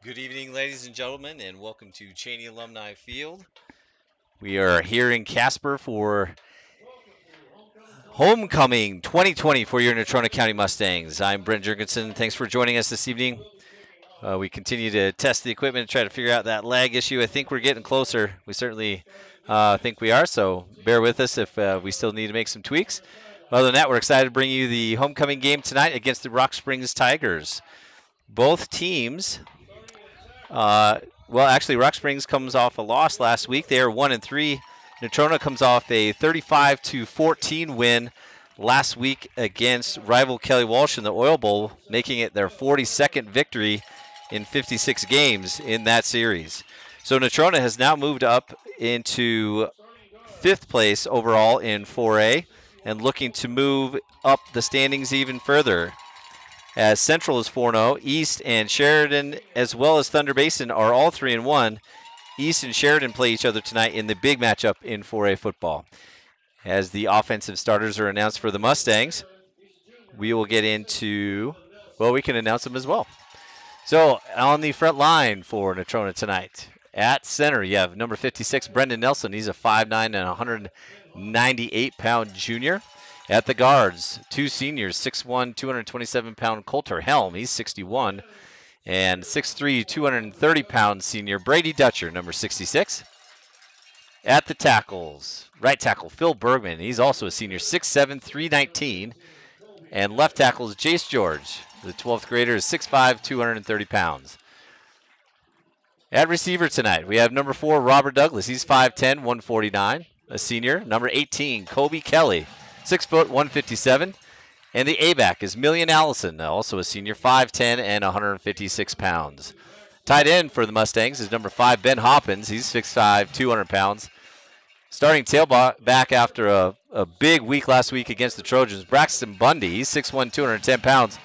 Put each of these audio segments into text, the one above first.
Good evening, ladies and gentlemen, and welcome to Cheney Alumni Field. We are here in Casper for Homecoming 2020 for your Natrona County Mustangs. I'm Brent Jurgensen. Thanks for joining us this evening. We continue to test the equipment and try to figure out that lag issue. I think we're getting closer. We certainly think we are, so bear with us if we still need to make some tweaks. Other than that, we're excited to bring you the homecoming game tonight against the Rock Springs Tigers. Both teams actually, Rock Springs comes off a loss last week. They are 1-3. Natrona comes off a 35-14 win last week against rival Kelly Walsh in the Oil Bowl, making it their 42nd victory in 56 games in that series. So Natrona has now moved up into 5th place overall in 4A and looking to move up the standings even further, as Central is 4-0. East and Sheridan, as well as Thunder Basin, are all 3-1. East and Sheridan play each other tonight in the big matchup in 4A football. As the offensive starters are announced for the Mustangs, we will get into, we can announce them as well. So on the front line for Natrona tonight, at center, you have number 56, Brendan Nelson. He's a 5'9" and 198-pound junior. At the guards, two seniors, 6'1", 227-pound Coulter Helm. He's 61. And 6'3", 230-pound senior Brady Dutcher, number 66. At the tackles, right tackle Phil Bergman. He's also a senior, 6'7", 319. And left tackle is Jace George. The 12th grader is 6'5", 230 pounds. At receiver tonight, we have number 4, Robert Douglas. He's 5'10", 149, a senior. Number 18, Kobe Kelly, 6 foot, 157. And the A-back is Million Allison, also a senior, 5'10", and 156 pounds. Tight end for the Mustangs is number 5, Ben Hoppins. He's 6'5", 200 pounds. Starting tailback after a big week last week against the Trojans, Braxton Bundy. He's 6'1", 210 pounds,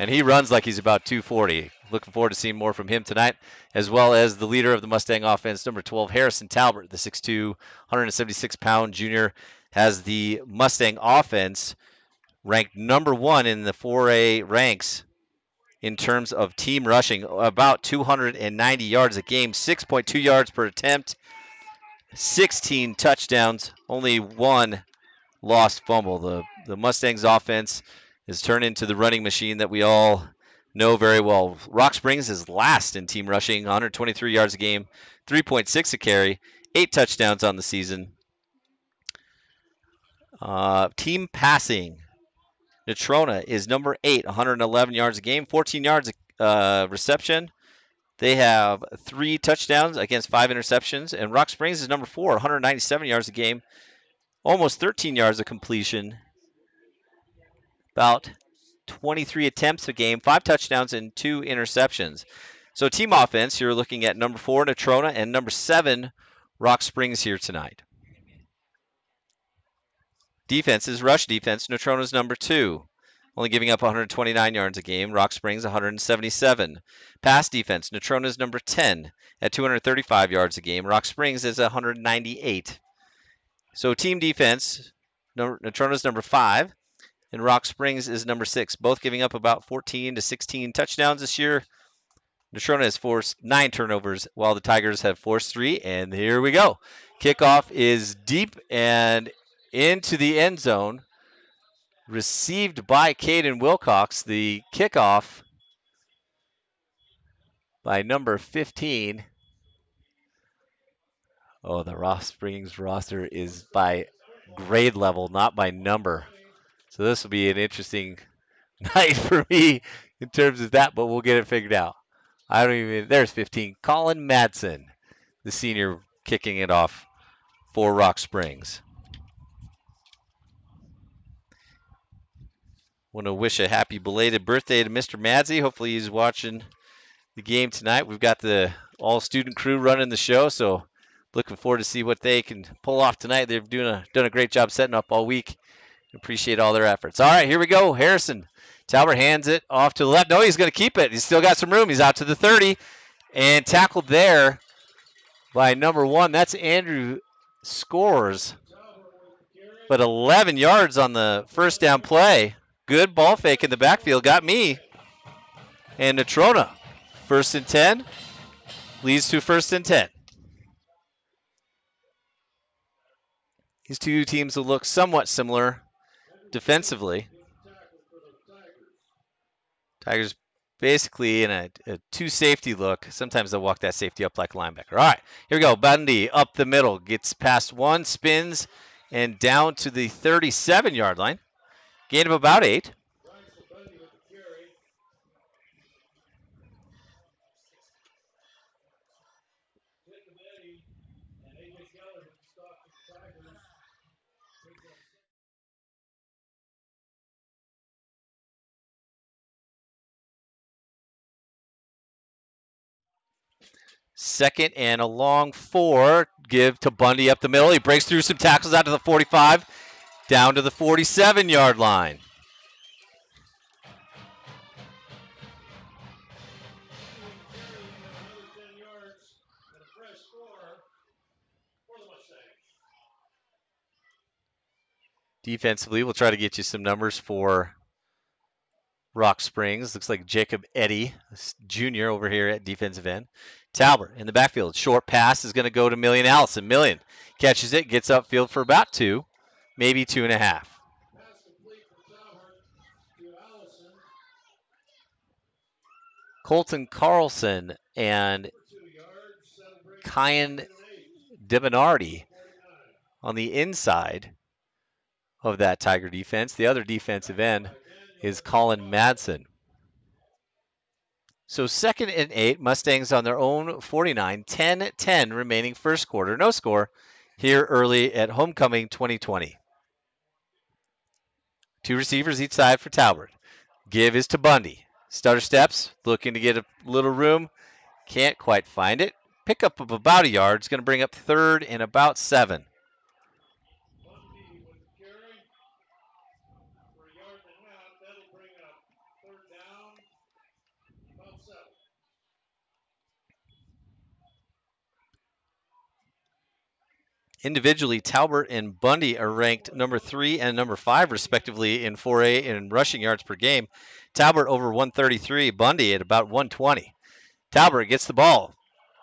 and he runs like he's about 240. Looking forward to seeing more from him tonight, as well as the leader of the Mustang offense, number 12, Harrison Talbert, the 6'2", 176-pound junior, has the Mustang offense ranked number 1 in the 4A ranks in terms of team rushing, about 290 yards a game, 6.2 yards per attempt, 16 touchdowns, only 1 lost fumble. The Mustangs offense has turned into the running machine that we all know very well. Rock Springs is last in team rushing, 123 yards a game, 3.6 a carry, 8 touchdowns on the season. Team passing, Natrona is number 8, 111 yards a game, 14 yards reception. They have 3 touchdowns against 5 interceptions. And Rock Springs is number 4, 197 yards a game, almost 13 yards of completion, about 23 attempts a game, 5 touchdowns and 2 interceptions. So team offense, you're looking at number 4, Natrona, and number 7, Rock Springs here tonight. Defense is rush defense. Natrona's number 2, only giving up 129 yards a game. Rock Springs 177. Pass defense, Natrona's number 10 at 235 yards a game. Rock Springs is 198. So team defense, Natrona's number 5, and Rock Springs is number 6, both giving up about 14 to 16 touchdowns this year. Natrona has forced 9 turnovers, while the Tigers have forced 3. And here we go. Kickoff is deep and into the end zone. Received by Caden Wilcox. The kickoff by number 15. Oh, the Rock Springs roster is by grade level, not by number. So this will be an interesting night for me in terms of that, but we'll get it figured out. There's 15. Colin Madsen, the senior, kicking it off for Rock Springs. Want to wish a happy belated birthday to Mr. Madsey. Hopefully he's watching the game tonight. We've got the all-student crew running the show, so looking forward to see what they can pull off tonight. They've done a great job setting up all week. Appreciate all their efforts. All right, here we go. Harrison Talbert hands it off to the left. No, he's going to keep it. He's still got some room. He's out to the 30 and tackled there by number 1. That's Andrew Scores. But 11 yards on the first down play. Good ball fake in the backfield. Got me. And Natrona, 1st and 10, leads to 1st and 10. These two teams will look somewhat similar defensively. Tigers basically in a 2-safety look. Sometimes they'll walk that safety up like a linebacker. All right, here we go. Bundy up the middle. Gets past 1, spins, and down to the 37-yard line. Gain of about 8. Second and a long 4. Give to Bundy up the middle. He breaks through some tackles out to the 45, down to the 47-yard line. Defensively, we'll try to get you some numbers for Rock Springs. Looks like Jacob Eddy, junior over here at defensive end. Talbert in the backfield. Short pass is going to go to Million Allison. Million catches it, gets upfield for about 2, maybe 2.5. Colton Carlson and Kyan Debinardi on the inside of that Tiger defense. The other defensive end is Colin Madsen. So 2nd and 8, Mustangs on their own 49, 10-10 remaining first quarter. No score here early at Homecoming 2020. 2 receivers each side for Talbert. Give is to Bundy. Stutter steps, looking to get a little room. Can't quite find it. Pickup of about a yard. It's going to bring up 3rd and about 7. Individually, Talbert and Bundy are ranked number 3 and number 5, respectively, in 4A in rushing yards per game. Talbert over 133, Bundy at about 120. Talbert gets the ball,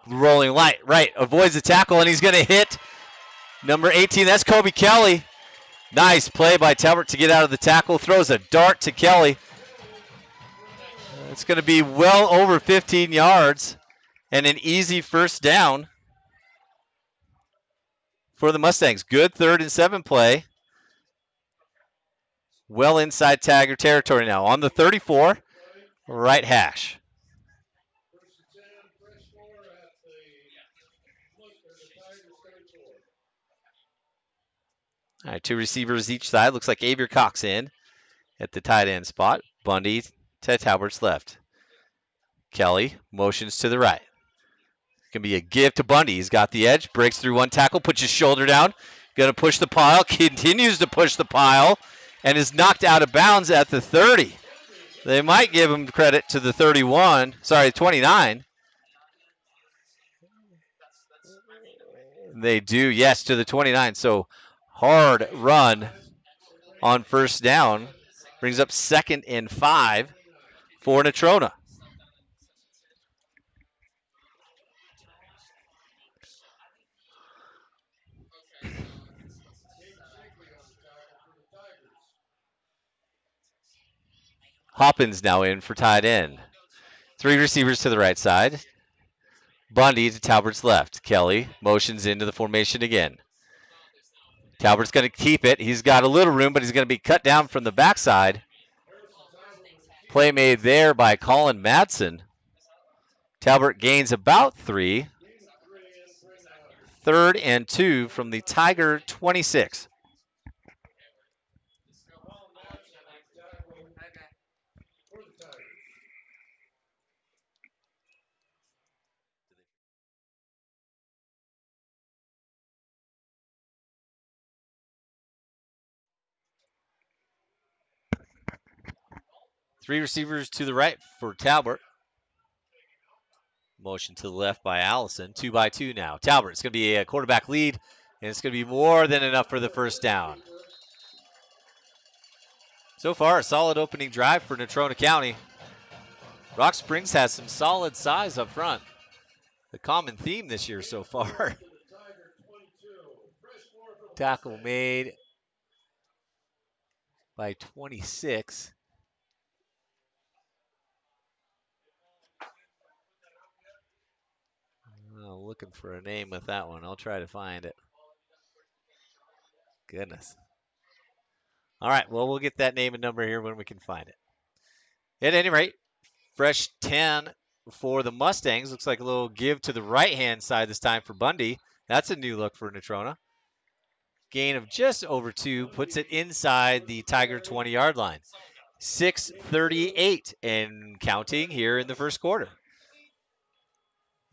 rolling right, avoids the tackle, and he's going to hit number 18. That's Kobe Kelly. Nice play by Talbert to get out of the tackle. Throws a dart to Kelly. It's going to be well over 15 yards and an easy first down for the Mustangs. Good 3rd and 7 play. Well inside Tiger territory now. On the 34, right hash. All right, 2 receivers each side. Looks like Avier Cox in at the tight end spot. Bundy to Talbert's left. Kelly motions to the right. Going to be a give to Bundy. He's got the edge, breaks through one tackle, puts his shoulder down. Going to push the pile, continues to push the pile, and is knocked out of bounds at the 30. They might give him credit to the 29. They do, yes, to the 29. So hard run on first down. Brings up 2nd and 5 for Natrona. Hoppins now in for tight end. 3 receivers to the right side. Bundy to Talbert's left. Kelly motions into the formation again. Talbert's going to keep it. He's got a little room, but he's going to be cut down from the backside. Play made there by Colin Madsen. Talbert gains about 3. 3rd and 2 from the Tiger 26. Three receivers to the right for Talbert. Motion to the left by Allison. 2 by 2 now. Talbert, it's going to be a quarterback lead, and it's going to be more than enough for the first down. So far, a solid opening drive for Natrona County. Rock Springs has some solid size up front. The common theme this year so far. Tackle made by 26. Oh, looking for a name with that one. I'll try to find it. Goodness. All right, well, we'll get that name and number here when we can find it. At any rate, fresh 10 for the Mustangs. Looks like a little give to the right-hand side this time for Bundy. That's a new look for Natrona. Gain of just over 2 puts it inside the Tiger 20-yard line. 6:38 and counting here in the first quarter.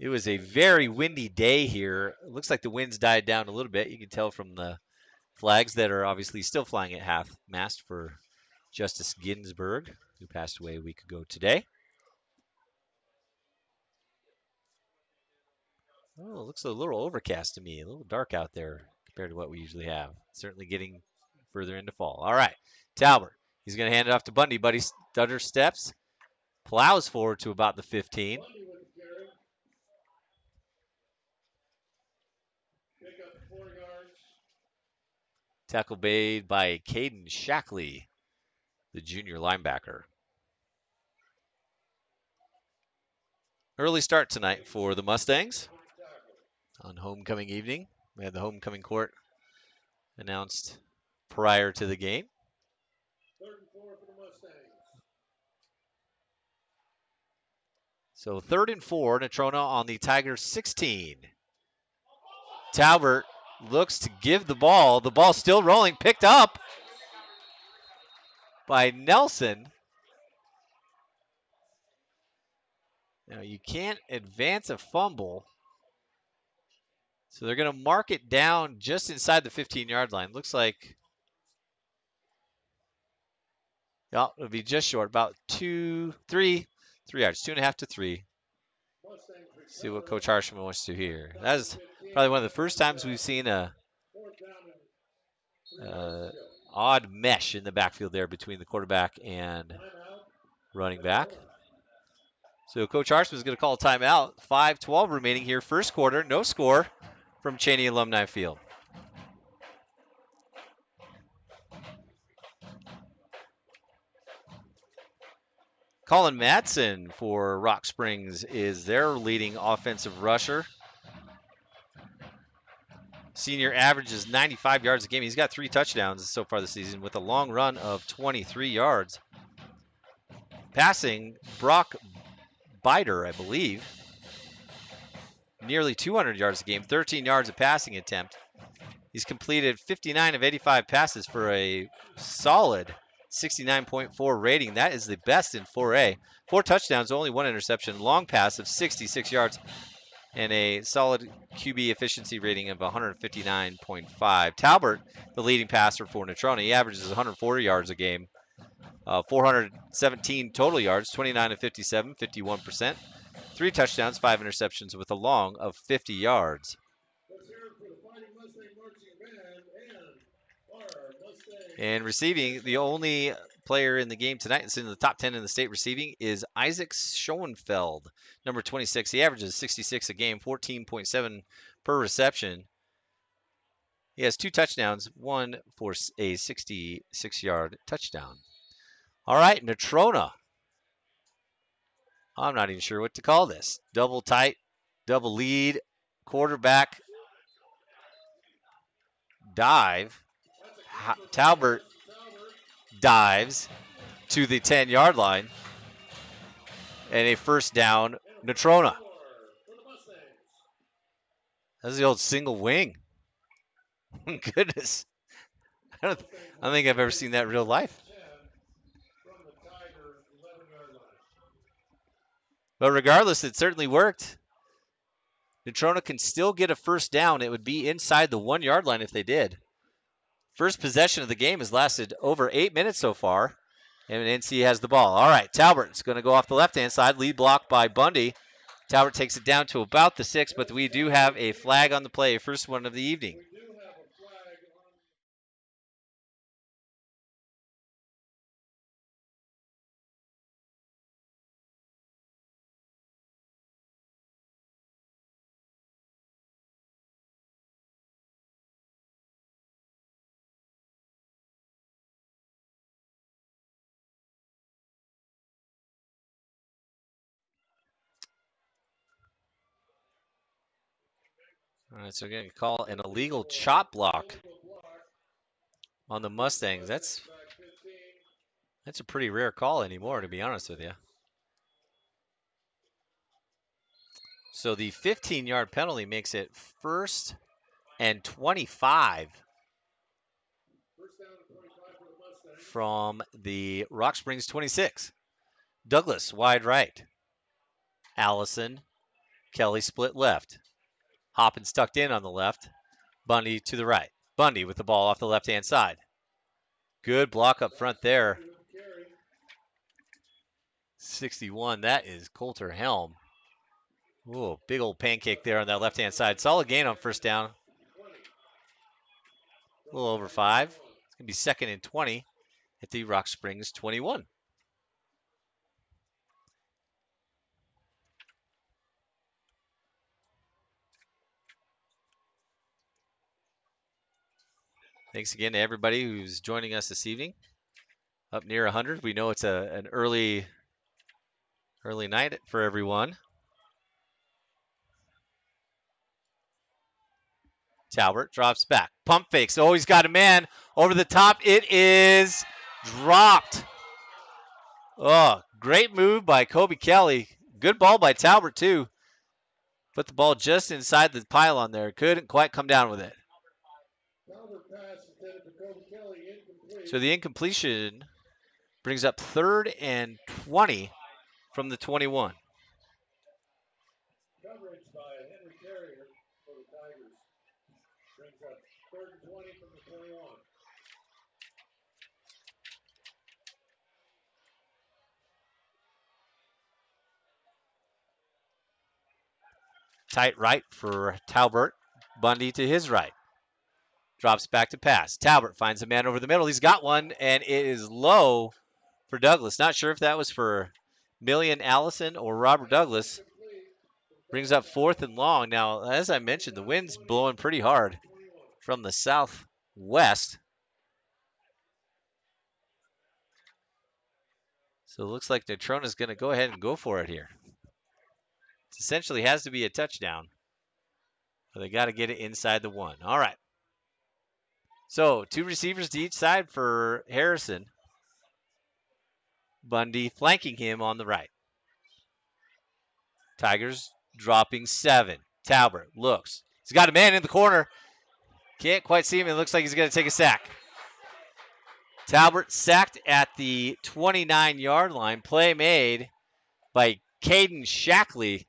It was a very windy day here. It looks like the winds died down a little bit. You can tell from the flags that are obviously still flying at half-mast for Justice Ginsburg, who passed away a week ago today. Oh, it looks a little overcast to me, a little dark out there compared to what we usually have. Certainly getting further into fall. All right, Talbert. He's going to hand it off to Bundy. Bundy stutter steps, plows forward to about the 15. Tackle made by Caden Shackley, the junior linebacker. Early start tonight for the Mustangs on homecoming evening. We had the homecoming court announced prior to the game. So 3rd and 4, Natrona on the Tigers 16. Talbert looks to give the ball. The ball still rolling, picked up by Nelson. Now you can't advance a fumble. So they're going to mark it down just inside the 15-yard line. Looks like it'll be just short, about 3 yards, 2.5 to 3. See what Coach Harshman wants to hear. That is probably one of the first times we've seen a odd mesh in the backfield there between the quarterback and running back. So Coach Harshman is going to call a timeout. 5:12 remaining here, first quarter. No score from Cheney Alumni Field. Colin Madsen for Rock Springs is their leading offensive rusher. Senior averages 95 yards a game. He's got 3 touchdowns so far this season with a long run of 23 yards. Passing, Brock Biter, I believe. Nearly 200 yards a game, 13 yards of passing attempt. He's completed 59 of 85 passes for a solid 69.4 rating. That is the best in 4A. 4 touchdowns, only 1 interception, long pass of 66 yards, and a solid QB efficiency rating of 159.5. Talbert, the leading passer for Natrona, he averages 140 yards a game. 417 total yards, 29 of 57, 51%. 3 touchdowns, 5 interceptions with a long of 50 yards. And receiving, the only player in the game tonight that's in the top 10 in the state receiving is Isaac Schoenfeld, number 26. He averages 66 a game, 14.7 per reception. He has 2 touchdowns, 1 for a 66-yard touchdown. All right, Natrona. I'm not even sure what to call this. Double tight, double lead, quarterback dive. Talbert dives to the 10-yard line. And a first down, Natrona. That's the old single wing. Goodness. I don't think I've ever seen that in real life. But regardless, it certainly worked. Natrona can still get a first down. It would be inside the 1-yard line if they did. First possession of the game has lasted over 8 minutes so far. And NC has the ball. All right, Talbert's going to go off the left-hand side. Lead block by Bundy. Talbert takes it down to about the 6, but we do have a flag on the play. First one of the evening. All right, so we're going to call an illegal chop block on the Mustangs. That's a pretty rare call anymore, to be honest with you. So the 15-yard penalty makes it 1st and 25 from the Rock Springs 26. Douglas wide right. Allison, Kelly split left. Hoppins tucked in on the left. Bundy to the right. Bundy with the ball off the left-hand side. Good block up front there. 61, that is Coulter Helm. Ooh, big old pancake there on that left-hand side. Solid gain on first down. A little over 5. It's going to be 2nd and 20 at the Rock Springs 21. Thanks again to everybody who's joining us this evening. Up near 100. We know it's an early night for everyone. Talbert drops back. Pump fakes. Oh, he's got a man over the top. It is dropped. Oh, great move by Kobe Kelly. Good ball by Talbert, too. Put the ball just inside the pylon there. Couldn't quite come down with it. So the incompletion brings up 3rd and 20 from the 21. Coverage by Henry Carrier for the Tigers brings up 3rd and 20 from the 21. Tight right for Talbert. Bundy to his right. Drops back to pass. Talbert finds a man over the middle. He's got one, and it is low for Douglas. Not sure if that was for Million Allison or Robert Douglas. Brings up 4th and long. Now, as I mentioned, the wind's blowing pretty hard from the southwest. So it looks like Natrona's going to go ahead and go for it here. It essentially has to be a touchdown. But they got to get it inside the 1. All right. So 2 receivers to each side for Harrison. Bundy flanking him on the right. Tigers dropping 7. Talbert looks. He's got a man in the corner. Can't quite see him. It looks like he's going to take a sack. Talbert sacked at the 29-yard line. Play made by Caden Shakely.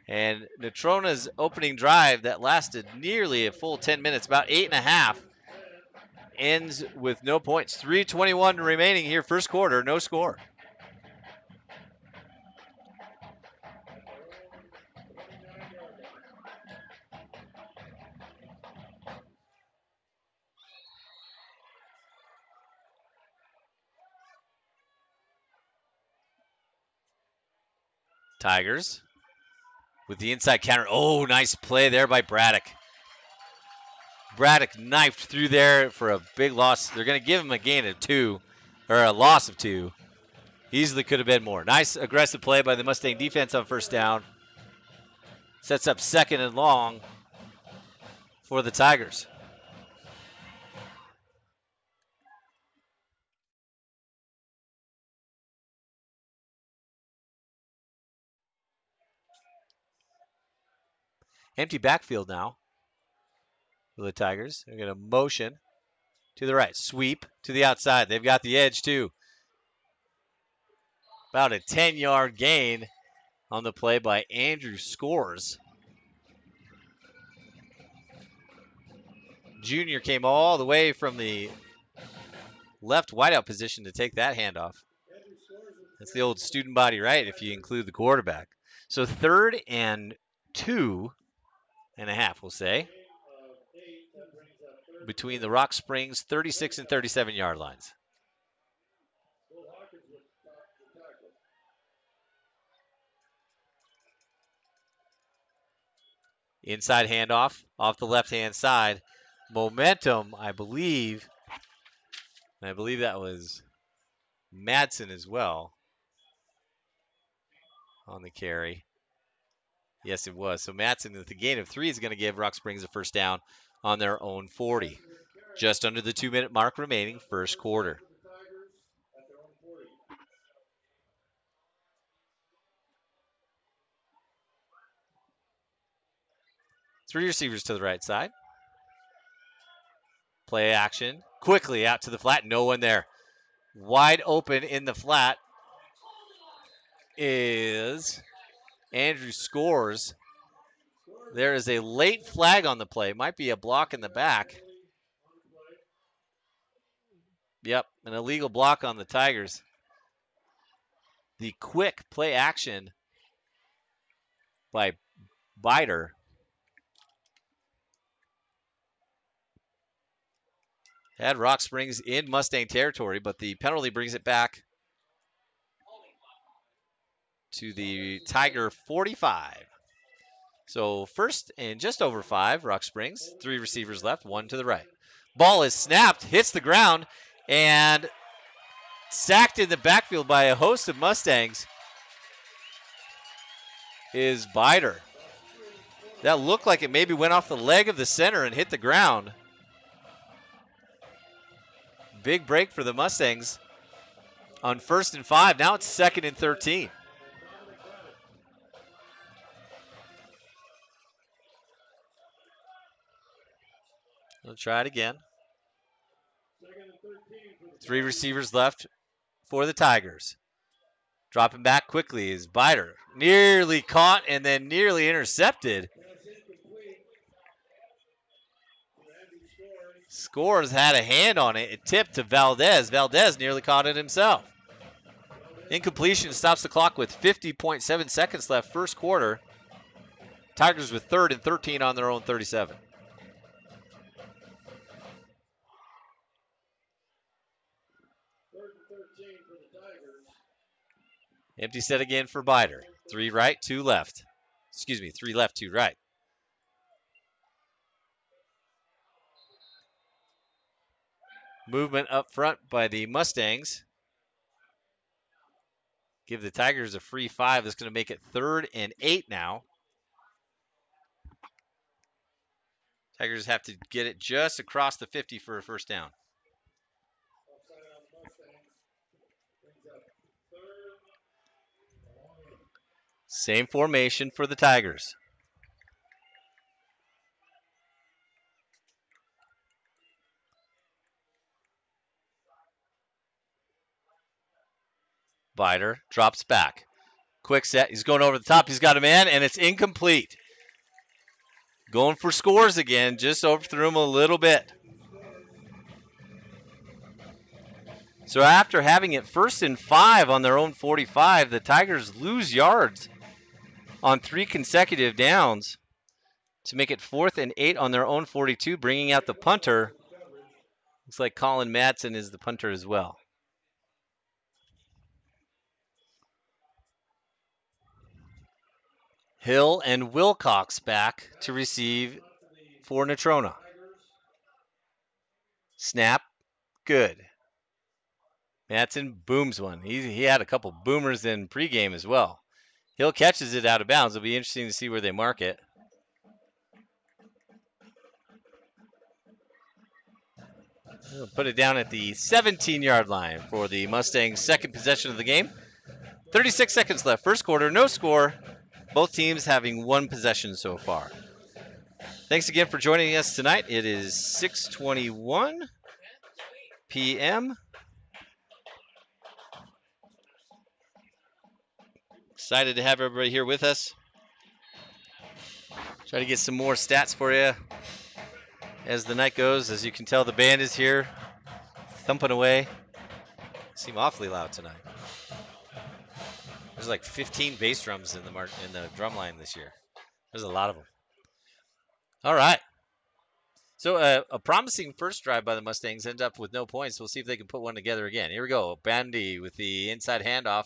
And Natrona's opening drive that lasted nearly a full 10 minutes, about 8.5, ends with no points. 3:21 remaining here, first quarter, no score. Tigers with the inside counter. Oh, nice play there by Braddock. Braddock knifed through there for a big loss. They're going to give him a gain of 2, or a loss of 2. Easily could have been more. Nice aggressive play by the Mustang defense on first down. Sets up 2nd and long for the Tigers. Empty backfield now for the Tigers. They're going to motion to the right. Sweep to the outside. They've got the edge too. About a 10-yard gain on the play by Andrew Scores. Junior came all the way from the left wideout position to take that handoff. That's the old student body right if you include the quarterback. So 3rd and 2.5, we'll say, between the Rock Springs 36 and 37-yard lines. Inside handoff off the left-hand side. Momentum, I believe that was Madsen as well on the carry. Yes, it was. So Madsen with the gain of 3 is going to give Rock Springs a first down on their own 40. Just under the 2-minute mark remaining, first quarter. 3 receivers to the right side. Play action. Quickly out to the flat. No one there. Wide open in the flat is Andrew Scores. There is a late flag on the play. Might be a block in the back. Yep, an illegal block on the Tigers. The quick play action by Bider had Rock Springs in Mustang territory, but the penalty brings it back to the Tiger 45. So 1st and just over 5, Rock Springs. 3 receivers left, 1 to the right. Ball is snapped, hits the ground, and sacked in the backfield by a host of Mustangs is Bider. That looked like it maybe went off the leg of the center and hit the ground. Big break for the Mustangs. On 1st and 5, now it's 2nd and 13. We'll try it again. 3 receivers left for the Tigers. Dropping back quickly is Biter. Nearly caught and then nearly intercepted. Scores had a hand on it. It tipped to Valdez. Valdez nearly caught it himself. Incompletion stops the clock with 50.7 seconds left, first quarter. Tigers with 3rd and 13 on their own 37. Empty set again for Biter. 3 right, 2 left. Excuse me, 3 left, 2 right. Movement up front by the Mustangs. Give the Tigers a free 5. That's going to make it 3rd and 8 now. Tigers have to get it just across the 50 for a first down. Same formation for the Tigers. Biter drops back. Quick set. He's going over the top. He's got a man, and it's incomplete. Going for scores again. Just overthrew him a little bit. So after having it 1st and 5 on their own 45, the Tigers lose yards on 3 consecutive downs to make it 4th and 8 on their own 42, bringing out the punter. Looks like Colin Madsen is the punter as well. Hill and Wilcox back to receive for Natrona. Snap, good. Madsen booms one. He had a couple boomers in pregame as well. Hill catches it out of bounds. It'll be interesting to see where they mark it. We'll put it down at the 17-yard line for the Mustangs' second possession of the game. 36 seconds left. First quarter, no score. Both teams having 1 possession so far. Thanks again for joining us tonight. It is 6:21 p.m. Excited to have everybody here with us. Try to get some more stats for you as the night goes. As you can tell, the band is here, thumping away. Seem awfully loud tonight. There's like 15 bass drums in the drum line this year. There's a lot of them. All right. So a promising first drive by the Mustangs ended up with no points. We'll see if they can put one together again. Here we go. Bandy with the inside handoff.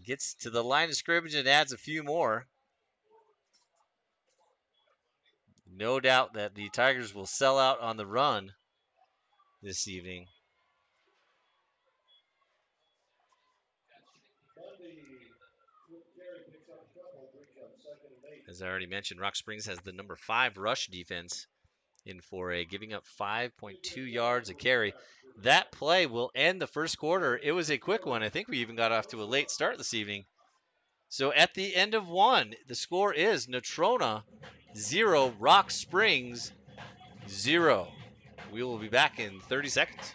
Gets to the line of scrimmage and adds a few more. No doubt that the Tigers will sell out on the run this evening. As I already mentioned, Rock Springs has the number 5 rush defense in 4A, giving up 5.2 yards a carry. That play will end the first quarter. It was a quick one. I think we even got off to a late start this evening. So at the end of 1, the score is Natrona 0, Rock Springs 0. We will be back in 30 seconds.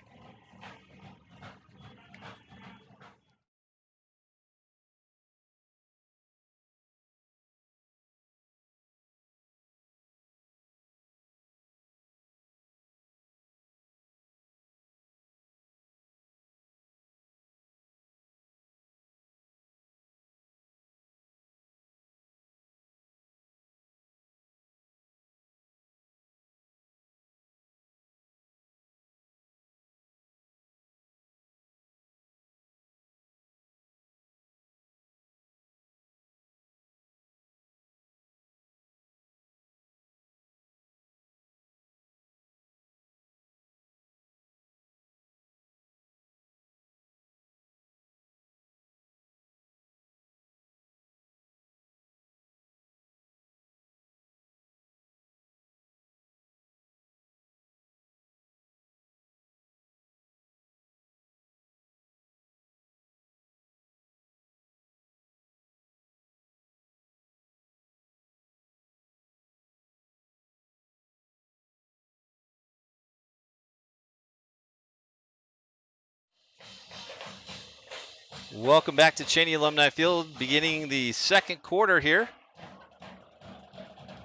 Welcome back to Cheney Alumni Field, beginning the second quarter here.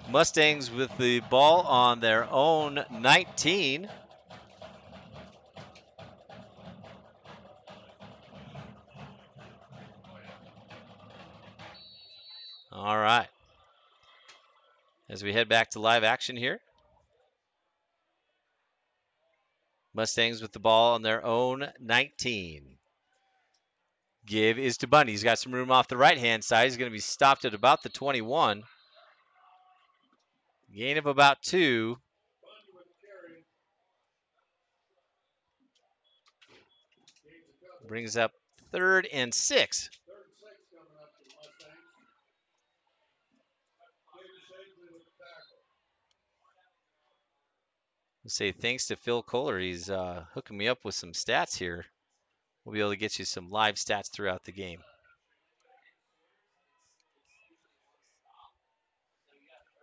Mustangs with the ball on their own 19. All right. As we head back to live action here. Mustangs with the ball on their own 19. Give is to Bundy. He's got some room off the right-hand side. He's going to be stopped at about the 21. Gain of about 2. Brings up 3rd and 6. I'll say thanks to Phil Kohler. He's hooking me up with some stats here. We'll be able to get you some live stats throughout the game.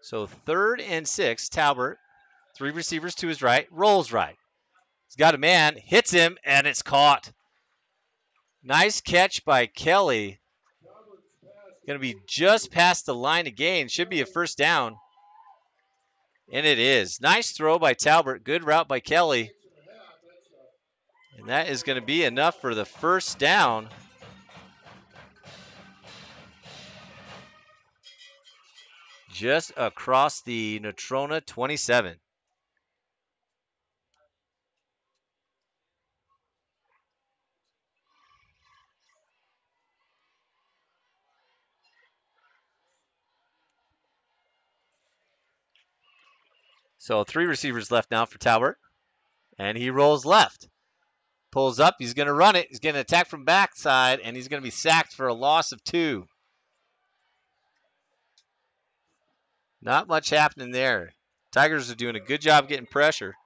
So 3rd and 6, Talbert. 3 receivers to his right, rolls right. He's got a man, hits him, and it's caught. Nice catch by Kelly. Going to be just past the line of gain. Should be a first down. And it is. Nice throw by Talbert. Good route by Kelly. And that is going to be enough for the first down. Just across the Natrona 27. So 3 receivers left now for Talbert. And he rolls left. Pulls up. He's going to run it. He's going to attack from backside. And he's going to be sacked for a loss of 2. Not much happening there. Tigers are doing a good job getting pressure.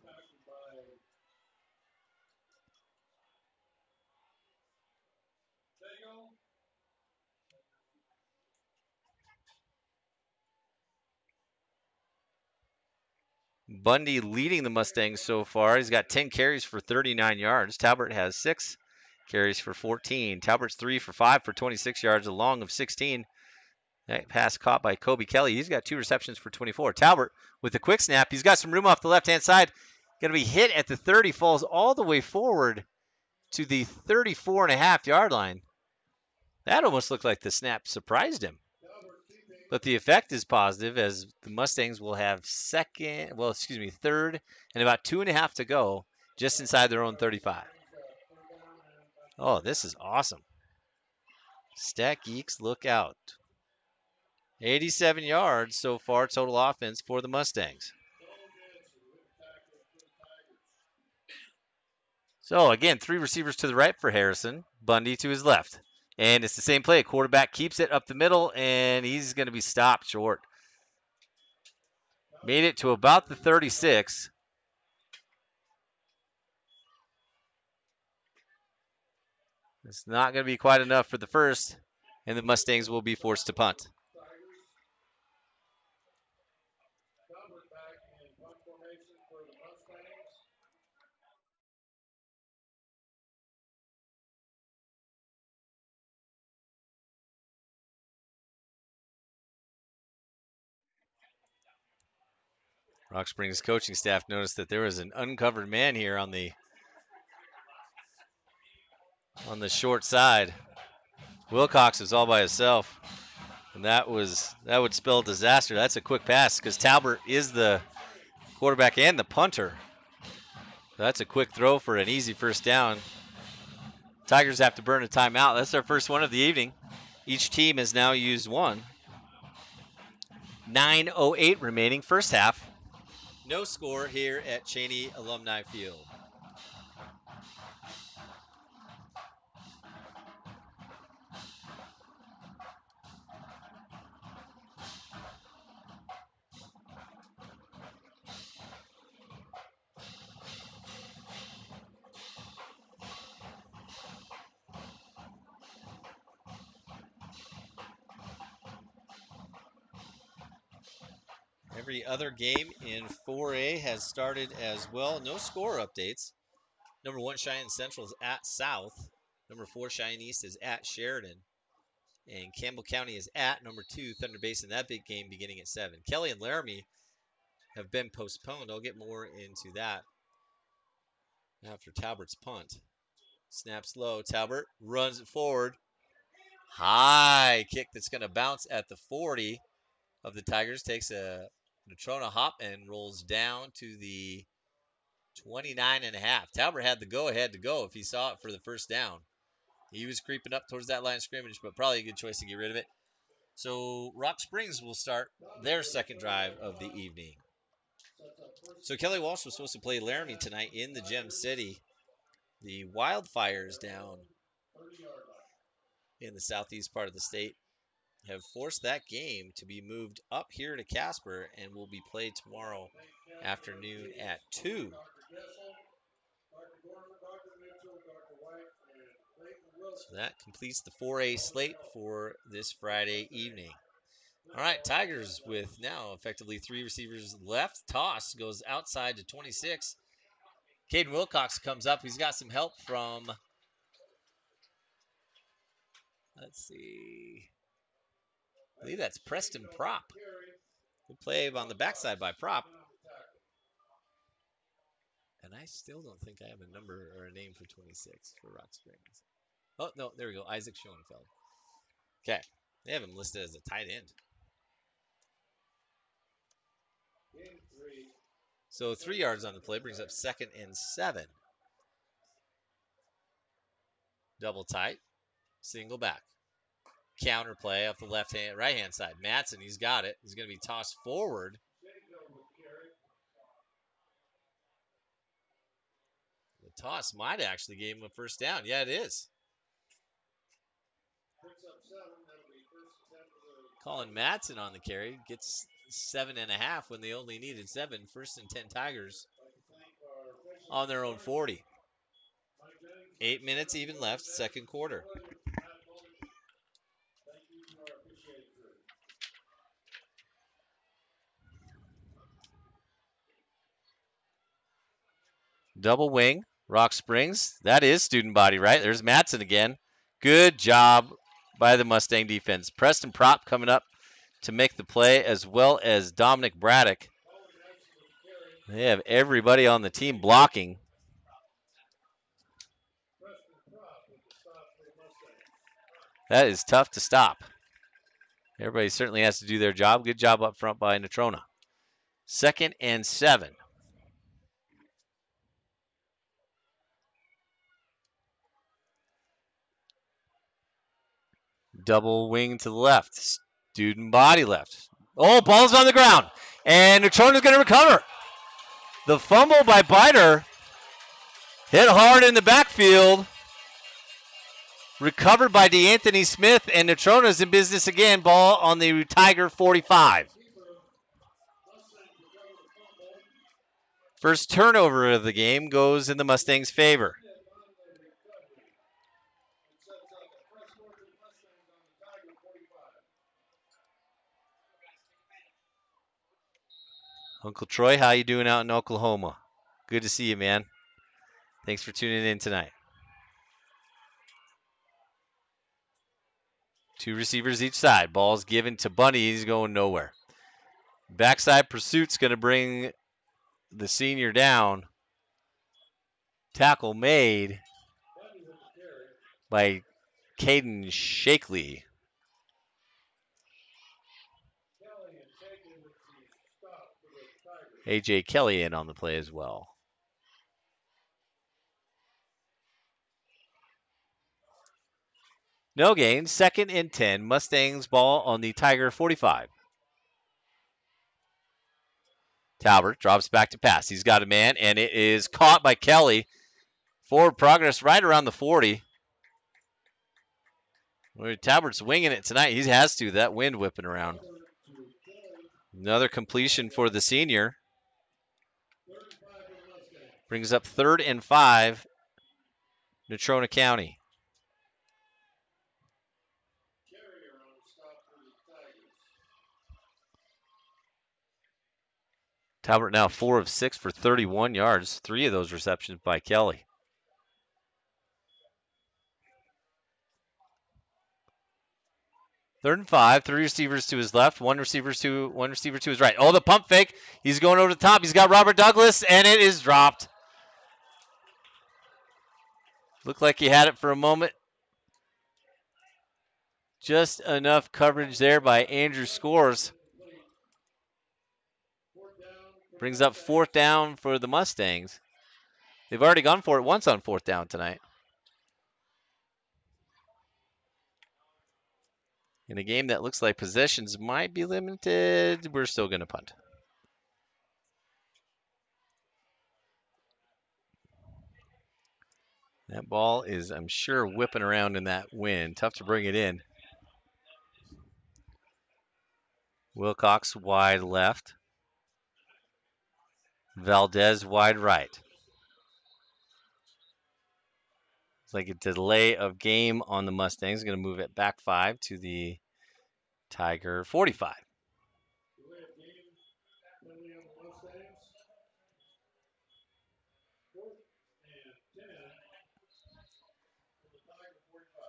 Bundy leading the Mustangs so far. He's got 10 carries for 39 yards. Talbert has 6 carries for 14. Talbert's 3 for 5 for 26 yards, a long of 16. That pass caught by Kobe Kelly. He's got 2 receptions for 24. Talbert with a quick snap. He's got some room off the left-hand side. Going to be hit at the 30, falls all the way forward to the 34.5-yard line. That almost looked like the snap surprised him. But the effect is positive as the Mustangs will have third and about 2.5 to go just inside their own 35. Oh, this is awesome. Stat Geeks, look out. 87 yards so far total offense for the Mustangs. So again, 3 receivers to the right for Harrison, Bundy to his left. And it's the same play. Quarterback keeps it up the middle, and he's going to be stopped short. Made it to about the 36. It's not going to be quite enough for the first, and the Mustangs will be forced to punt. Rock Springs coaching staff noticed that there was an uncovered man here on the short side. Wilcox is all by himself, and that would spell disaster. That's a quick pass because Talbert is the quarterback and the punter. That's a quick throw for an easy first down. Tigers have to burn a timeout. That's their first one of the evening. Each team has now used one. 9:08 remaining, first half. No score here at Cheney Alumni Field. Every other game in 4A has started as well. No score updates. Number 1 Cheyenne Central is at South. Number 4, Cheyenne East is at Sheridan. And Campbell County is at number 2, Thunder Basin. That big game beginning at 7. Kelly and Laramie have been postponed. I'll get more into that after Talbert's punt. Snaps low. Talbert runs it forward. High kick that's going to bounce at the 40 of the Tigers. Takes a Natrona hop and rolls down to the 29.5. Talbert had the go-ahead to go if he saw it for the first down. He was creeping up towards that line of scrimmage, but probably a good choice to get rid of it. So Rock Springs will start their second drive of the evening. So Kelly Walsh was supposed to play Laramie tonight in the Gem City. The wildfires down in the southeast part of the state have forced that game to be moved up here to Casper and will be played tomorrow afternoon at 2. So that completes the 4A slate for this Friday evening. All right, Tigers with now effectively 3 receivers left. Toss goes outside to 26. Caden Wilcox comes up. He's got some help from, let's see, I believe that's Preston Prop. Good play on the backside by Prop. And I still don't think I have a number or a name for 26 for Rock Springs. Oh, no, there we go. Isaac Schoenfeld. Okay. They have him listed as a tight end. So 3 yards on the play brings up 2nd and 7. Double tight. Single back. Counter play off the right-hand side. Matson, he's got it. He's going to be tossed forward. The toss might actually give him a first down. Yeah, it is. Colin Matson on the carry. Gets 7.5 when they only needed 7. 1st and 10 Tigers on their own 40. 8 minutes even left, second quarter. Double wing, Rock Springs. That is student body, right? There's Matson again. Good job by the Mustang defense. Preston Prop coming up to make the play, as well as Dominic Braddock. They have everybody on the team blocking. That is tough to stop. Everybody certainly has to do their job. Good job up front by Natrona. 2nd and 7. Double wing to the left. Student body left. Oh, ball's on the ground. And Natrona's going to recover. The fumble by Biter hit hard in the backfield. Recovered by DeAnthony Smith, and Natrona's in business again. Ball on the Tiger 45. First turnover of the game goes in the Mustangs' favor. Uncle Troy, how you doing out in Oklahoma? Good to see you, man. Thanks for tuning in tonight. 2 receivers each side. Ball's given to Bunny. He's going nowhere. Backside pursuit's going to bring the senior down. Tackle made by Caden Shakely. A.J. Kelly in on the play as well. No gain. 2nd and 10. Mustangs ball on the Tiger 45. Talbert drops back to pass. He's got a man, and it is caught by Kelly. Forward progress right around the 40. Talbert's winging it tonight. He has to. That wind whipping around. Another completion for the senior. Brings up 3rd and 5. Natrona County. Talbert now 4 of 6 for 31 yards. 3 of those receptions by Kelly. 3rd and 5. 3 receivers to his left, one receiver to his right. Oh, the pump fake. He's going over the top. He's got Robert Douglas, and it is dropped. Looked like he had it for a moment. Just enough coverage there by Andrew Scores. Brings up 4th down for the Mustangs. They've already gone for it once on 4th down tonight. In a game that looks like possessions might be limited, we're still going to punt. That ball is, I'm sure, whipping around in that wind. Tough to bring it in. Wilcox wide left. Valdez wide right. It's like a delay of game on the Mustangs. Going to move it back 5 to the Tiger 45. Delay of game, penalty on the Mustangs. 4th and 10 for the Tiger 45.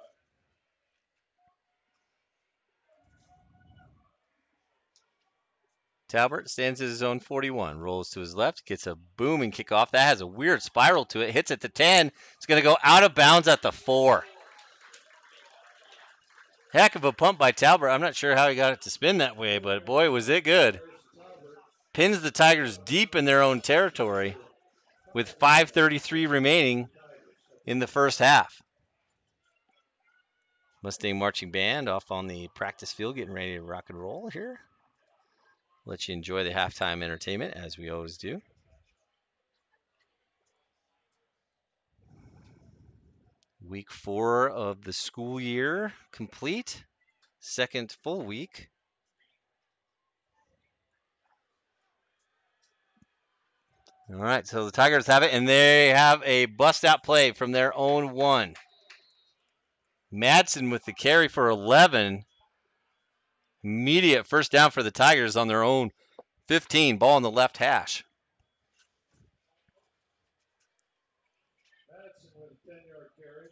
Talbert stands at his own 41, rolls to his left, gets a booming kickoff. That has a weird spiral to it, hits at the 10. It's going to go out of bounds at the 4. Heck of a pump by Talbert. I'm not sure how he got it to spin that way, but boy, was it good. Pins the Tigers deep in their own territory with 5:33 remaining in the first half. Mustang Marching Band off on the practice field getting ready to rock and roll here. Let you enjoy the halftime entertainment as we always do. Week 4 of the school year complete. Second full week. All right, so the Tigers have it, and they have a bust-out play from their own 1. Madsen with the carry for 11. Immediate first down for the Tigers on their own 15. Ball on the left hash. Madsen with a 10-yard carry.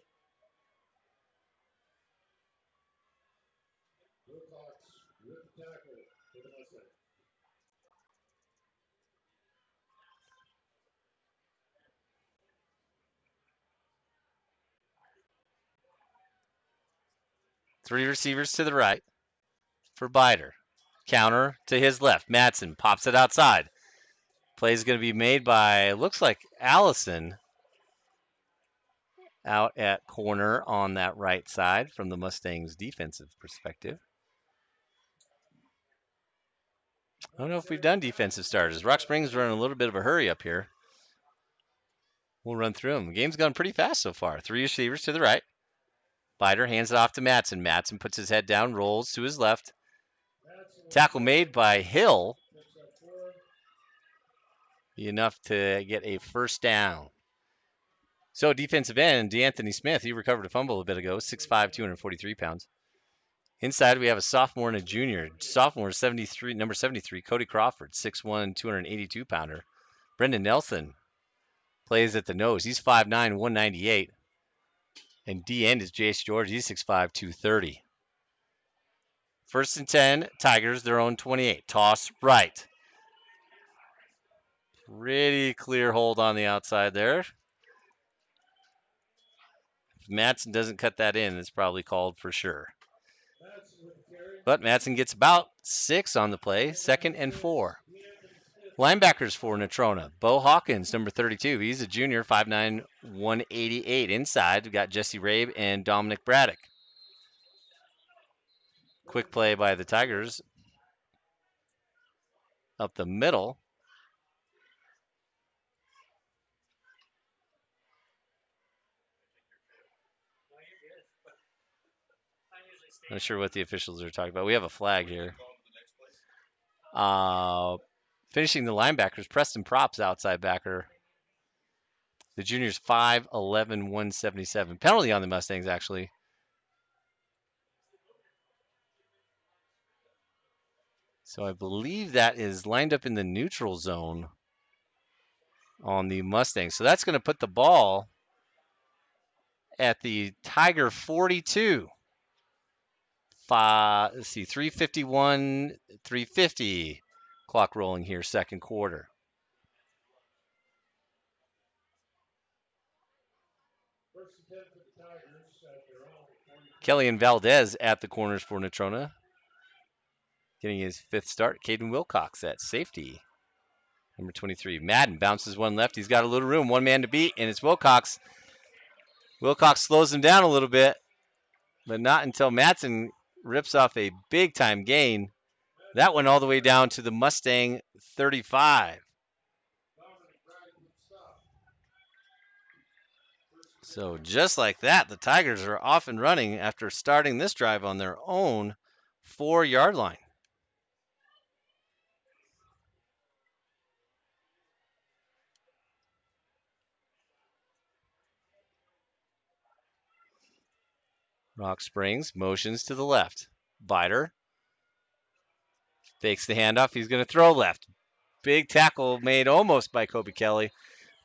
Wilcox with the tackle for the Mustangs. Three receivers to the right for Bider. Counter to his left. Madsen pops it outside. Play is going to be made by, looks like Allison out at corner on that right side from the Mustangs defensive perspective. I don't know if we've done defensive starters. Rock Springs are in a little bit of a hurry up here. We'll run through them. The game's gone pretty fast so far. 3 receivers to the right. Bider hands it off to Madsen. Madsen puts his head down, rolls to his left. Tackle made by Hill. Be enough to get a first down. So defensive end, DeAnthony Smith, he recovered a fumble a bit ago, 6'5", 243 pounds. Inside, we have a sophomore and a junior. Sophomore, number 73, Cody Crawford, 6'1", 282-pounder. Brendan Nelson plays at the nose. He's 5'9", 198. And D-end is Jace George. He's 6'5", 230. 1st and 10, Tigers, their own 28. Toss right. Pretty clear hold on the outside there. If Madsen doesn't cut that in, it's probably called for sure. But Madsen gets about 6 on the play. 2nd and 4. Linebackers for Natrona. Bo Hawkins, number 32. He's a junior, 5'9", 188. Inside, we've got Jesse Rabe and Dominic Braddock. Quick play by the Tigers. Up the middle. Not sure what the officials are talking about. We have a flag here. Finishing the linebackers, Preston Props, outside backer. The junior's 5'11", 177. Penalty on the Mustangs, actually. So I believe that is lined up in the neutral zone on the Mustangs. So that's going to put the ball at the Tiger 42. Let's see, 3:51, 3:50. Clock rolling here, second quarter. First and 10 for the Tigers at their own 40. Kelly and Valdez at the corners for Natrona. Getting his fifth start. Caden Wilcox at safety. Number 23. Madden bounces one left. He's got a little room. One man to beat, and it's Wilcox. Wilcox slows him down a little bit, but not until Matson rips off a big-time gain. That went all the way down to the Mustang 35. So just like that, the Tigers are off and running after starting this drive on their own 4-yard line. Rock Springs motions to the left. Biter fakes the handoff. He's going to throw left. Big tackle made almost by Kobe Kelly,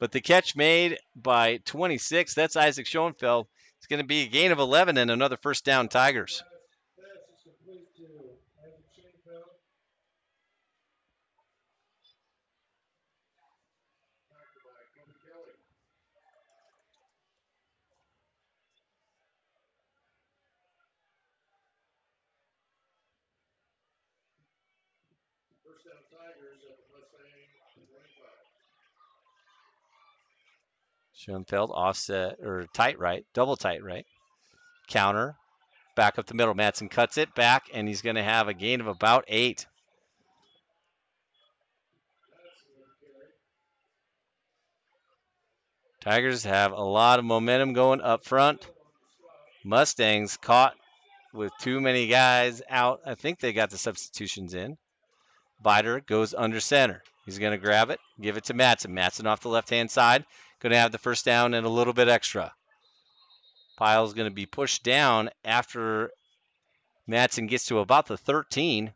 but the catch made by 26. That's Isaac Schoenfeld. It's going to be a gain of 11 and another first down Tigers. Pass is complete to Isaac Schoenfeld. Tackled by Kobe Kelly. First down Tigers at the Mustang 25. Schoenfeld offset or tight right, double tight right. Counter, back up the middle. Matson cuts it back, and he's going to have a gain of about 8. Tigers have a lot of momentum going up front. Mustangs caught with too many guys out. I think they got the substitutions in. Biter goes under center. He's going to grab it, give it to Matson. Matson off the left-hand side. Going to have the first down and a little bit extra. Pyle's going to be pushed down after Matson gets to about the 13.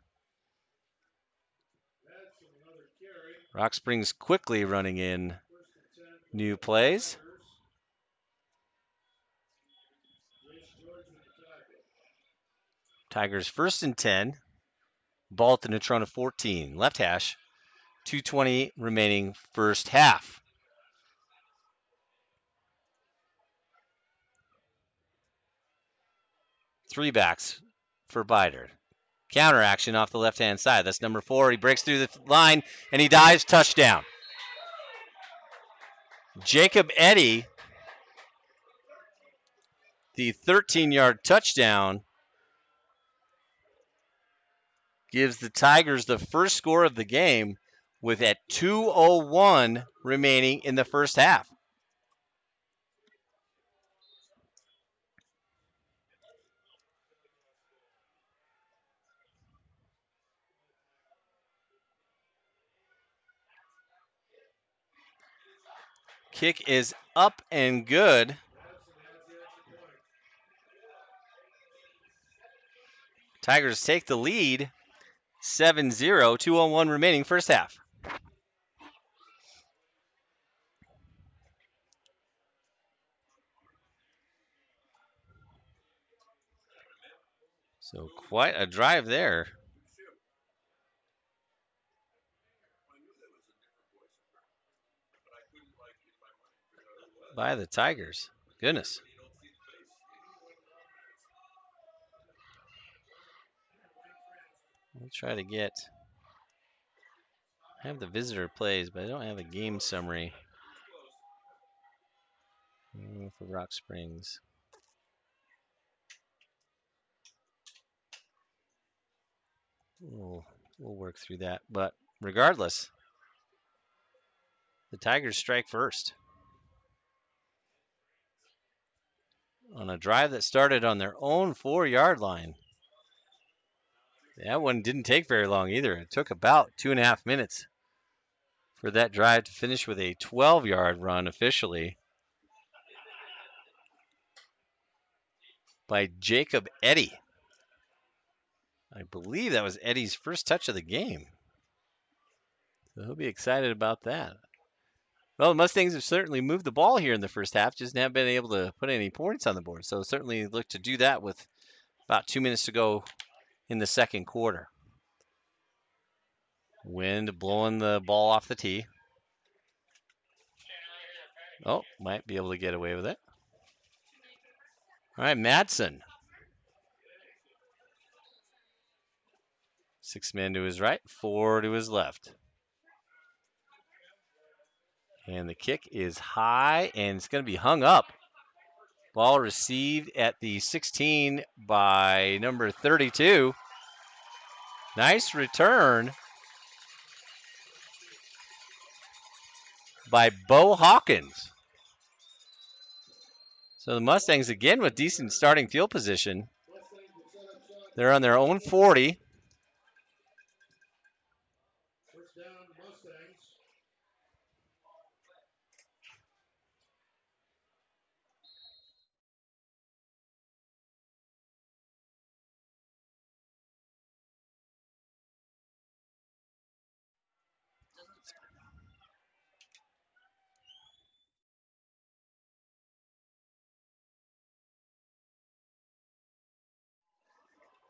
Rock Springs quickly running in new plays. Tigers first and 10. Ball at the Natrona 14. Left hash. 2:20 remaining first half. Three backs for Biter. Counter action off the left-hand side. That's number 4. He breaks through the line, and he dives. Touchdown. Jacob Eddy, the 13-yard touchdown, gives the Tigers the first score of the game with at 2:01 remaining in the first half. Kick is up and good. Tigers take the lead, 7-0, 2:01 remaining first half. So quite a drive there by the Tigers. Goodness. We'll try to get... I have the visitor plays, but I don't have a game summary for Rock Springs. We'll work through that. But regardless, the Tigers strike first on a drive that started on their own 4-yard line. That one didn't take very long either. It took about 2.5 minutes for that drive to finish with a 12-yard run officially by Jacob Eddy. I believe that was Eddy's first touch of the game. So he'll be excited about that. Well, the Mustangs have certainly moved the ball here in the first half, just haven't been able to put any points on the board. So certainly look to do that with About 2 minutes to go in the second quarter. Wind blowing the ball off the tee. Oh, might be able to get away with it. All right, Madsen. 6 men to his right, 4 to his left. And the kick is high, and it's going to be hung up. Ball received at the 16 by number 32. Nice return by Bo Hawkins. So the Mustangs again with decent starting field position. They're on their own 40. First down, Mustangs.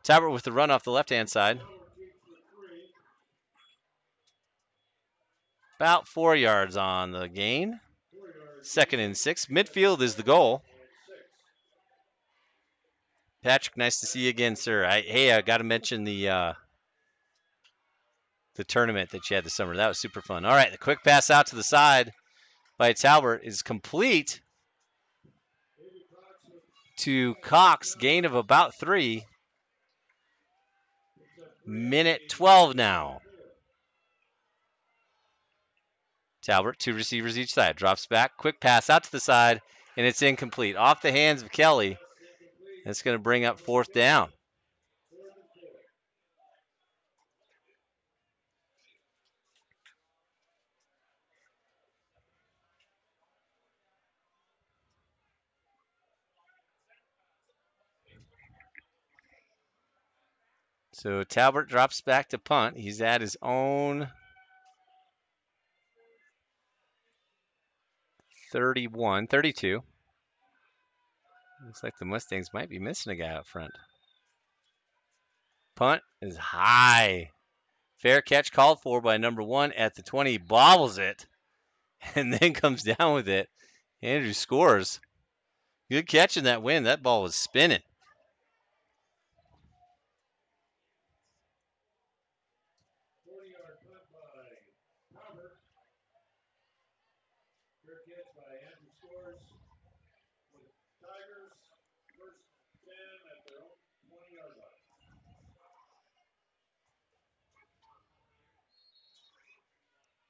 Talbot with the run off the left-hand side. About 4 yards on the gain. 2nd and 6. Midfield is the goal. Patrick, nice to see you again, sir. I got to mention the tournament that you had this summer. That was super fun. All right, the quick pass out to the side by Talbot is complete to Cox. Gain of about 3. Minute 12 now. Talbot, 2 receivers each side. Drops back. Quick pass out to the side, and it's incomplete. Off the hands of Kelly. That's going to bring up 4th down. So Talbot drops back to punt. He's at his own 31, 32. Looks like the Mustangs might be missing a guy up front. Punt is high. Fair catch called for by number 1 at the 20. Bobbles it and then comes down with it. Andrew scores. Good catch in that win. That ball was spinning.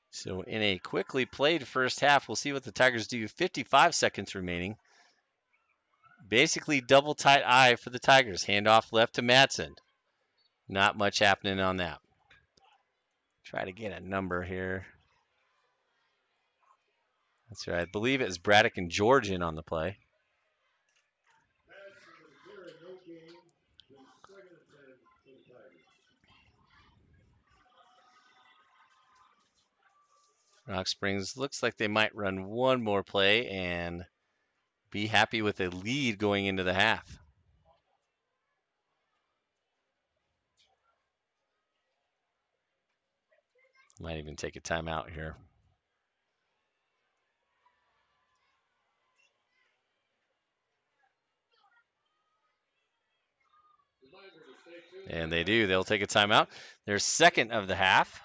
So in a quickly played first half, we'll see what the Tigers do. 55 seconds remaining. Basically double tight eye for the Tigers. Handoff left to Madsen. Not much happening on that. Try to get a number here. That's right. I believe it was Braddock and George in on the play. Rock Springs looks like they might run one more play and be happy with a lead going into the half. Might even take a timeout here. And they do. They'll take a timeout. Their second of the half.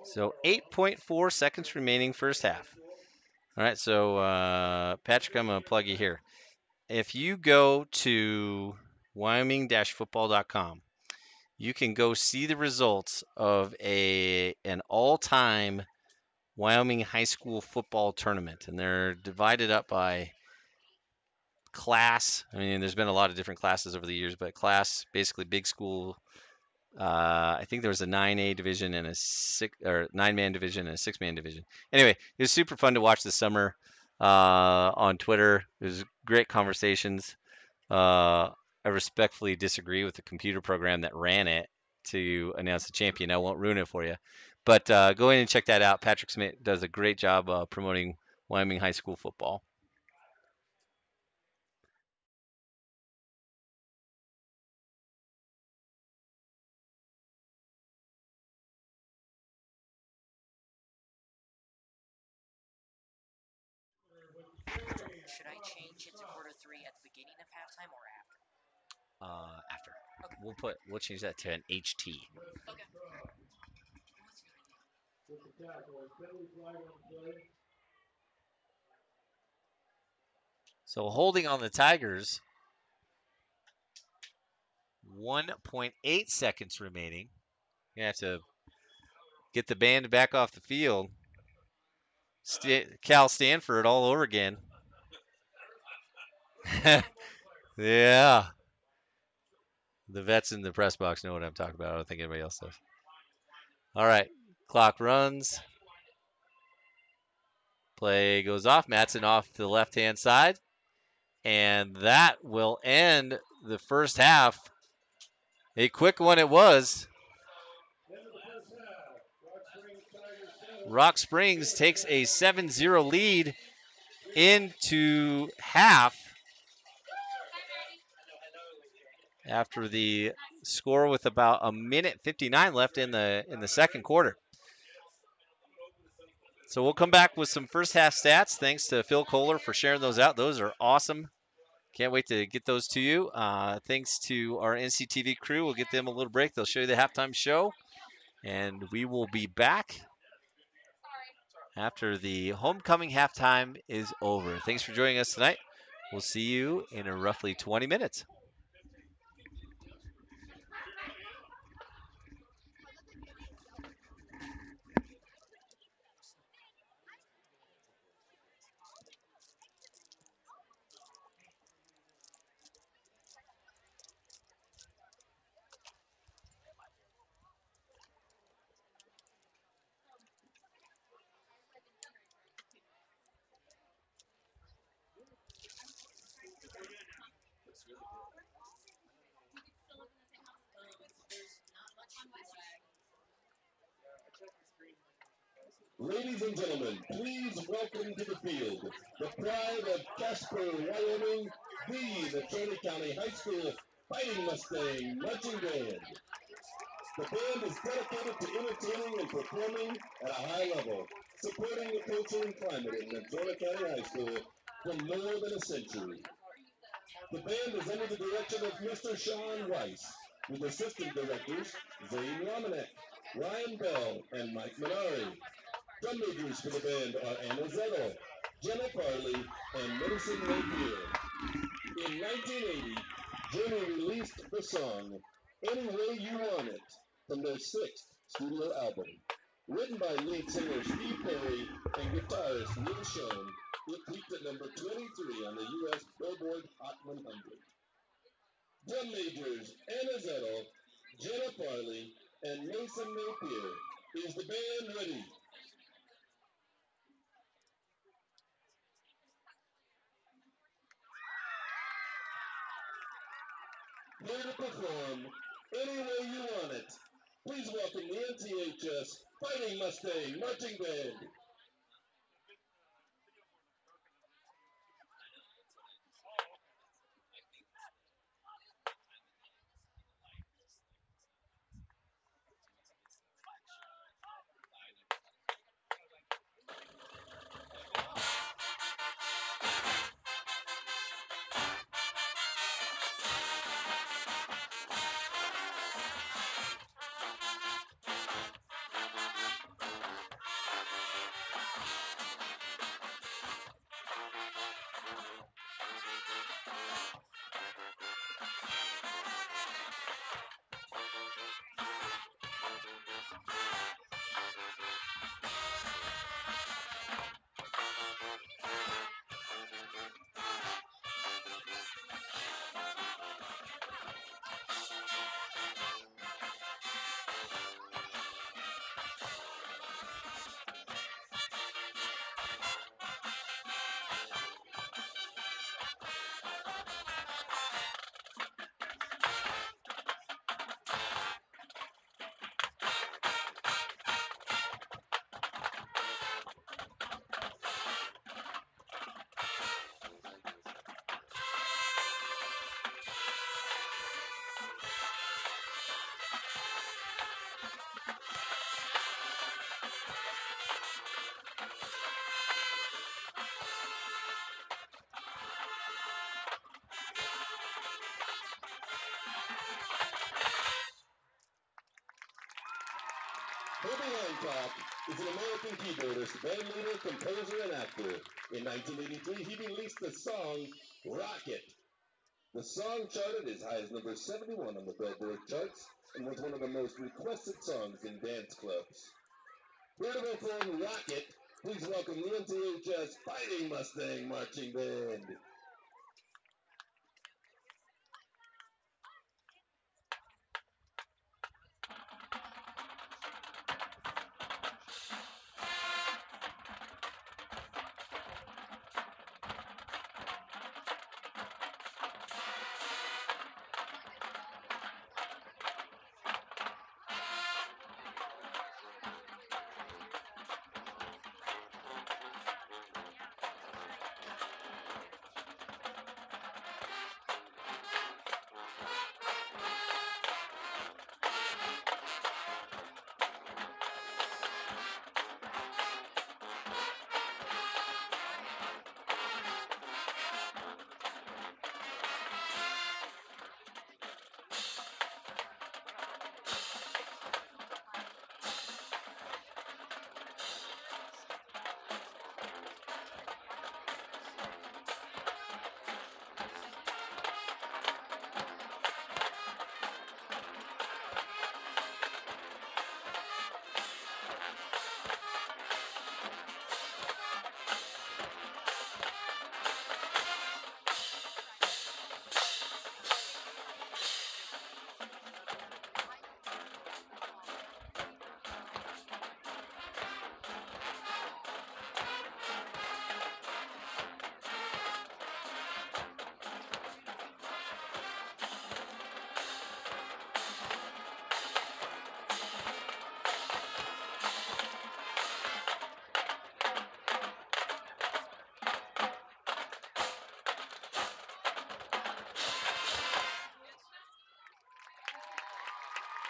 So 8.4 seconds remaining first half. All right, so Patrick, I'm going to plug you here. If you go to wyoming-football.com, you can go see the results of an all-time Wyoming high school football tournament, and they're divided up by class. I mean, there's been a lot of different classes over the years, but class, basically big school. I think there was a 9A division and a 9-man division and a 6-man division. Anyway, it was super fun to watch this summer on Twitter. It was great conversations. I respectfully disagree with the computer program that ran it. to announce the champion. I won't ruin it for you. But go in and check that out. Patrick Smith does a great job promoting Wyoming high school football. Should I change it to quarter 3 at the beginning of halftime or after? After. Okay. We'll change that to an HT. Okay. With the tackle, a penalty flag on the play. So holding on the Tigers. 1.8 seconds remaining. You have to get the band back off the field. Cal Stanford all over again. Yeah. The vets in the press box know what I'm talking about. I don't think anybody else does. All right. Clock runs. Play goes off. Matson off to the left-hand side. And that will end the first half. A quick one it was. End of the first half. Rock Springs Tigers 7. Rock Springs takes a 7-0 lead into half after the score with about a minute 59 left in the second quarter. So we'll come back with some first half stats. Thanks to Phil Kohler for sharing those out. Those are awesome. Can't wait to get those to you. Thanks to our NCTV crew. We'll get them a little break. They'll show you the halftime show. And we will be back after the homecoming halftime is over. Thanks for joining us tonight. We'll see you in roughly 20 minutes. Ladies and gentlemen, please welcome to the field the pride of Casper, Wyoming, the Natrona County High School Fighting Mustang Marching Band. The band is dedicated to entertaining and performing at a high level, supporting the culture and climate in Natrona County High School for more than a century. The band is under the direction of Mr. Sean Weiss, with assistant directors Zane Romanek, Ryan Bell, and Mike Minari. Drum majors for the band are Anna Zettel, Jenna Farley, and Mason Napier. In 1980, Journey released the song Any Way You Want It from their sixth studio album. Written by lead singer Steve Perry and guitarist Neil Schon, it peaked at number 23 on the U.S. Billboard Hot 100. Drum majors Anna Zettel, Jenna Farley, and Mason Napier. Is the band ready? Here to perform Any Way You Want It. Please welcome the NCHS Fighting Mustang Marching Band. Babcock is an American keyboardist, band leader, composer, and actor. In 1983, he released the song Rocket. The song charted as high as number 71 on the Billboard charts and was one of the most requested songs in dance clubs. Here to perform Rocket, please welcome the NCHS Fighting Mustang Marching Band.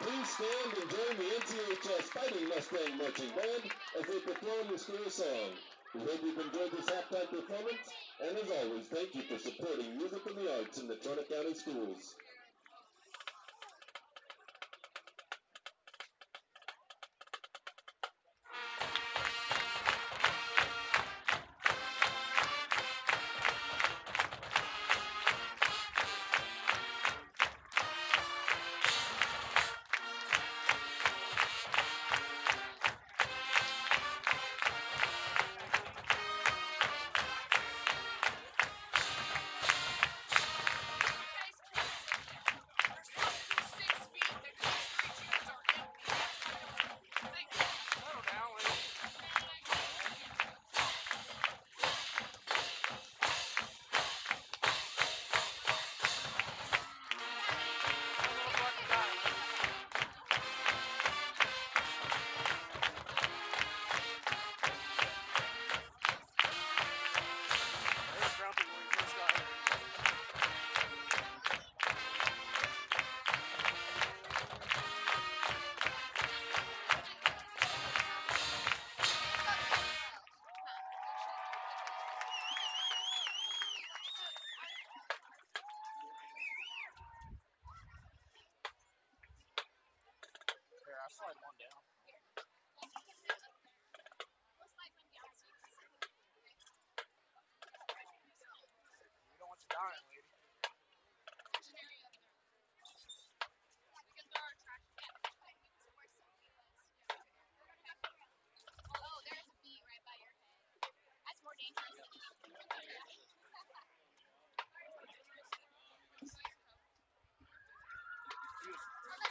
Please stand and join the NCHS Fighting Mustang Marching Band as they perform the school song. We hope you've enjoyed this halftime performance, and as always, thank you for supporting music and the arts in the Natrona County Schools. Here, I'll slide one down. We don't want you dying, lady.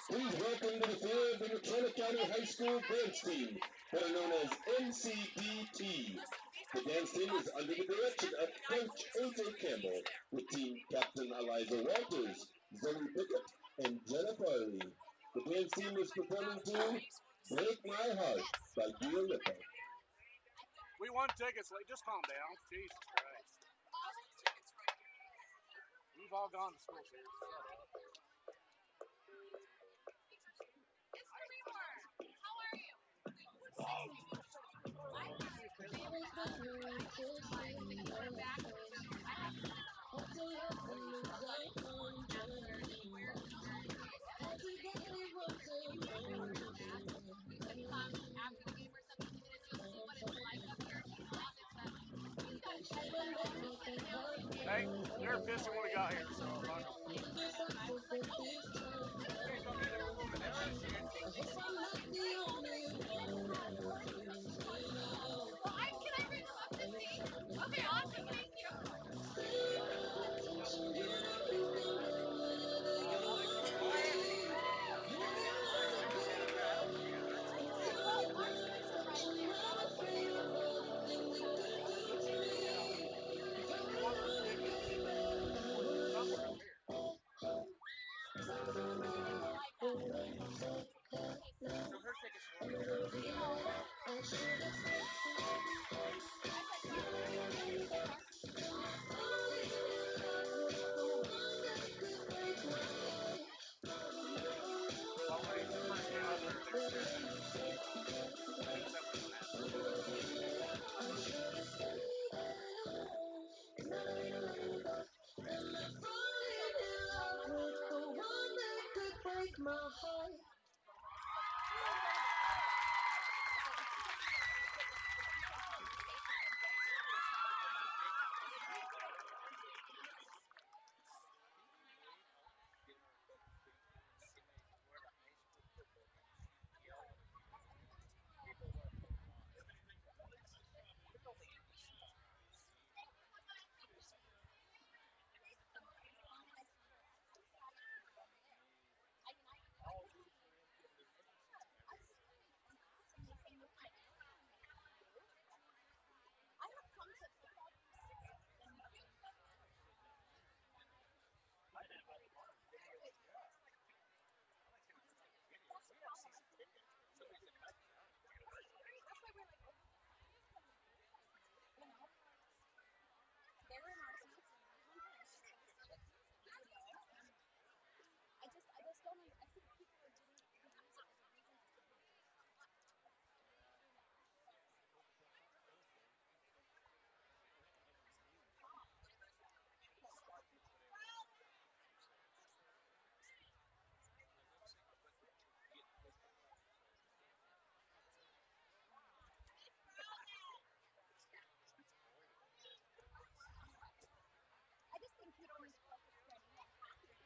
Please welcome to the field the Natrona County High School dance team, better known as NCTV. The dance team is under the direction of Coach A.J. Campbell, with team captain Eliza Walters, Zoe Pickett, and Jenna Farley. The dance team is performing to Break My Heart by Dua Lipa. We won tickets, lady. Just calm down. Jesus Christ. We've all gone to school here. Shut up. air pissing when we got here, so I'm not gonna. Okay, so okay, there we're moving. Interception. Somewhere up here. So her tickets for me. Well, when he first came up there, they were saying that something was happening.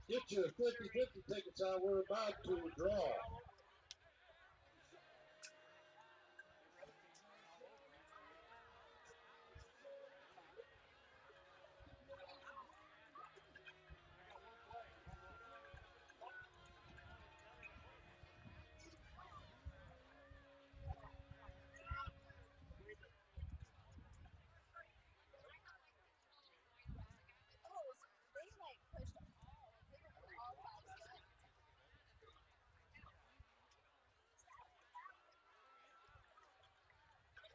Get your 50-50 tickets out. We're about to draw.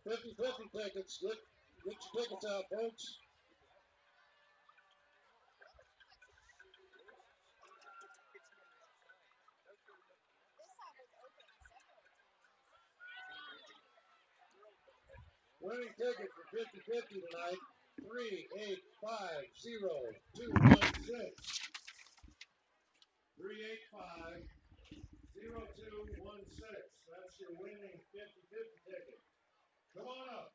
Fifty-fifty tickets. Get your tickets out, folks. Winning ticket for 50-50 tonight, 3850216. 3850216. That's your winning 50-50 ticket. Come on up.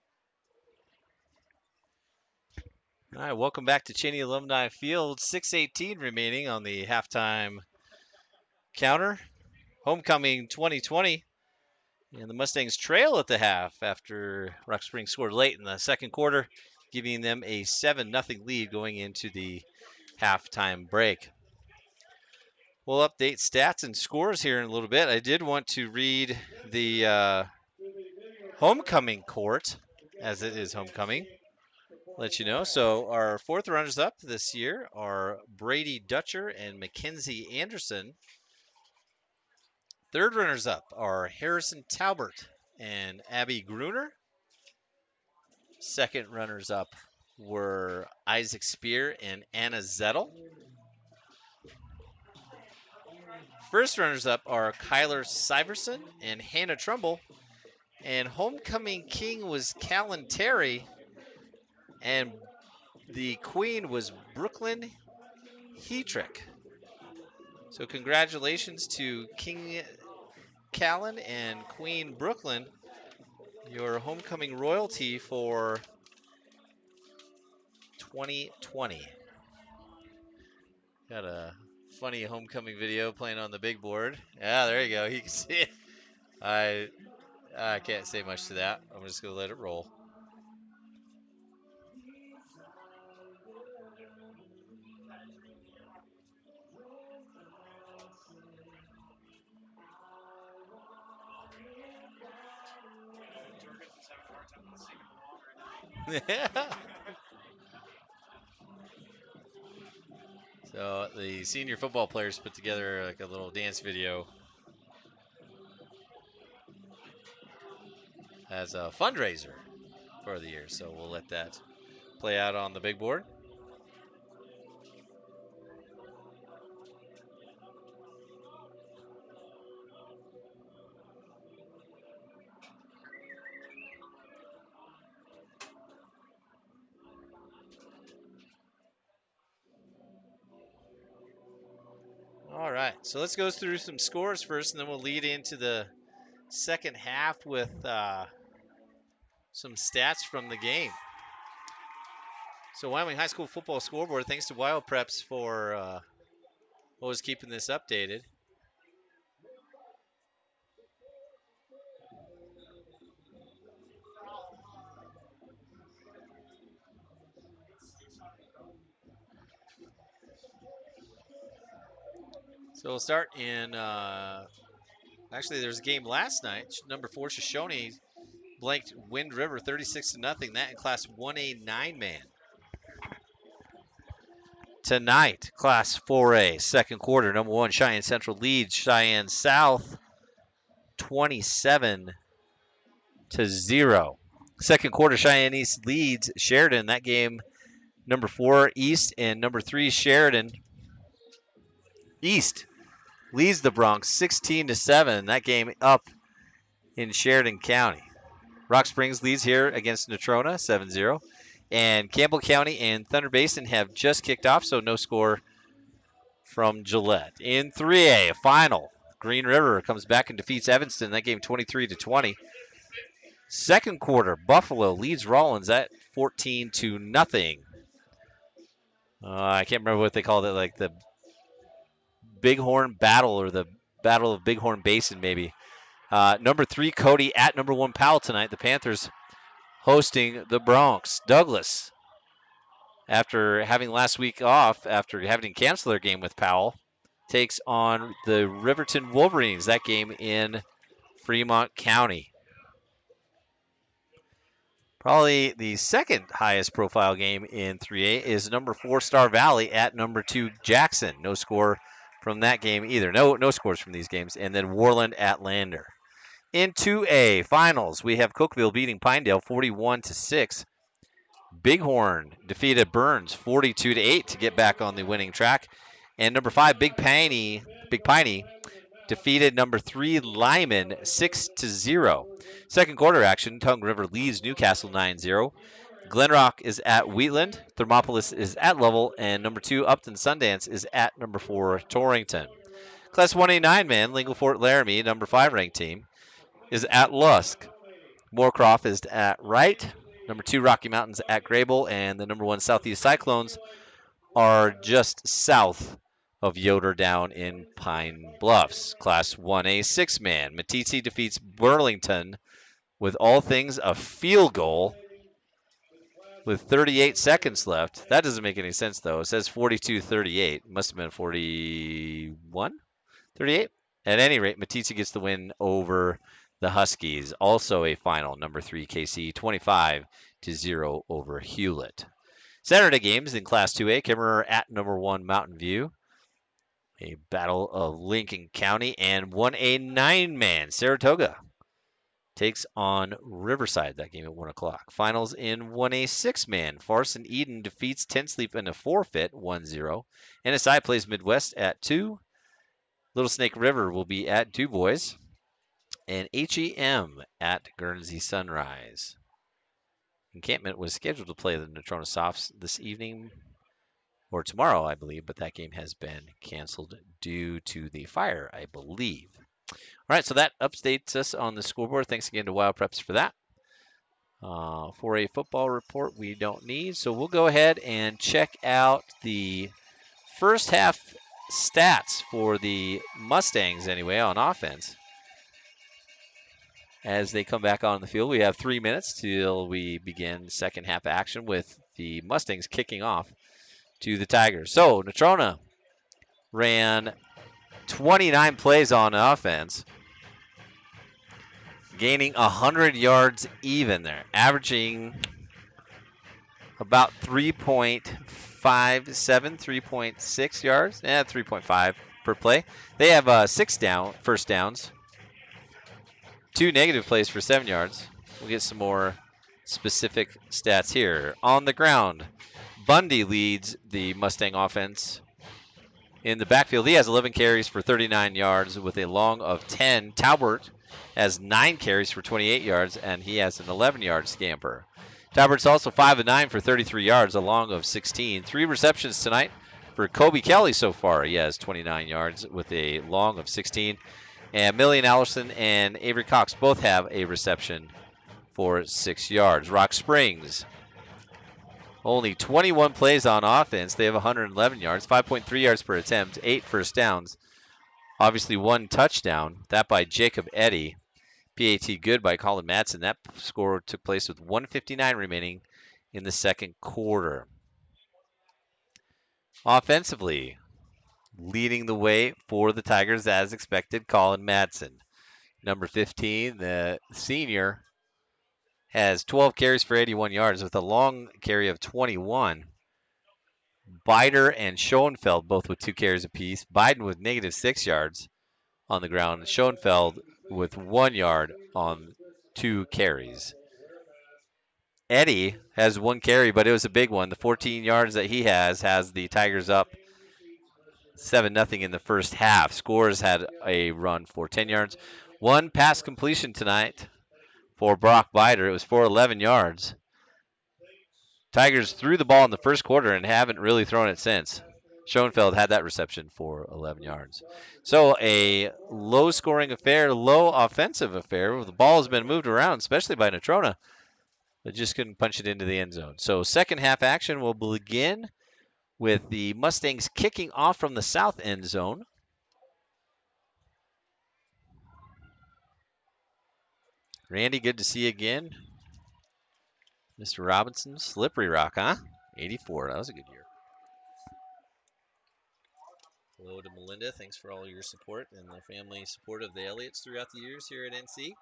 All right, welcome back to Cheney Alumni Field. 6:18 remaining on the halftime counter. Homecoming 2020. And the Mustangs trail at the half after Rock Springs scored late in the second quarter, giving them a 7-0 lead going into the halftime break. We'll update stats and scores here in a little bit. I did want to read the homecoming court, as it is homecoming. let you know. So our fourth runners up this year are Brady Dutcher and Mackenzie Anderson. Third runners up are Harrison Talbert and Abby Gruner. Second runners up were Isaac Spear and Anna Zettel. First runners up are Kyler Syverson and Hannah Trumbull. And homecoming king was Callan Terry. And the queen was Brooklyn Heatrick. So congratulations to King Callan and Queen Brooklyn, your homecoming royalty for 2020. Got a funny homecoming video playing on the big board. Yeah, there you go. You can see it. I can't say much to that. I'm just gonna let it roll. So the senior football players put together like a little dance video as a fundraiser for the year. So we'll let that play out on the big board. All right, so let's go through some scores first, and then we'll lead into the second half with some stats from the game. So Wyoming High School football scoreboard, thanks to Wild Preps for always keeping this updated. So we'll start in, actually there's a game last night. Number 4 Shoshone blanked Wind River 36-0. That in Class 1A 9-man. Tonight, Class 4A, second quarter, number 1 Cheyenne Central leads Cheyenne South 27-0. Second quarter, Cheyenne East leads Sheridan. That game, number 4 East and number 3 Sheridan. East leads the Bronx 16-7. That game up in Sheridan County. Rock Springs leads here against Natrona 7-0. And Campbell County and Thunder Basin have just kicked off, so no score from Gillette. In 3A, final, Green River comes back and defeats Evanston. That game 23-20. Second quarter, Buffalo leads Rollins at 14-0. I can't remember what they called it, like the Bighorn Battle or the Battle of Bighorn Basin, maybe. Number 3, Cody at number 1, Powell tonight. The Panthers hosting the Bronx. Douglas, after having last week off, after having to cancel their game with Powell, takes on the Riverton Wolverines. That game in Fremont County. Probably the second highest profile game in 3A is number 4 Star Valley at number 2 Jackson. No score from that game either. No scores from these games. And then Warland at Lander. In 2A finals, we have Cookeville beating Pinedale 41-6. Bighorn defeated Burns 42-8 to get back on the winning track. And number 5 Big Piney defeated number 3 Lyman 6-0. Second quarter action, Tongue River leads Newcastle 9-0. Glenrock is at Wheatland, Thermopolis is at Lovell, and number 2 Upton Sundance is at number 4 Torrington. Class 1A 9-man, Lingle Fort Laramie, number 5 ranked team, is at Lusk. Moorcroft is at Wright. Number 2 Rocky Mountains at Grable, and the number 1 Southeast Cyclones are just south of Yoder down in Pine Bluffs. Class 1A 6-man. Matisse defeats Burlington with all things a field goal with 38 seconds left. That doesn't make any sense, though. It says 42-38. Must have been 41? 38? At any rate, Matisse gets the win over the Huskies. Also a final, number 3 KC 25-0 over Hewlett. Saturday games in Class 2A, Kimmerer at number 1 Mountain View. A battle of Lincoln County, and 1A 9-man Saratoga takes on Riverside. That game at 1 o'clock. Finals in 1A 6-man. Farson Eden defeats Ten Sleep in a forfeit 1-0. NSI plays Midwest at 2. Little Snake River will be at DuBois. And HEM at Guernsey Sunrise. Encampment was scheduled to play the Natrona Softs this evening or tomorrow, I believe, but that game has been canceled due to the fire, I believe. All right, so that updates us on the scoreboard. Thanks again to Wild Preps for that. For a football report, we don't need, so we'll go ahead and check out the first half stats for the Mustangs anyway on offense. As they come back on the field, we have 3 minutes till we begin second half action with the Mustangs kicking off to the Tigers. So Natrona ran 29 plays on offense, gaining 100 yards even there, averaging about 3.57, 3.6 yards, 3.5 per play. They have 6 first downs, 2 negative plays for 7 yards. We'll get some more specific stats here. On the ground, Bundy leads the Mustang offense. In the backfield, he has 11 carries for 39 yards with a long of 10. Talbert has 9 carries for 28 yards, and he has an 11-yard scamper. Talbert's also 5 of 9 for 33 yards, a long of 16. 3 receptions tonight for Kobe Kelly so far. He has 29 yards with a long of 16. And Millian Allerson and Avery Cox both have a reception for 6 yards. Rock Springs, only 21 plays on offense. They have 111 yards, 5.3 yards per attempt, 8 first downs. Obviously, 1 touchdown. That by Jacob Eddy. PAT good by Colin Madsen. That score took place with 1:59 remaining in the second quarter. Offensively, leading the way for the Tigers as expected, Colin Madsen. Number 15, the senior, has 12 carries for 81 yards with a long carry of 21. Bider and Schoenfeld both with 2 carries apiece. Biden with -6 yards on the ground. Schoenfeld with 1 yard on 2 carries. Eddie has 1 carry, but it was a big one. The 14 yards that he has the Tigers up 7-0 in the first half. Scores had a run for 10 yards. 1 pass completion tonight for Brock Bider. It was for 11 yards. Tigers threw the ball in the first quarter and haven't really thrown it since. Schoenfeld had that reception for 11 yards. So a low-scoring affair, low offensive affair. The ball has been moved around, especially by Natrona, but just couldn't punch it into the end zone. So second half action will begin with the Mustangs kicking off from the south end zone. Randy, good to see you again. Mr. Robinson, Slippery Rock, huh? 84, that was a good year. Hello to Melinda. Thanks for all your support and the family support of the Elliots throughout the years here at NC.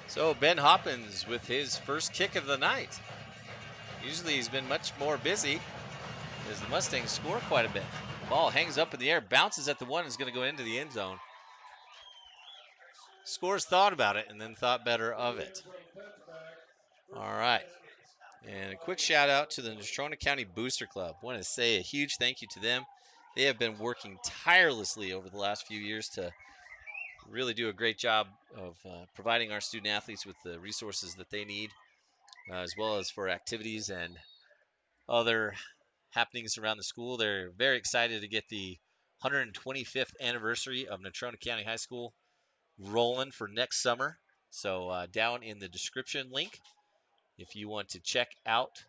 So Ben Hoppins with his first kick of the night. Usually he's been much more busy as the Mustangs score quite a bit. The ball hangs up in the air, bounces at the 1, is going to go into the end zone. Scores thought about it and then thought better of it. All right. And a quick shout out to the Natrona County Booster Club. I want to say a huge thank you to them. They have been working tirelessly over the last few years to really do a great job of providing our student athletes with the resources that they need, as well as for activities and other happenings around the school. They're very excited to get the 125th anniversary of Natrona County High School rolling for next summer. So down in the description link, if you want to check out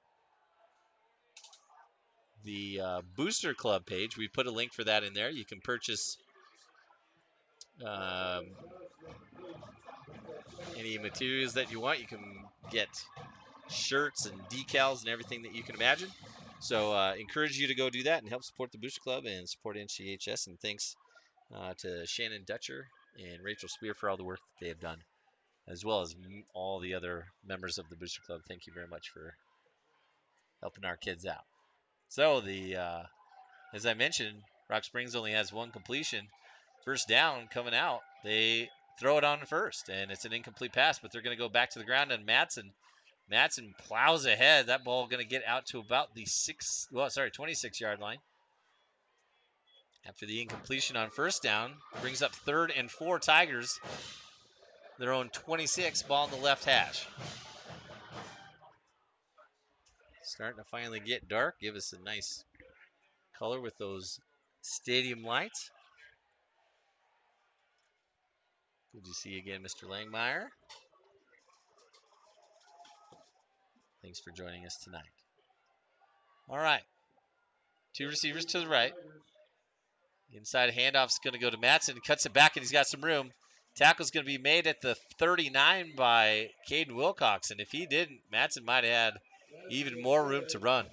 the Booster Club page, we put a link for that in there. You can purchase any materials that you want. You can get shirts and decals and everything that you can imagine. So encourage you to go do that and help support the Booster Club and support NCHS. And thanks to Shannon Dutcher and Rachel Spear for all the work that they have done, as well as all the other members of the Booster Club. Thank you very much for helping our kids out. So as I mentioned, Rock Springs only has one completion. First down coming out. They throw it on the first, and it's an incomplete pass, but they're going to go back to the ground, and Madsen plows ahead. That ball going to get out to about the 26-yard line. After the incompletion on first down, brings up 3rd and 4 Tigers. Their own 26, ball in the left hash. Starting to finally get dark. Give us a nice color with those stadium lights. Good to see you again, Mr. Langmeyer. Thanks for joining us tonight. All right. 2 receivers to the right. Inside handoff's going to go to Madsen. Cuts it back, and he's got some room. Tackle's going to be made at the 39 by Caden Wilcox, and if he didn't, Madsen might have had even more room to run.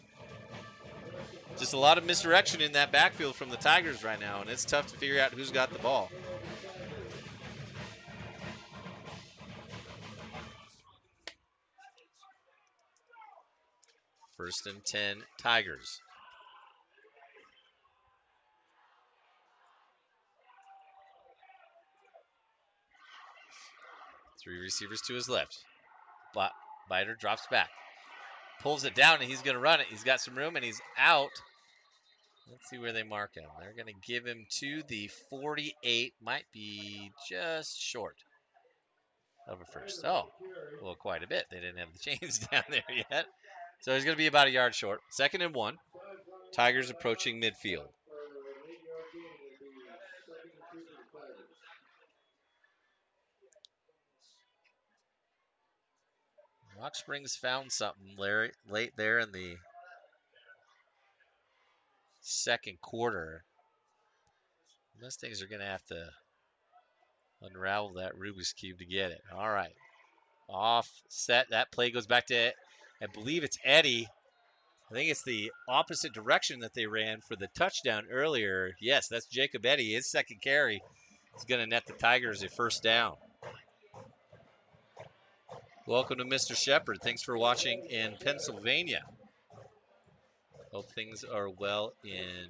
Just a lot of misdirection in that backfield from the Tigers right now, and it's tough to figure out who's got the ball. First and 10, Tigers. Three receivers to his left. But Biter drops back. Pulls it down, and he's going to run it. He's got some room, and he's out. Let's see where they mark him. They're going to give him to the 48. Might be just short of a first. Oh, well, quite a bit. They didn't have the chains down there yet. So he's going to be about a yard short. 2nd and 1. Tigers approaching midfield. Rock Springs found something late there in the second quarter. Mustangs are going to have to unravel that Rubik's Cube to get it. All right. Offset. That play goes back to, I believe it's Eddie. I think it's the opposite direction that they ran for the touchdown earlier. Yes, that's Jacob Eddie. His second carry is going to net the Tigers a first down. Welcome to Mr. Shepard. Thanks for watching in Pennsylvania. Hope things are well in,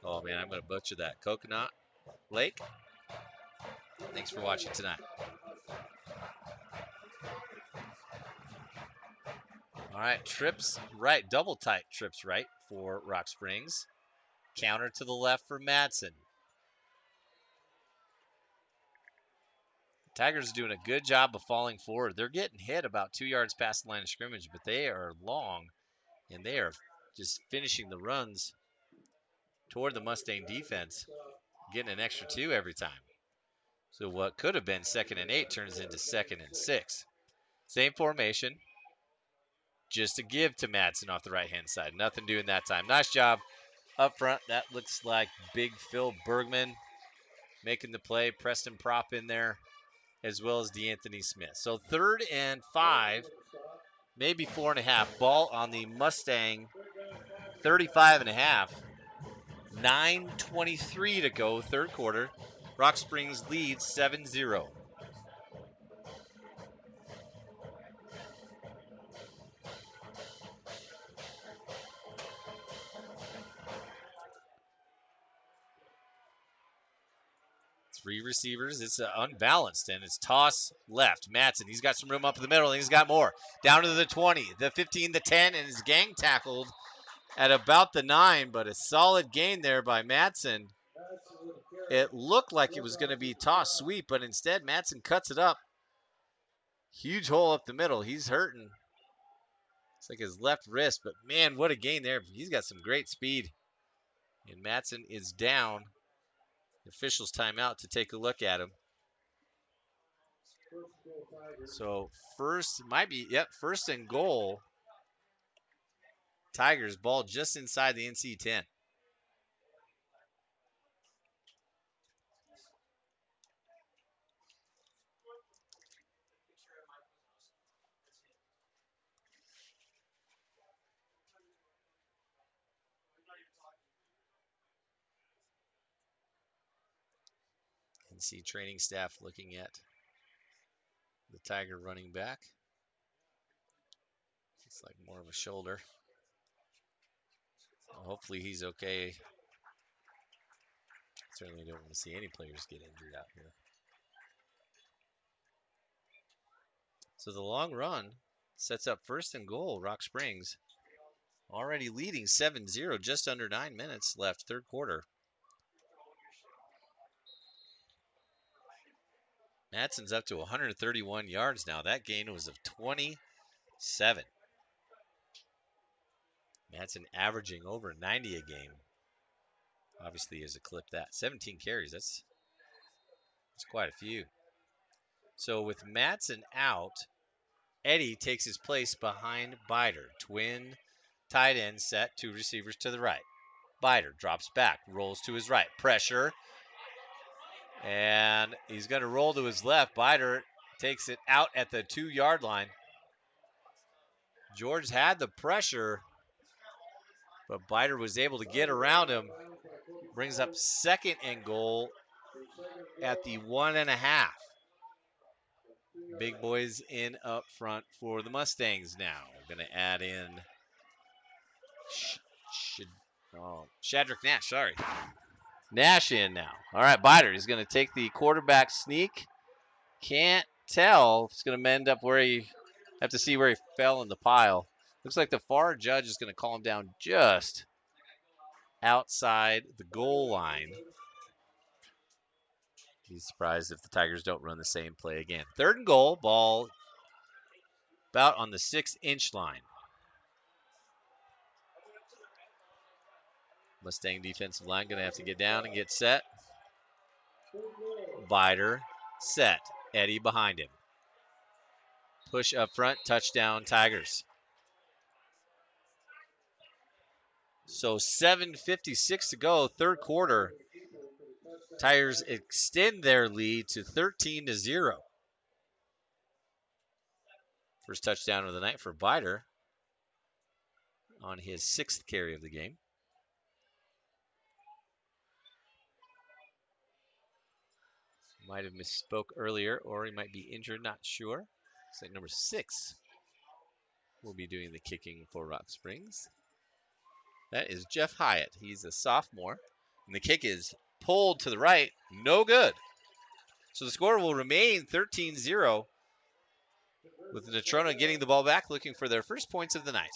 oh man, I'm going to butcher that, Coconut Lake. Thanks for watching tonight. All right, trips right, double tight trips right for Rock Springs. Counter to the left for Madsen. Tigers are doing a good job of falling forward. They're getting hit about 2 yards past the line of scrimmage, but they are long, and they are just finishing the runs toward the Mustang defense, getting an extra 2 every time. So what could have been 2nd and 8 turns into 2nd and 6. Same formation, just a give to Madsen off the right-hand side. Nothing doing that time. Nice job up front. That looks like Big Phil Bergman making the play. Preston Prop in there, as well as DeAnthony Smith. So 3rd and 5, maybe 4.5. Ball on the Mustang 35.5. 9:23 to go, 3rd quarter. Rock Springs leads 7-0. Three receivers. It's unbalanced, and it's toss left. Madsen, he's got some room up in the middle, and he's got more. Down to the 20, the 15, the 10, and is gang tackled at about the 9, but a solid gain there by Madsen. Matson with a carry. It looked like it was going to be toss sweep, but instead Matson cuts it up. Huge hole up the middle. He's hurting. It's like his left wrist, but man, what a gain there. He's got some great speed. And Matson is down. The officials timeout to take a look at him. First goal Tigers. So first might be, yep, first and goal. Tigers ball just inside the NC 10. NC training staff looking at the Tiger running back. It's like more of a shoulder. Well, hopefully he's okay. Certainly don't want to see any players get injured out here. So the long run sets up first and goal, Rock Springs. Already leading 7-0, just under 9 minutes left, third quarter. Matson's up to 131 yards now. That gain was of 27. Matson averaging over 90 a game. Obviously, is a clip that. 17 carries, that's quite a few. So with Matson out, Eddie takes his place behind Bider. Twin tight end set, two receivers to the right. Bider drops back, rolls to his right. Pressure. And he's going to roll to his left. Bider takes it out at the 2-yard line. George had the pressure, but Bider was able to get around him. Brings up second and goal at the 1.5. Big boys in up front for the Mustangs now. Going to add in Shadrach Nash, sorry. Nash in now. All right, Bider is going to take the quarterback sneak. Can't tell if it's going to end up where he, have to see where he fell in the pile. Looks like the far judge is going to call him down just outside the goal line. He's surprised if the Tigers don't run the same play again. Third and goal, ball about on the 6-inch line. Mustang defensive line going to have to get down and get set. Bider set. Eddie behind him. Push up front, touchdown Tigers. So 7:56 to go, third quarter. Tigers extend their lead to 13-0. First touchdown of the night for Bider on his 6th carry of the game. Might have misspoke earlier, or he might be injured, not sure. Looks like number 6 will be doing the kicking for Rock Springs. That is Jeff Hyatt. He's a sophomore. And the kick is pulled to the right. No good. So the score will remain 13-0 with Natrona getting the ball back, looking for their first points of the night.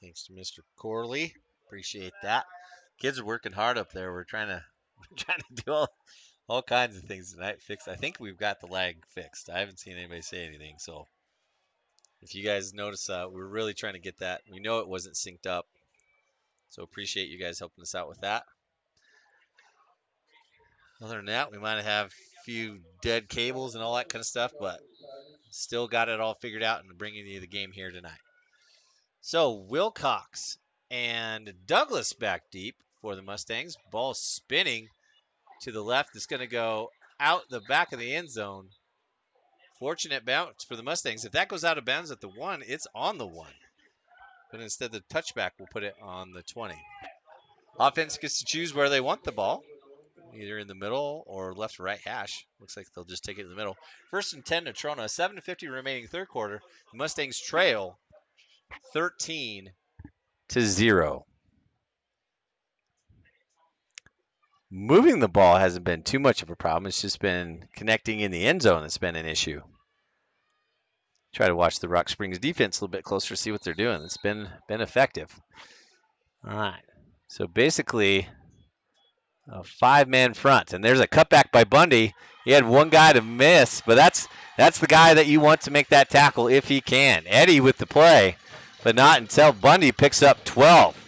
Thanks to Mr. Corley. Appreciate that. Kids are working hard up there. We're trying to do all kinds of things tonight. I think we've got the lag fixed. I haven't seen anybody say anything. So if you guys notice, we're really trying to get that. We know it wasn't synced up. So appreciate you guys helping us out with that. Other than that, we might have few dead cables and all that kind of stuff, but still got it all figured out and bringing you the game here tonight. So Wilcox and Douglas back deep for the Mustangs. Ball spinning to the left. It's going to go out the back of the end zone. Fortunate bounce for the Mustangs. If that goes out of bounds at the 1, it's on the 1. But instead the touchback will put it on the 20. Offense gets to choose where they want the ball, either in the middle or left or right hash. Looks like they'll just take it in the middle. 1st and 10 Natrona. 7:50 remaining third quarter. The Mustangs trail 13-0. Moving the ball hasn't been too much of a problem. It's just been connecting in the end zone that's been an issue. Try to watch the Rock Springs defense a little bit closer, see what they're doing. It's been effective. All right. So basically a 5-man front. And there's a cutback by Bundy. He had one guy to miss, but that's the guy that you want to make that tackle if he can. Eddie with the play, but not until Bundy picks up 12.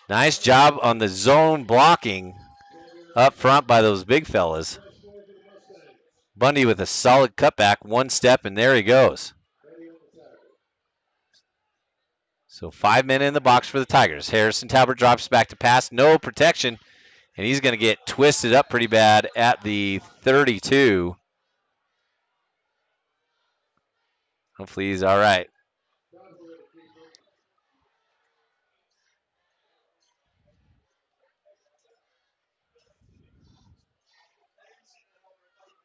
Nice job on the zone blocking up front by those big fellas. Bundy with a solid cutback, 1 step, and there he goes. So 5 men in the box for the Tigers. Harrison Talbert drops back to pass, no protection, and he's going to get twisted up pretty bad at the 32. Hopefully he's all right.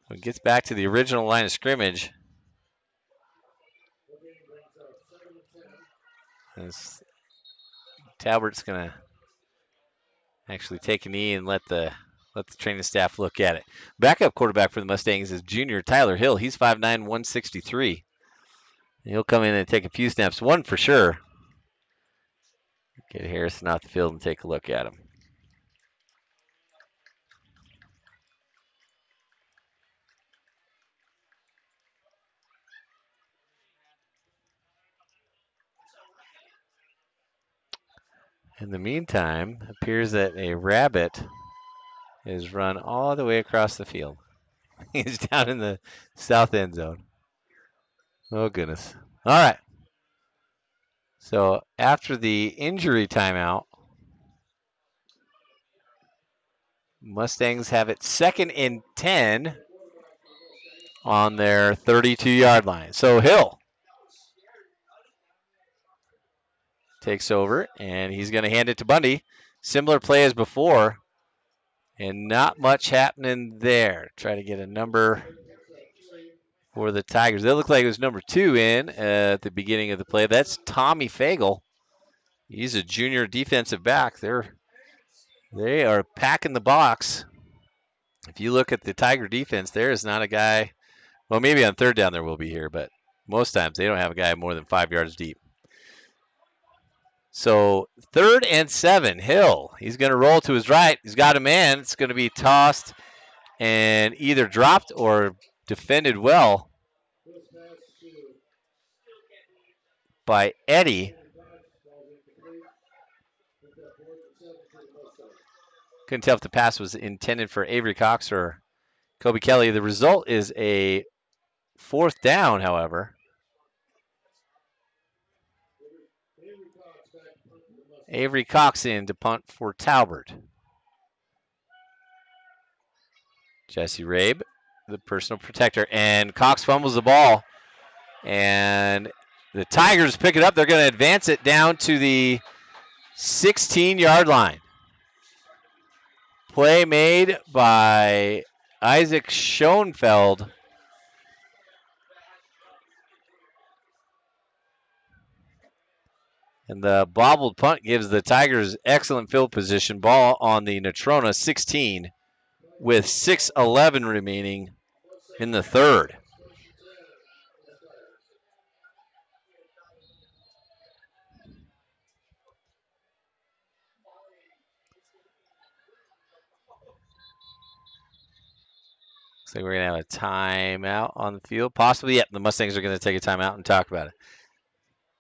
When it gets back to the original line of scrimmage, Talbert's going to actually take a knee and let the training staff look at it. Backup quarterback for the Mustangs is junior Tyler Hill. He's 5'9", 163. He'll come in and take a few snaps, one for sure. Get Harrison off the field and take a look at him. In the meantime, it appears that a rabbit is run all the way across the field. He's down in the south end zone. Oh, goodness. All right. So after the injury timeout, Mustangs have it 2nd and 10 on their 32-yard line. So Hill takes over, and he's going to hand it to Bundy. Similar play as before, and not much happening there. Try to get a number for the Tigers. They look like it was number 2 in at the beginning of the play. That's Tommy Fagel. He's a junior defensive back. They are packing the box. If you look at the Tiger defense, there is not a guy. Well, maybe on 3rd down there will be here, but most times they don't have a guy more than 5 yards deep. So 3rd and 7, Hill. He's going to roll to his right. He's got a man. It's going to be tossed and either dropped or defended well by Eddie. Couldn't tell if the pass was intended for Avery Cox or Kobe Kelly. The result is a 4th down, however. Avery Cox in to punt for Talbert. Jesse Rabe, the personal protector, and Cox fumbles the ball. And the Tigers pick it up. They're going to advance it down to the 16-yard line. Play made by Isaac Schoenfeld. And the bobbled punt gives the Tigers excellent field position. Ball on the Natrona 16 with 6:11 remaining in the 3rd. Looks like we're going to have a timeout on the field. Possibly, yep, the Mustangs are going to take a timeout and talk about it.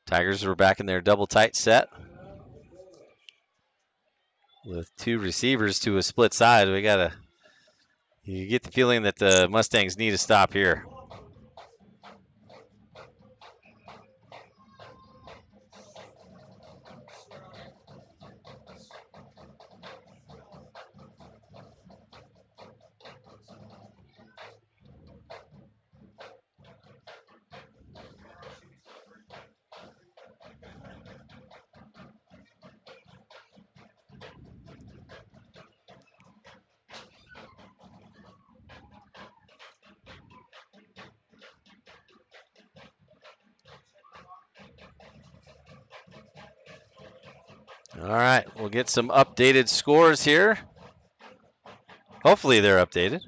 Tigers are back in their double tight set with 2 receivers to a split side. We got to You get the feeling that the Mustangs need a stop here. All right, we'll get some updated scores here. Hopefully they're updated.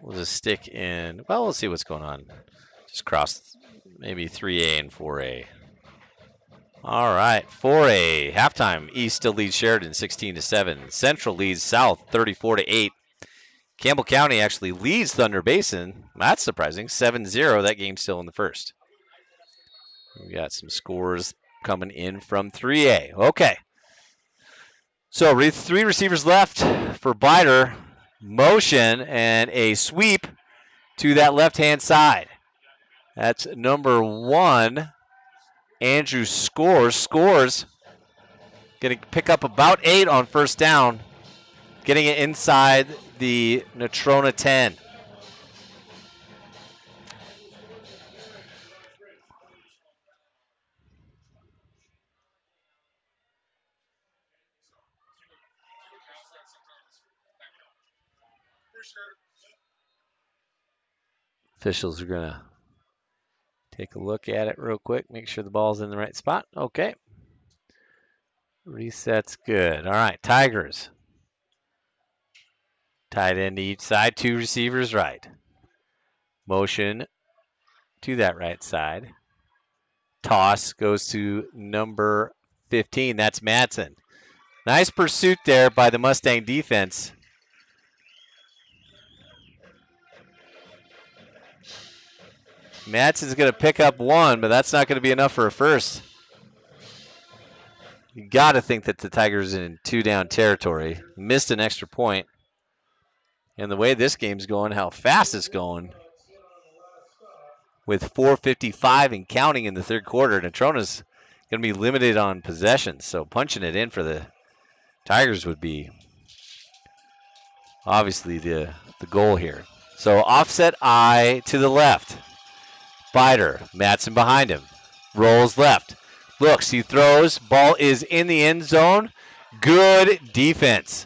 We'll just stick in, well, we'll see what's going on. Just cross maybe 3A and 4A. All right, 4A, halftime. East still leads Sheridan 16-7. Central leads South 34-8. Campbell County actually leads Thunder Basin. That's surprising, 7-0. That game's still in the first. We got some scores coming in from 3A. Okay. So 3 receivers left for Bider. Motion and a sweep to that left-hand side. That's number 1. Andrew scores. Going to pick up about 8 on first down. Getting it inside the Natrona 10. Officials are going to take a look at it real quick, make sure the ball's in the right spot. Okay. Reset's good. All right, Tigers. Tight end to each side, 2 receivers right. Motion to that right side. Toss goes to number 15. That's Madsen. Nice pursuit there by the Mustang defense. Madsen's going to pick up 1, but that's not going to be enough for a first. You got to think that the Tigers are in 2-down territory. Missed an extra point. And the way this game's going, how fast it's going, with 4:55 and counting in the third quarter, Natrona's going to be limited on possessions. So punching it in for the Tigers would be obviously the goal here. So offset I to the left. Bider, Madsen behind him. Rolls left. Looks, he throws. Ball is in the end zone. Good defense.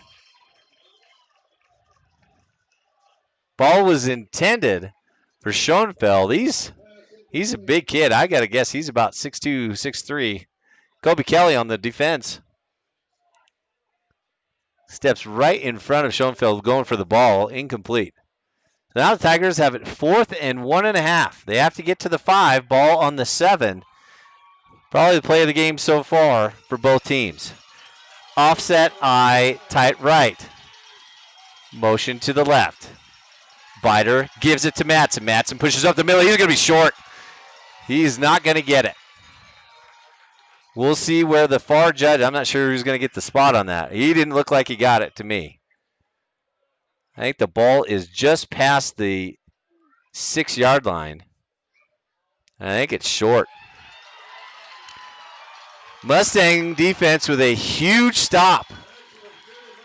Ball was intended for Schoenfeld. He's a big kid. I got to guess he's about 6'2", 6'3". Kobe Kelly on the defense. Steps right in front of Schoenfeld going for the ball. Incomplete. So now the Tigers have it 4th and 1.5. They have to get to the 5. Ball on the 7. Probably the play of the game so far for both teams. Offset I, tight right. Motion to the left. Bider gives it to Madsen. Madsen pushes up the middle. He's going to be short. He's not going to get it. We'll see where the far judge, I'm not sure who's going to get the spot on that. He didn't look like he got it to me. I think the ball is just past the 6-yard line. I think it's short. Mustang defense with a huge stop.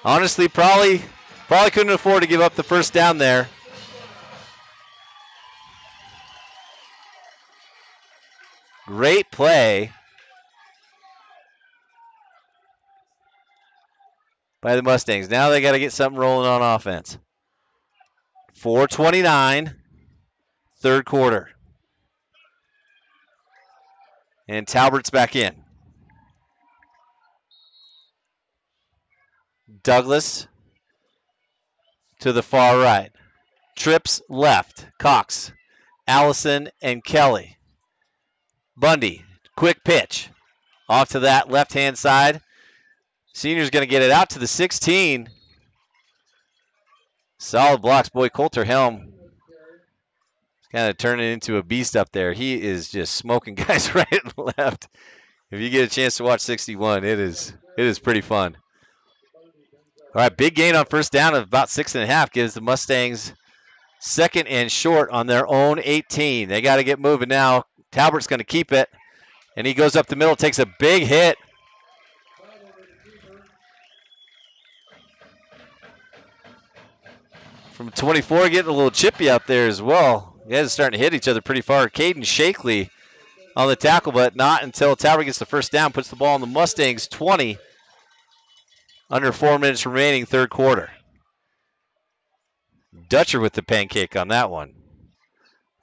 Honestly, probably couldn't afford to give up the first down there. Great play by the Mustangs. Now they got to get something rolling on offense. 4:29, third quarter. And Talbert's back in. Douglas to the far right. Trips left. Cox, Allison, and Kelly. Bundy, quick pitch. Off to that left-hand side. Senior's going to get it out to the 16. Solid blocks. Boy, Coulter Helm kind of turning into a beast up there. He is just smoking guys right and left. If you get a chance to watch 61, it is pretty fun. All right, big gain on first down of about 6.5 gives the Mustangs second and short on their own 18. They got to get moving now. Talbert's going to keep it, and he goes up the middle, takes a big hit. From 24, getting a little chippy out there as well. You guys are starting to hit each other pretty far. Caden Shakely on the tackle, but not until Talbert gets the first down, puts the ball on the Mustangs 20. Under 4 minutes remaining, third quarter. Dutcher with the pancake on that one.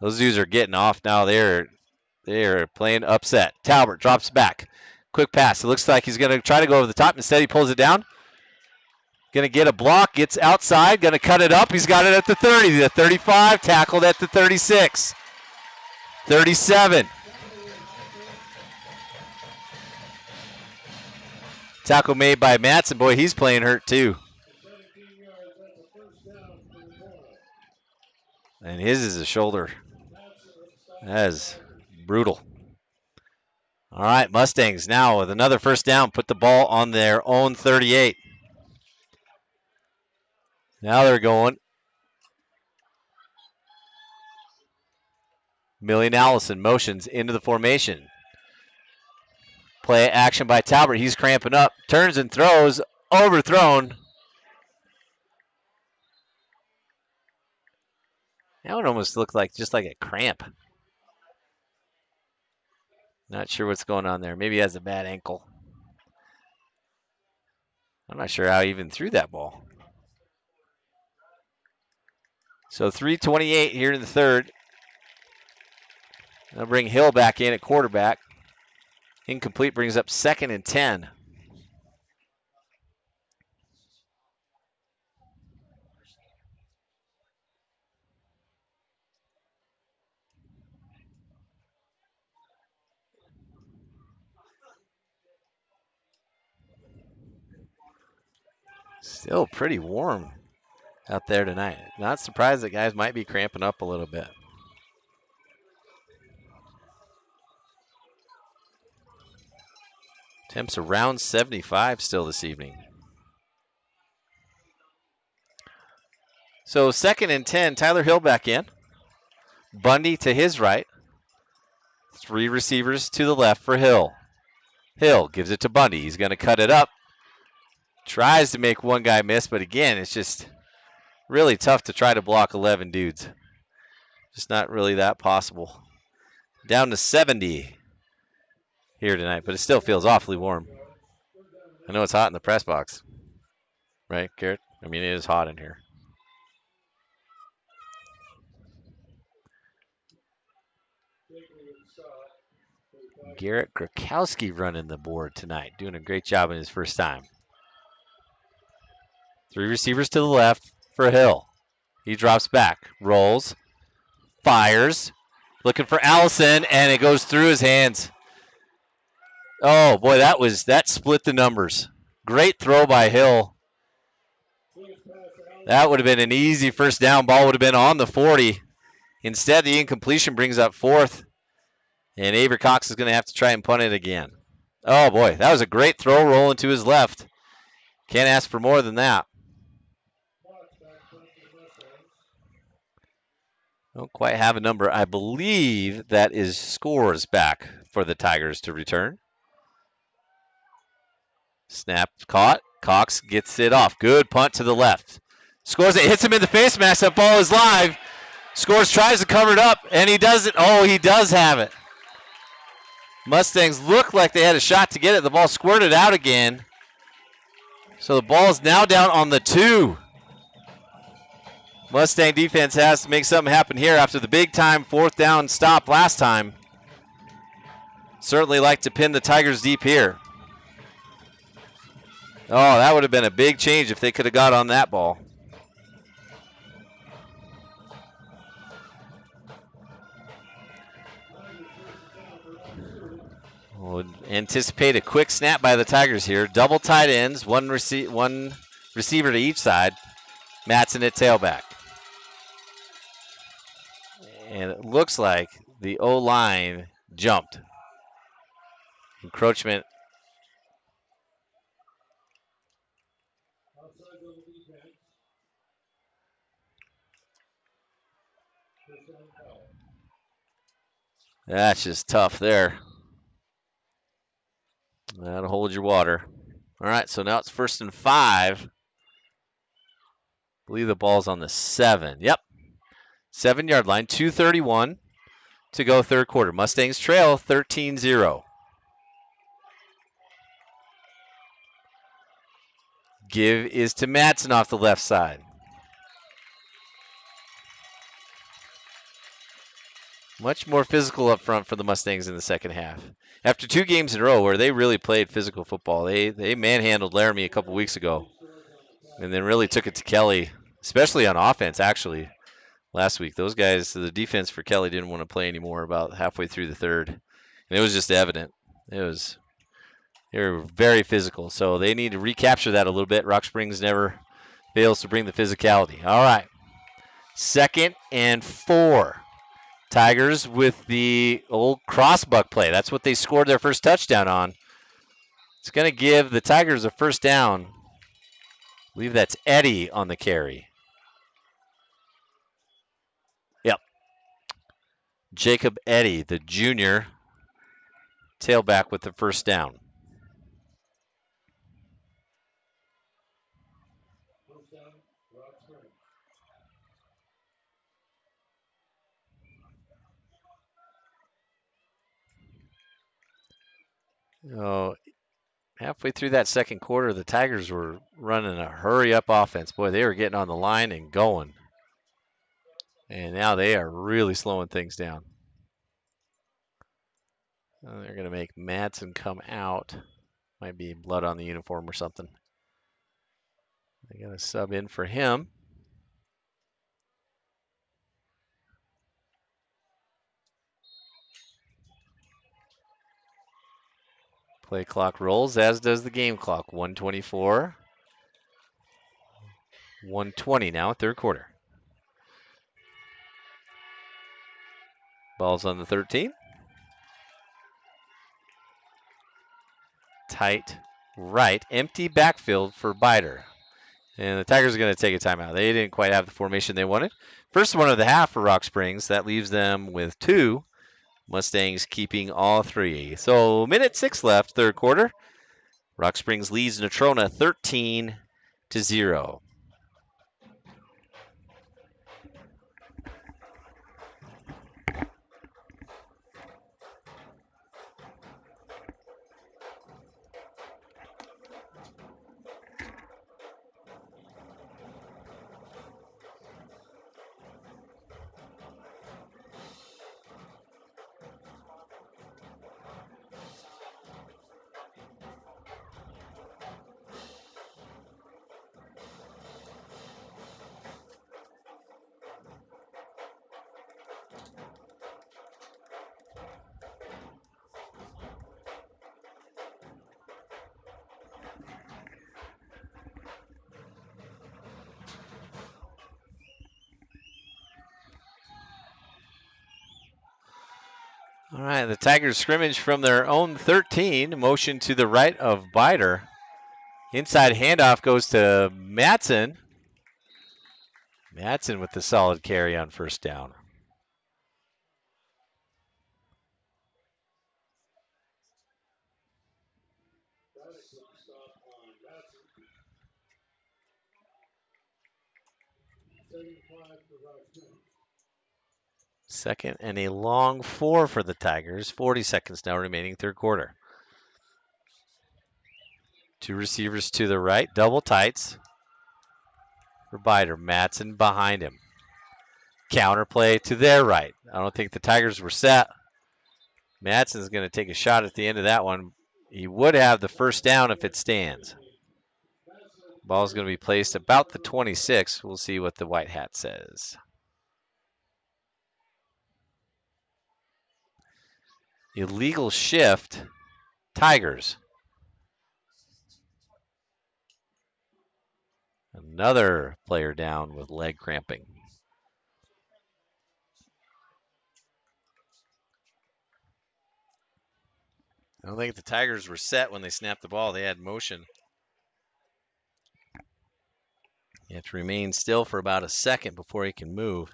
Those dudes are getting off now. They're playing upset. Talbert drops back. Quick pass. It looks like he's going to try to go over the top. Instead, he pulls it down. Going to get a block. Gets outside. Going to cut it up. He's got it at the 30. The 35. Tackled at the 36. 37. Tackle made by Matson. Boy, he's playing hurt too. And his is a shoulder. That is brutal. All right, Mustangs now with another first down, put the ball on their own 38. Now they're going. Million Allison motions into the formation. Play action by Talbert. He's cramping up. Turns and throws. Overthrown. That one almost looked like just like a cramp. Not sure what's going on there. Maybe he has a bad ankle. I'm not sure how he even threw that ball. So 3:28 here in the third. They'll bring Hill back in at quarterback. Incomplete brings up 2nd and 10. Still pretty warm out there tonight. Not surprised that guys might be cramping up a little bit. Temps around 75 still this evening. So 2nd and 10, Tyler Hill back in. Bundy to his right. 3 receivers to the left for Hill. Hill gives it to Bundy. He's going to cut it up. Tries to make one guy miss, but again, it's just really tough to try to block 11 dudes. Just not really that possible. Down to 70 here tonight, but it still feels awfully warm. I know it's hot in the press box. Right, Garrett? I mean, it is hot in here. Garrett Krakowski running the board tonight, doing a great job in his first time. 3 receivers to the left for Hill. He drops back, rolls, fires, looking for Allison, and it goes through his hands. Oh boy, that split the numbers. Great throw by Hill. That would have been an easy first down. Ball would have been on the 40. Instead, the incompletion brings up 4th. And Avery Cox is going to have to try and punt it again. Oh, boy. That was a great throw rolling to his left. Can't ask for more than that. Don't quite have a number. I believe that is Scores back for the Tigers to return. Snap caught. Cox gets it off. Good punt to the left. Scores it. Hits him in the face mask. That ball is live. Scores tries to cover it up, and he does it. Oh, he does have it. Mustangs looked like they had a shot to get it. The ball squirted out again. So the ball is now down on the 2. Mustang defense has to make something happen here after the big time 4th down stop last time. Certainly like to pin the Tigers deep here. Oh, that would have been a big change if they could have got on that ball. We'll anticipate a quick snap by the Tigers here. Double tight ends, one receiver to each side. Matson at tailback. And it looks like the O-line jumped. Encroachment. Outside of the defense. First down foul. That's just tough there. That'll hold your water. All right, so now it's 1st and 5. I believe the ball's on the 7. Yep. 7-yard line, 2:31 to go third quarter. Mustangs trail 13-0. Give is to Madsen off the left side. Much more physical up front for the Mustangs in the second half. After 2 games in a row where they really played physical football, they manhandled Laramie a couple weeks ago and then really took it to Kelly, especially on offense, actually, last week. Those guys, the defense for Kelly didn't want to play anymore about halfway through the third. And it was just evident. They were very physical, so they need to recapture that a little bit. Rock Springs never fails to bring the physicality. All right, 2nd and 4. Tigers with the old crossbuck play. That's what they scored their first touchdown on. It's going to give the Tigers a first down. I believe that's Eddie on the carry. Yep. Jacob Eddy, the junior tailback with the first down. First down, Rock Springs. Oh, halfway through that second quarter, the Tigers were running a hurry-up offense. Boy, they were getting on the line and going. And now they are really slowing things down. They're going to make Madsen come out. Might be blood on the uniform or something. They're going to sub in for him. Play clock rolls, as does the game clock. 1:24. 1:20 now, third quarter. Ball's on the 13. Tight right. Empty backfield for Bider. And the Tigers are going to take a timeout. They didn't quite have the formation they wanted. First one of the half for Rock Springs. That leaves them with 2. Mustangs keeping all 3. So minute 6 left, third quarter. Rock Springs leads Natrona 13-0. All right, the Tigers scrimmage from their own 13. Motion to the right of Bider. Inside handoff goes to Madsen. Madsen with the solid carry on first down. Braddock with the stop on Madsen. 7-5 for Rock Springs. 2nd and a long 4 for the Tigers. 40 seconds now remaining, third quarter. 2 receivers to the right, double tights for Bider. Madsen behind him. Counter play to their right. I don't think the Tigers were set. Madsen's going to take a shot at the end of that one. He would have the first down if it stands. Ball's going to be placed about the 26. We'll see what the white hat says. Illegal shift, Tigers. Another player down with leg cramping. I don't think the Tigers were set when they snapped the ball. They had motion. You have to remain still for about a second before he can move.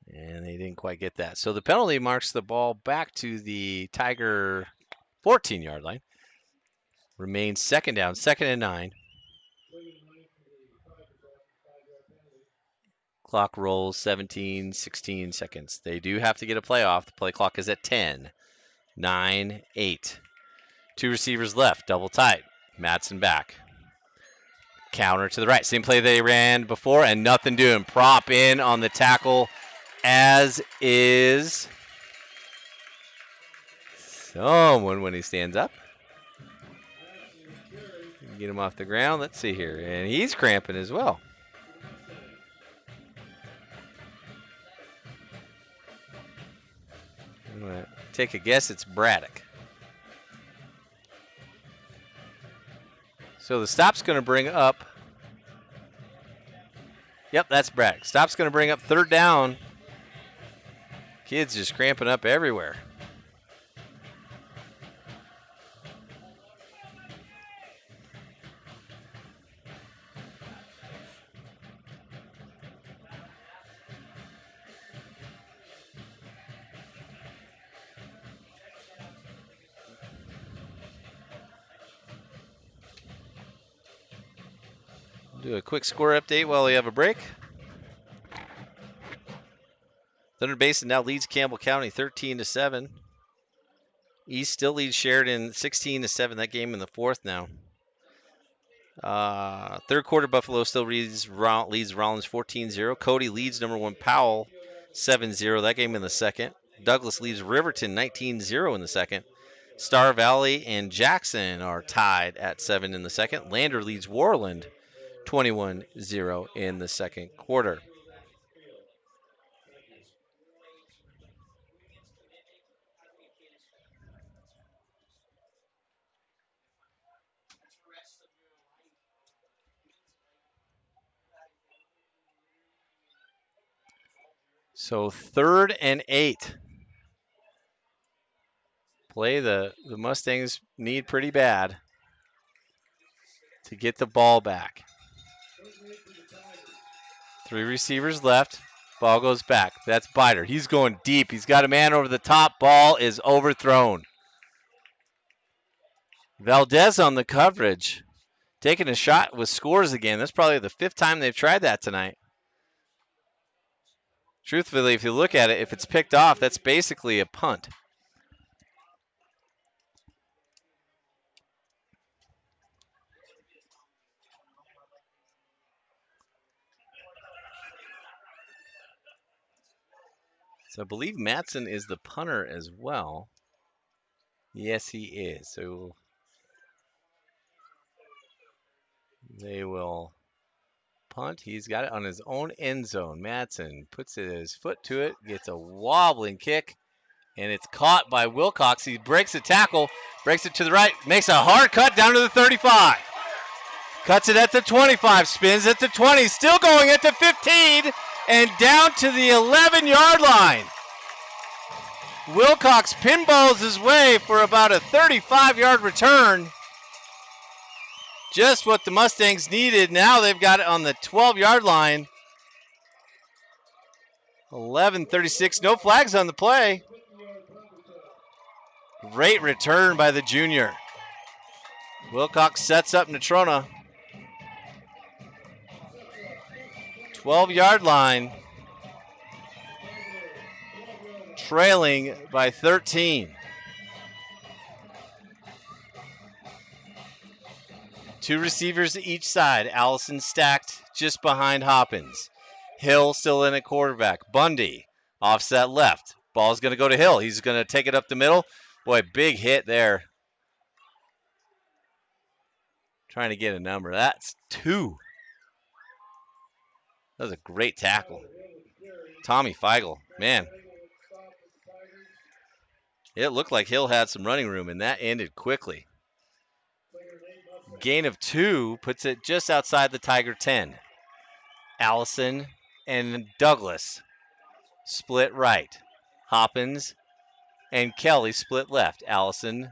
And they didn't quite get that. So the penalty marks the ball back to the Tiger 14-yard line. Remains second down, 2nd and 9. Clock rolls 17, 16 seconds. They do have to get a play off. The play clock is at 10, 9, 8. 2 receivers left, double tight. Madsen back. Counter to the right. Same play they ran before and nothing doing. Prop in on the tackle, as is someone when he stands up. Get him off the ground. Let's see here. And he's cramping as well. I'm going to take a guess it's Braddock. So the stop's going to bring up. Yep, that's Braddock. Stop's going to bring up 3rd down. Kids just cramping up everywhere. Do a quick score update while we have a break. Thunder Basin now leads Campbell County 13-7. East still leads Sheridan 16-7. That game in the 4th now. 3rd quarter, Buffalo still leads Rollins 14-0. Cody leads number 1 Powell 7-0. That game in the 2nd. Douglas leads Riverton 19-0 in the 2nd. Star Valley and Jackson are tied at 7 in the 2nd. Lander leads Warland 21-0 in the 2nd quarter. So 3rd and 8. Play the Mustangs need pretty bad to get the ball back. 3 receivers left. Ball goes back. That's Biter. He's going deep. He's got a man over the top. Ball is overthrown. Valdez on the coverage. Taking a shot with scores again. That's probably the 5th time they've tried that tonight. Truthfully, if you look at it, if it's picked off, that's basically a punt. So I believe Madsen is the punter as well. Yes, he is. So they will punt. He's got it on his own end zone. Madsen puts his foot to it, gets a wobbling kick, and it's caught by Wilcox. He breaks the tackle, breaks it to the right, makes a hard cut down to the 35. Cuts it at the 25, spins at the 20, still going at the 15, and down to the 11-yard line. Wilcox pinballs his way for about a 35-yard return. Just what the Mustangs needed. Now they've got it on the 12-yard line. 11:36, no flags on the play. Great return by the junior. Wilcox sets up Natrona. 12-yard line. Trailing by 13. 2 receivers each side. Allison stacked just behind Hoppins. Hill still in at quarterback. Bundy offset left. Ball's going to go to Hill. He's going to take it up the middle. Boy, big hit there. Trying to get a number. That's 2. That was a great tackle. Tommy Feigl, man. It looked like Hill had some running room, and that ended quickly. Gain of 2 puts it just outside the Tiger 10. Allison and Douglas split right. Hoppins and Kelly split left. Allison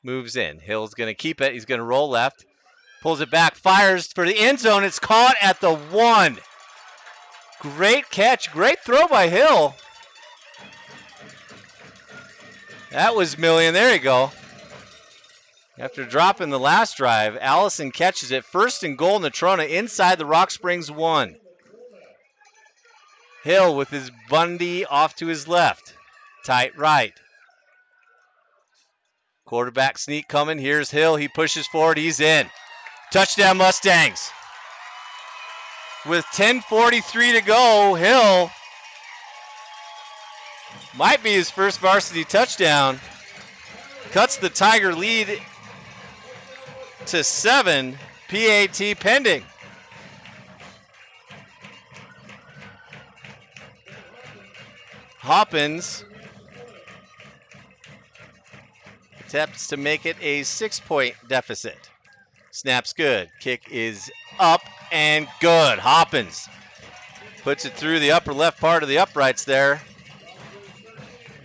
moves in. Hill's going to keep it. He's going to roll left. Pulls it back, fires for the end zone. It's caught at the 1. Great catch, great throw by Hill. That was Million. There you go. After dropping the last drive, Allison catches it. 1st and goal, Natrona inside the Rock Springs 1. Hill with his Bundy off to his left. Tight right. Quarterback sneak coming. Here's Hill. He pushes forward. He's in. Touchdown Mustangs. With 10:43 to go, Hill might be his first varsity touchdown. Cuts the Tiger lead to 7. PAT pending. Hoppins attempts to make it a 6-point deficit. Snap's good. Kick is up and good. Hoppins puts it through the upper left part of the uprights there.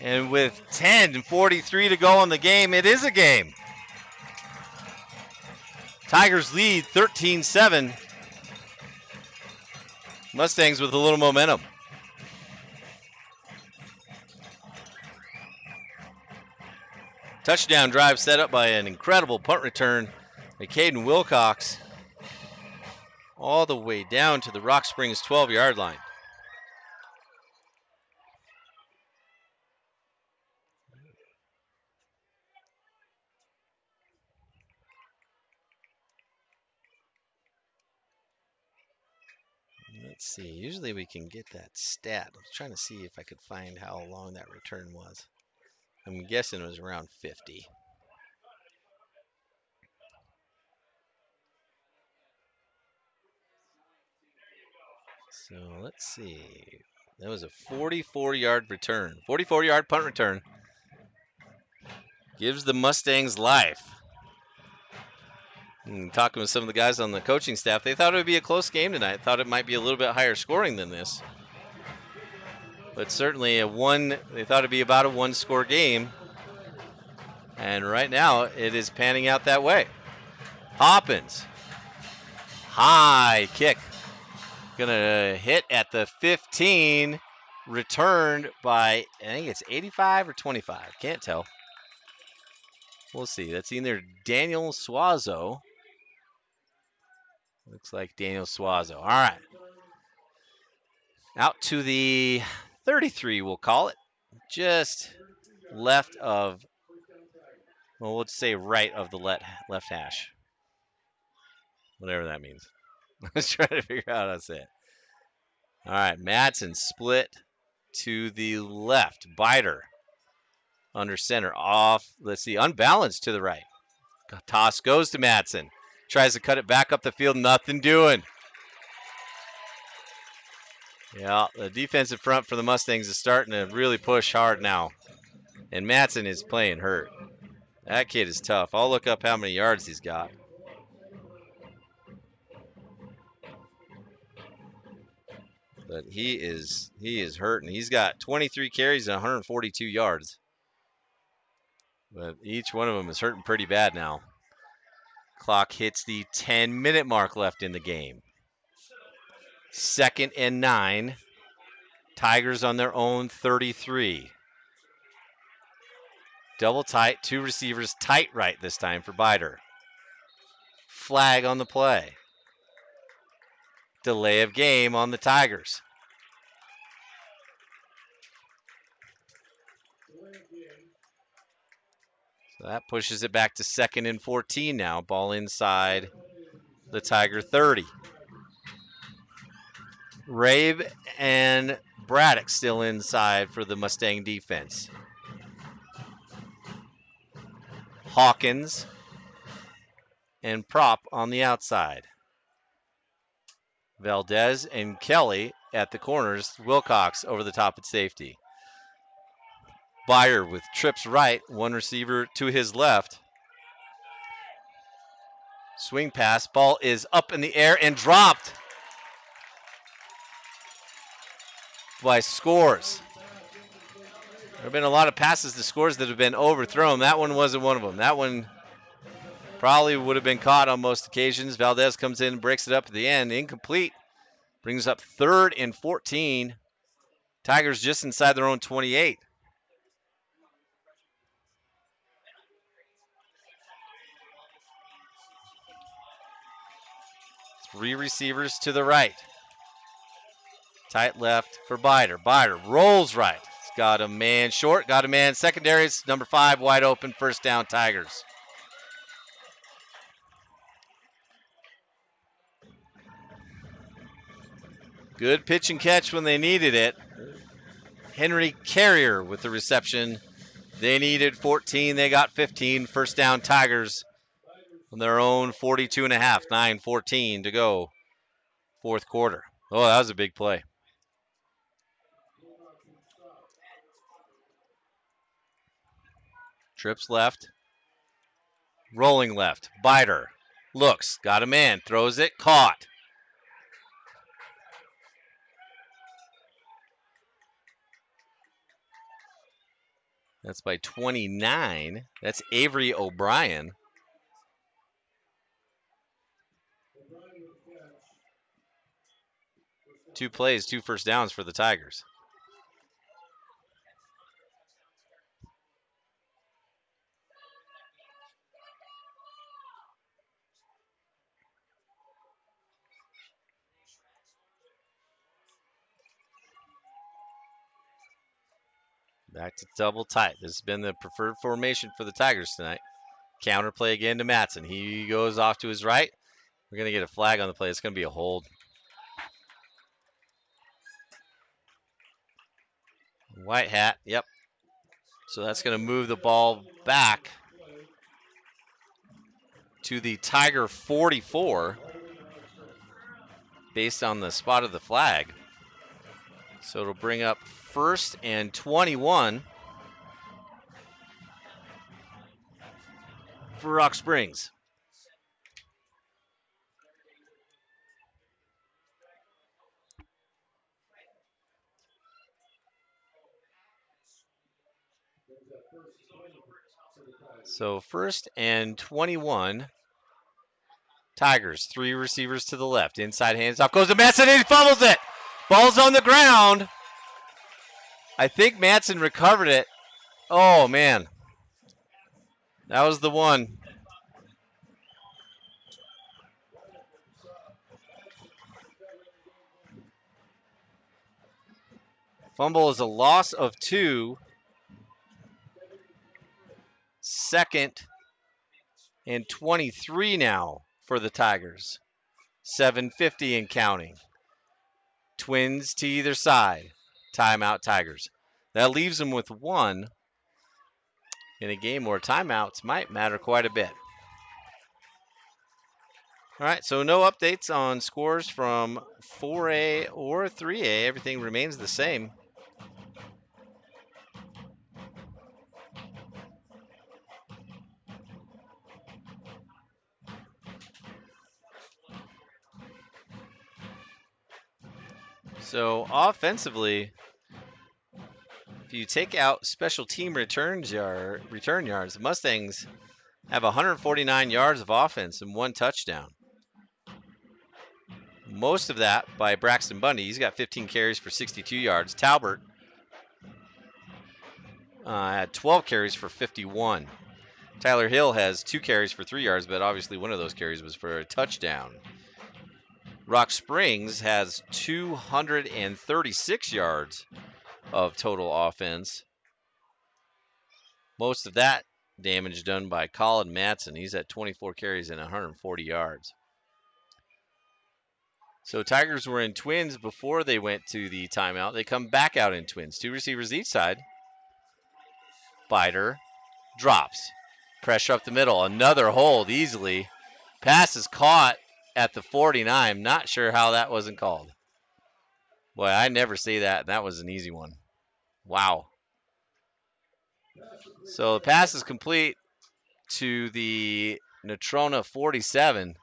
And with 10:43 to go in the game, it is a game. Tigers lead 13-7. Mustangs with a little momentum. Touchdown drive set up by an incredible punt return by Caden Wilcox all the way down to the Rock Springs 12-yard line. Let's see. Usually we can get that stat. I was trying to see if I could find how long that return was. I'm guessing it was around 50. So let's see. That was a 44-yard return. 44-yard punt return. Gives the Mustangs life. And talking with some of the guys on the coaching staff, they thought it would be a close game tonight. Thought it might be a little bit higher scoring than this. But certainly they thought it'd be about a 1-score game. And right now it is panning out that way. Hoppins. High kick. Gonna hit at the 15. Returned by, I think it's 85 or 25. Can't tell. We'll see. That's either Daniel Suazo. Looks like Daniel Suazo. All right. Out to the 33, we'll call it. Just left of, well, let's say right of the left hash. Whatever that means. Let's try to figure out how to say it. All right, Madsen split to the left. Biter under center. Off, let's see, unbalanced to the right. Toss goes to Madsen. Tries to cut it back up the field. Nothing doing. Yeah, the defensive front for the Mustangs is starting to really push hard now. And Madsen is playing hurt. That kid is tough. I'll look up how many yards he's got. But he is hurting. He's got 23 carries and 142 yards. But each one of them is hurting pretty bad now. Clock hits the 10-minute mark left in the game. 2nd and 9. Tigers on their own 33. Double tight, 2 receivers tight right this time for Biter. Flag on the play. Delay of game on the Tigers. So that pushes it back to 2nd and 14 now. Ball inside the Tiger 30. Rave and Braddock still inside for the Mustang defense. Hawkins and Prop on the outside. Valdez and Kelly at the corners. Wilcox over the top at safety. Byer with trips right, 1 receiver to his left. Swing pass, ball is up in the air and dropped by Scores. There have been a lot of passes to Scores that have been overthrown. That one wasn't one of them. That one Probably would have been caught on most occasions. Valdez comes in and breaks it up at the end. Incomplete. Brings up 3rd and 14. Tigers just inside their own 28. Three receivers to the right. Tight left for Bider. Bider rolls right. He's got a man short, got a man secondaries. Number 5 wide open, first down Tigers. Good pitch and catch when they needed it. Henry Carrier with the reception. They needed 14. They got 15. First down Tigers on their own 42 and a half. 9:14 to go. Fourth quarter. Oh, that was a big play. Trips left. Rolling left. Bider. Looks. Got a man. Throws it. Caught. That's by 29. That's Avery O'Brien. Two plays, 2 first downs for the Tigers. Back to double tight. This has been the preferred formation for the Tigers tonight. Counter play again to Matson. He goes off to his right. We're going to get a flag on the play. It's going to be a hold. White hat, yep. So that's going to move the ball back to the Tiger 44 based on the spot of the flag. So it'll bring up 1st and 21 for Rock Springs. So 1st and 21. Tigers, 3 receivers to the left. Inside hands off. Goes to Matson and he fumbles it. Ball's on the ground. I think Matson recovered it. Oh, man. That was the one. Fumble is a loss of 2. 2nd and 23 now for the Tigers. 7:50 and counting. Twins to either side. Timeout Tigers. That leaves them with 1 in a game where timeouts might matter quite a bit. All right, so no updates on scores from 4A or 3A. Everything remains the same. So offensively, if you take out special team return yards, the Mustangs have 149 yards of offense and 1 touchdown. Most of that by Braxton Bundy. He's got 15 carries for 62 yards. Talbert had 12 carries for 51. Tyler Hill has 2 carries for 3 yards, but obviously one of those carries was for a touchdown. Rock Springs has 236 yards of total offense. Most of that damage done by Colin Matson. He's at 24 carries and 140 yards. So Tigers were in twins before they went to the timeout. They come back out in twins. 2 receivers each side. Bider drops. Pressure up the middle. Another hold easily. Pass is caught at the 49. Not sure how that wasn't called. Boy, I never say that. That was an easy one. Wow. So the pass is complete to the Natrona 47.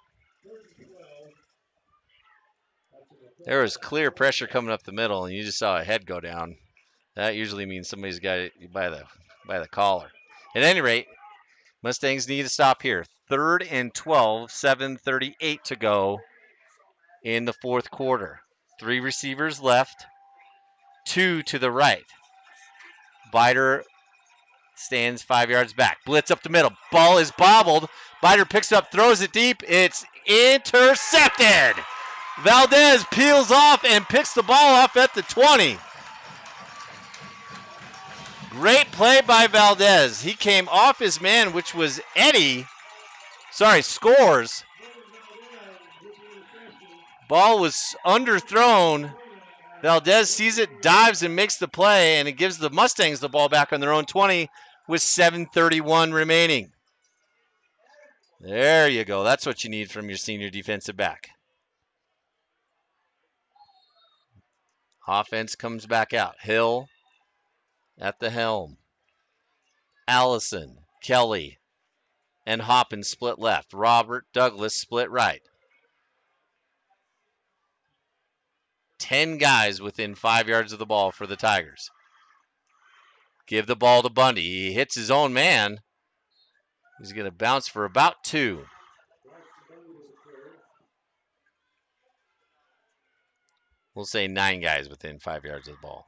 There was clear pressure coming up the middle, and you just saw a head go down. That usually means somebody's got it by the collar. At any rate, Mustangs need to stop here. 3rd and 12, 7:38 to go in the fourth quarter. 3 receivers left, 2 to the right. Bider stands 5 yards back. Blitz up the middle. Ball is bobbled. Bider picks it up, throws it deep. It's intercepted. Valdez peels off and picks the ball off at the 20. Great play by Valdez. He came off his man, which was Eddie. Sorry, Scores. Ball was underthrown. Valdez sees it, dives, and makes the play, and it gives the Mustangs the ball back on their own 20 with 7:31 remaining. There you go. That's what you need from your senior defensive back. Offense comes back out. Hill at the helm. Allison, Kelly, and Hoppin split left. Robert Douglas split right. 10 guys within 5 yards of the ball for the Tigers. Give the ball to Bundy. He hits his own man. He's going to bounce for about 2. We'll say 9 guys within 5 yards of the ball.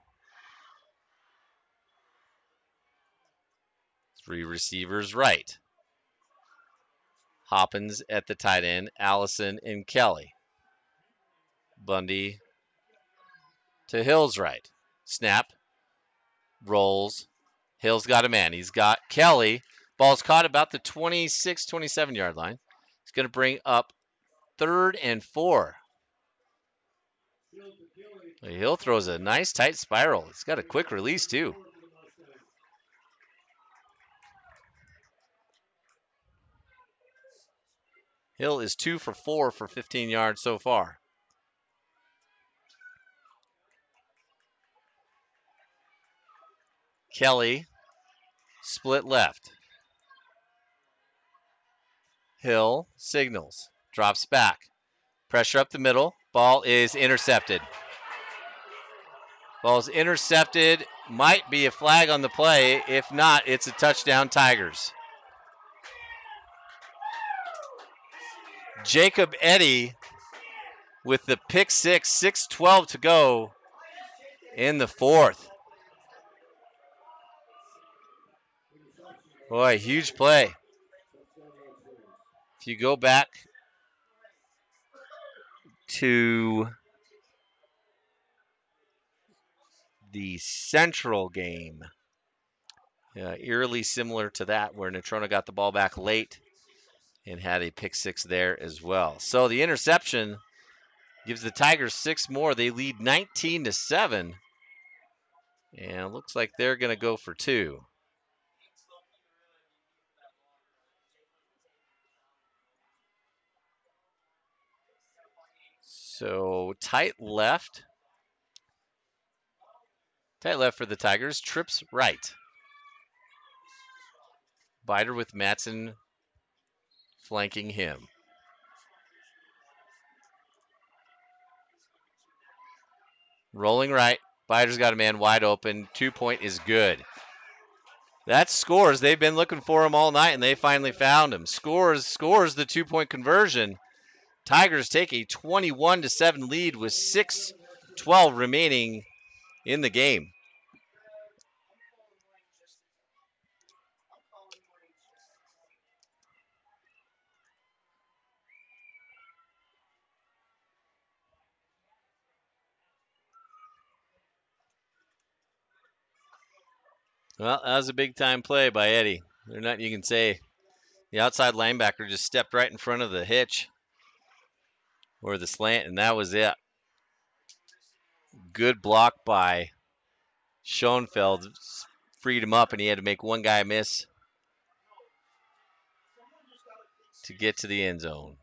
3 receivers right. Hoppins at the tight end, Allison and Kelly. Bundy to Hill's right. Snap. Rolls. Hill's got a man. He's got Kelly. Ball's caught about the 26, 27-yard line. He's going to bring up 3rd and 4. Hill throws a nice tight spiral. He's got a quick release too. Hill is 2 for 4 for 15 yards so far. Kelly, split left. Hill signals, drops back. Pressure up the middle. Ball is intercepted. Ball's intercepted. Might be a flag on the play. If not, it's a touchdown Tigers. Jacob Eddy with the pick six, 6:12 to go in the fourth. Boy, huge play. If you go back to the Central game, eerily similar to that, where Natrona got the ball back late and had a pick six there as well. So the interception gives the Tigers 6 more. They lead 19-7. And it looks like they're going to go for 2. So tight left. Tight left for the Tigers. Trips right. Bider with Matson flanking him. Rolling right. Bider's got a man wide open. 2-point is good. That Scores. They've been looking for him all night, and they finally found him. Scores the 2-point conversion. Tigers take a 21-7 lead with 6:12 remaining in the game. Well, that was a big-time play by Eddie. There's nothing you can say. The outside linebacker just stepped right in front of the hitch or the slant, and that was it. Good block by Schoenfeld. Freed him up, and he had to make one guy miss to get to the end zone.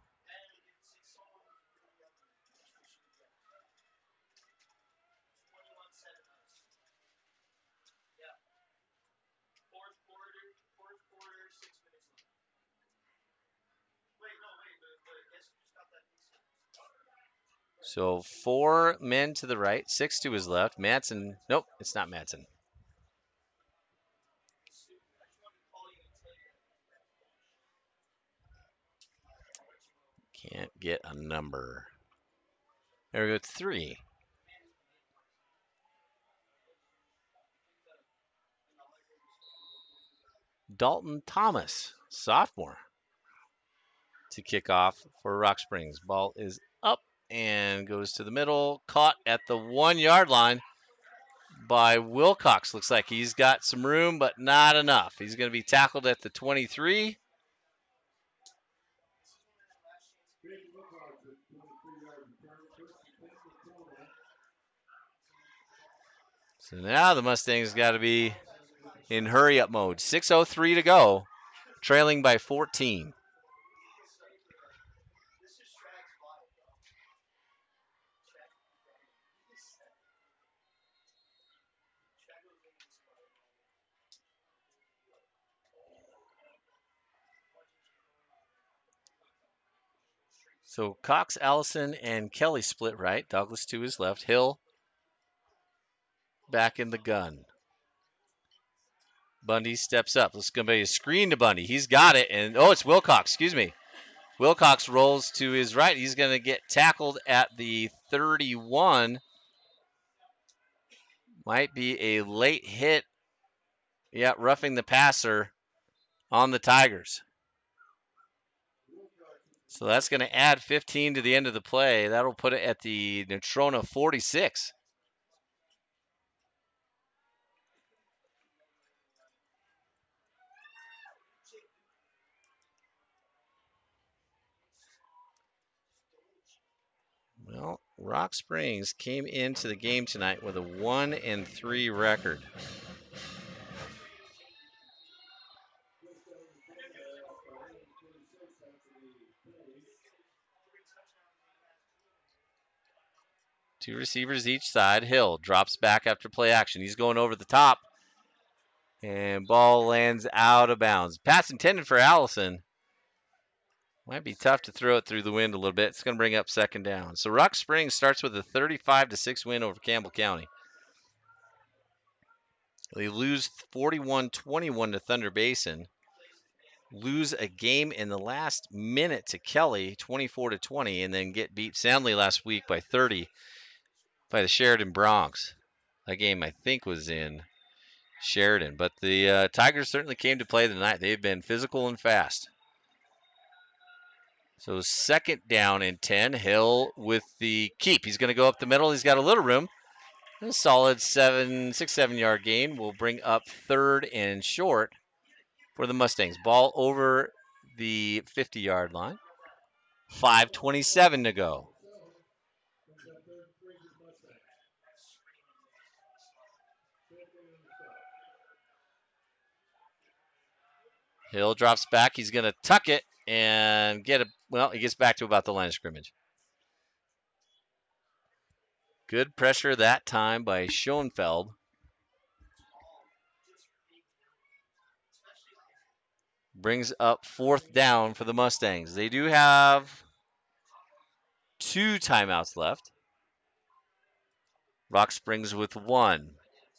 So 4 men to the right, 6 to his left. Matson, nope, it's not Matson. get a number. There we go, it's 3. Dalton Thomas, sophomore, to kick off for Rock Springs. Ball is up and goes to the middle. Caught at the 1-yard line by Wilcox. Looks like he's got some room, but not enough. He's going to be tackled at the 23. So now the Mustangs got to be in hurry-up mode. 6:03 to go, trailing by 14. So Cox, Allison, and Kelly split right. Douglas to his left. Hill back in the gun. Bundy steps up. This is going to be a screen to Bundy. He's got it. And, oh, it's Wilcox. Excuse me. Wilcox rolls to his right. He's going to get tackled at the 31. Might be a late hit. Yeah, roughing the passer on the Tigers. So that's going to add 15 to the end of the play. That'll put it at the Natrona 46. Well, Rock Springs came into the game tonight with a 1-3 record. Two receivers each side. Hill drops back after play action. He's going over the top. And ball lands out of bounds. Pass intended for Allison. Might be tough to throw it through the wind a little bit. It's going to bring up second down. So Rock Springs starts with a 35-6 win over Campbell County. They lose 41-21 to Thunder Basin. Lose a game in the last minute to Kelly, 24-20, and then get beat soundly last week by 30 by the Sheridan Bronx. That game, I think, was in Sheridan. But the Tigers certainly came to play tonight. They've been physical and fast. So second down and 10. Hill with the keep. He's going to go up the middle. He's got a little room. A solid 6-7 yard gain will bring up third and short for the Mustangs. Ball over the 50-yard line. 5:27 to go. Hill drops back. He's going to tuck it and get he gets back to about the line of scrimmage. Good pressure that time by Schoenfeld. Brings up fourth down for the Mustangs. They do have 2 timeouts left. Rock Springs with 1.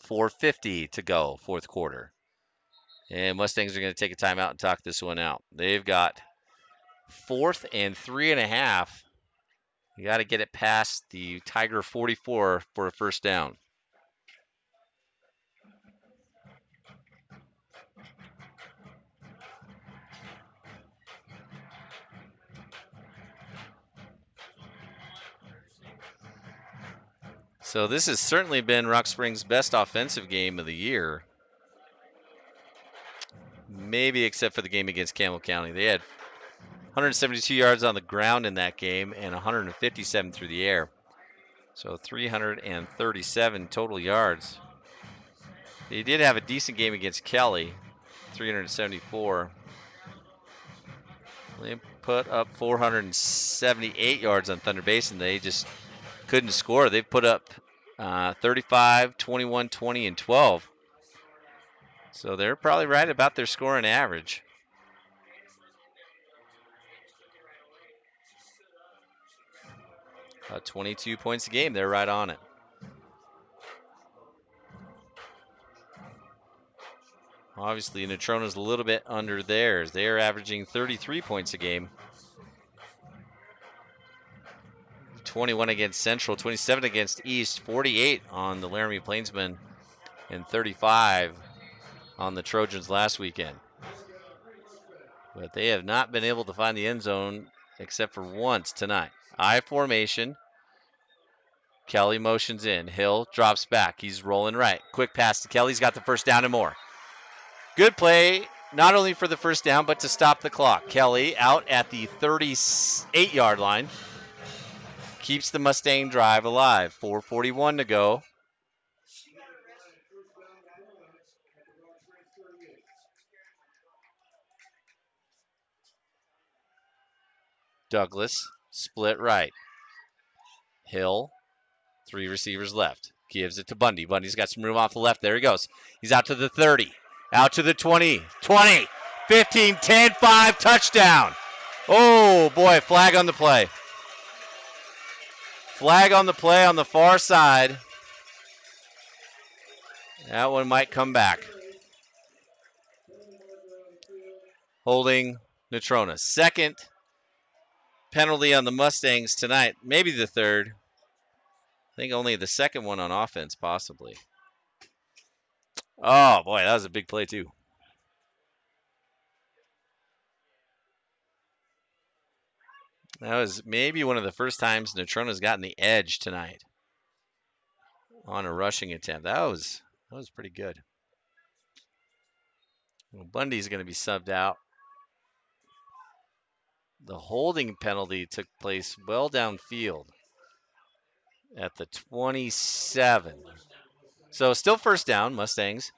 4:50 to go, fourth quarter. And Mustangs are going to take a timeout and talk this one out. They've got 4th and 3.5. You got to get it past the Tiger 44 for a first down. So this has certainly been Rock Springs' best offensive game of the year. Maybe except for the game against Campbell County. They had 172 yards on the ground in that game and 157 through the air. So 337 total yards. They did have a decent game against Kelly, 374. They put up 478 yards on Thunder Basin. They just couldn't score. They've put up 35, 21, 20, and 12. So they're probably right about their scoring average. About 22 points a game. They're right on it. Obviously, Natrona's a little bit under theirs. They are averaging 33 points a game. 21 against Central, 27 against East, 48 on the Laramie Plainsmen, and 35 on the Trojans last weekend. But they have not been able to find the end zone except for once tonight. I formation. Kelly motions in. Hill drops back. He's rolling right. Quick pass to Kelly. He's got the first down and more. Good play, not only for the first down, but to stop the clock. Kelly out at the 38-yard line. Keeps the Mustang drive alive. 4:41 to go. Douglas, split right. Hill, 3 receivers left. Gives it to Bundy. Bundy's got some room off the left. There he goes. He's out to the 30. Out to the 20. 20. 15, 10, 5. Touchdown. Oh, boy. Flag on the play. Flag on the play on the far side. That one might come back. Holding Natrona. Second penalty on the Mustangs tonight. Maybe the third. I think only the second one on offense, possibly. Oh, boy, that was a big play, too. That was maybe one of the first times Natrona's gotten the edge tonight on a rushing attempt. That was pretty good. Well, Bundy's going to be subbed out. The holding penalty took place well downfield at the 27. So still first down, Mustangs.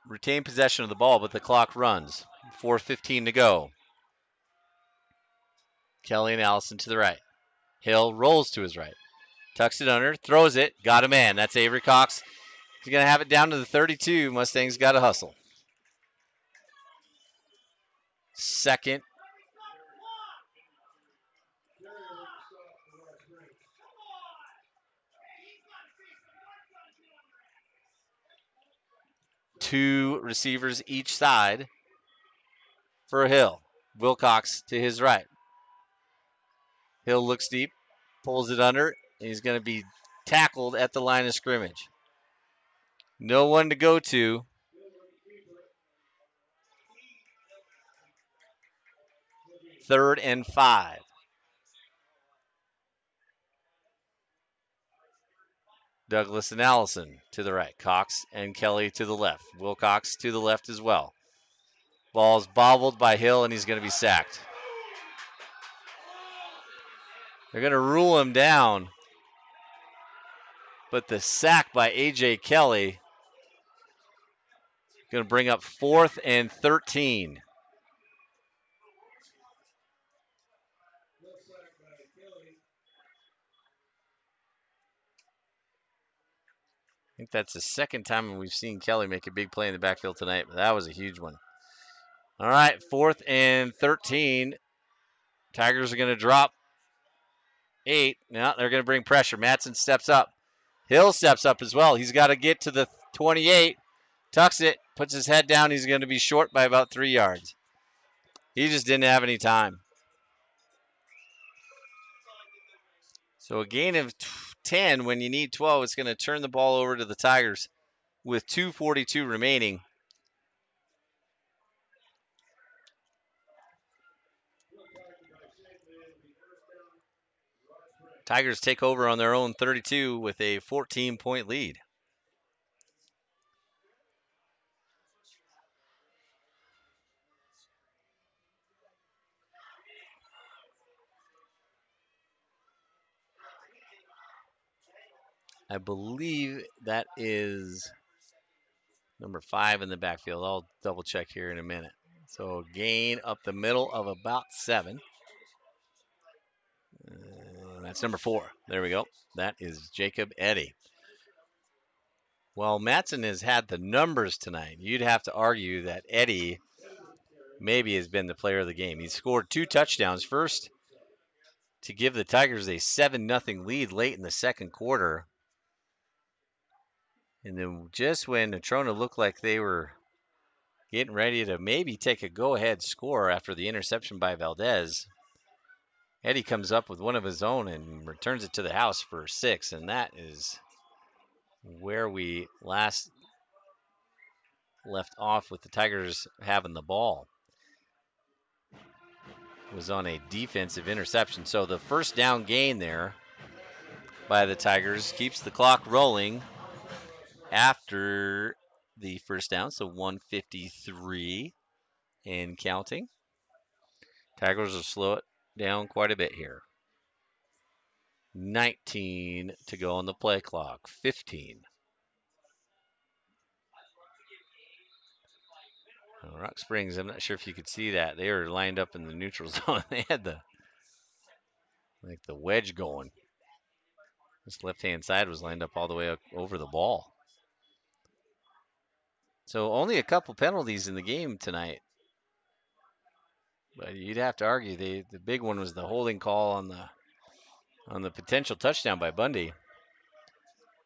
Retain possession of the ball, but the clock runs. 4:15 to go. Kelly and Allison to the right. Hill rolls to his right. Tucks it under, throws it, got a man. That's Avery Cox. He's going to have it down to the 32. Mustangs got to hustle. Second. Two receivers each side for Hill. Wilcox to his right. Hill looks deep, pulls it under. He's going to be tackled at the line of scrimmage. No one to go to. Third and 5. Douglas and Allison to the right. Cox and Kelly to the left. Wilcox to the left as well. Ball's bobbled by Hill, and he's going to be sacked. They're going to rule him down. But the sack by A.J. Kelly going to bring up 4th and 13. I think that's the second time we've seen Kelly make a big play in the backfield tonight, but that was a huge one. All right, 4th and 13. Tigers are going to drop 8. Now they're going to bring pressure. Madsen steps up. Hill steps up as well. He's got to get to the 28. Tucks it, puts his head down. He's going to be short by about 3 yards. He just didn't have any time. So a gain of 10 when you need 12. It's going to turn the ball over to the Tigers with 2:42 remaining. Tigers take over on their own 32 with a 14-point lead. I believe that is number 5 in the backfield. I'll double check here in a minute. So gain up the middle of about 7. That's number 4. There we go. That is Jacob Eddy. Well, Madsen has had the numbers tonight. You'd have to argue that Eddy maybe has been the player of the game. He's scored 2 touchdowns. First, to give the Tigers a 7-0 lead late in the second quarter. And then just when Natrona looked like they were getting ready to maybe take a go-ahead score after the interception by Valdez, Eddie comes up with one of his own and returns it to the house for 6, and that is where we last left off with the Tigers having the ball. Was on a defensive interception. So the first down gain there by the Tigers keeps the clock rolling after the first down. So 153 and counting. Tigers will slow it down quite a bit here. 19 to go on the play clock. 15. Rock Springs, I'm not sure if you could see that. They were lined up in the neutral zone. They had the wedge going. This left-hand side was lined up all the way up over the ball. So only a couple penalties in the game tonight. But you'd have to argue the big one was the holding call on the potential touchdown by Bundy.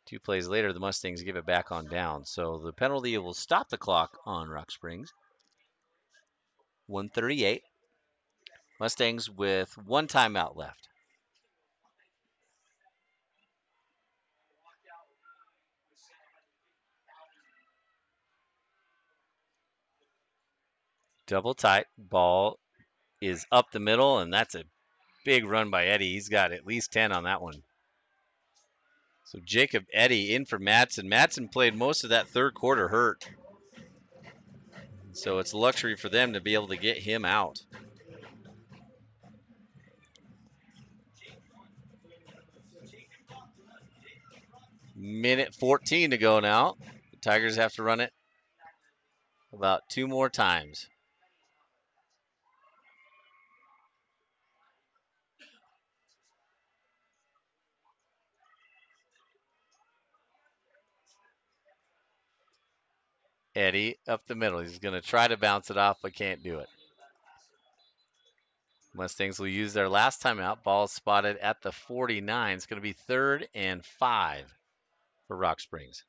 2 plays later, the Mustangs give it back on down. So the penalty will stop the clock on Rock Springs. 138. Mustangs with 1 timeout left. Double tight. Ball is up the middle, and that's a big run by Eddie. He's got at least 10 on that one. So Jacob Eddy in for Madsen. Madsen played most of that third quarter hurt. So it's a luxury for them to be able to get him out. Minute 14 to go now. The Tigers have to run it about 2 more times. Eddie up the middle. He's going to try to bounce it off, but can't do it. Mustangs will use their last timeout. Ball spotted at the 49. It's going to be 3rd and 5 for Rock Springs.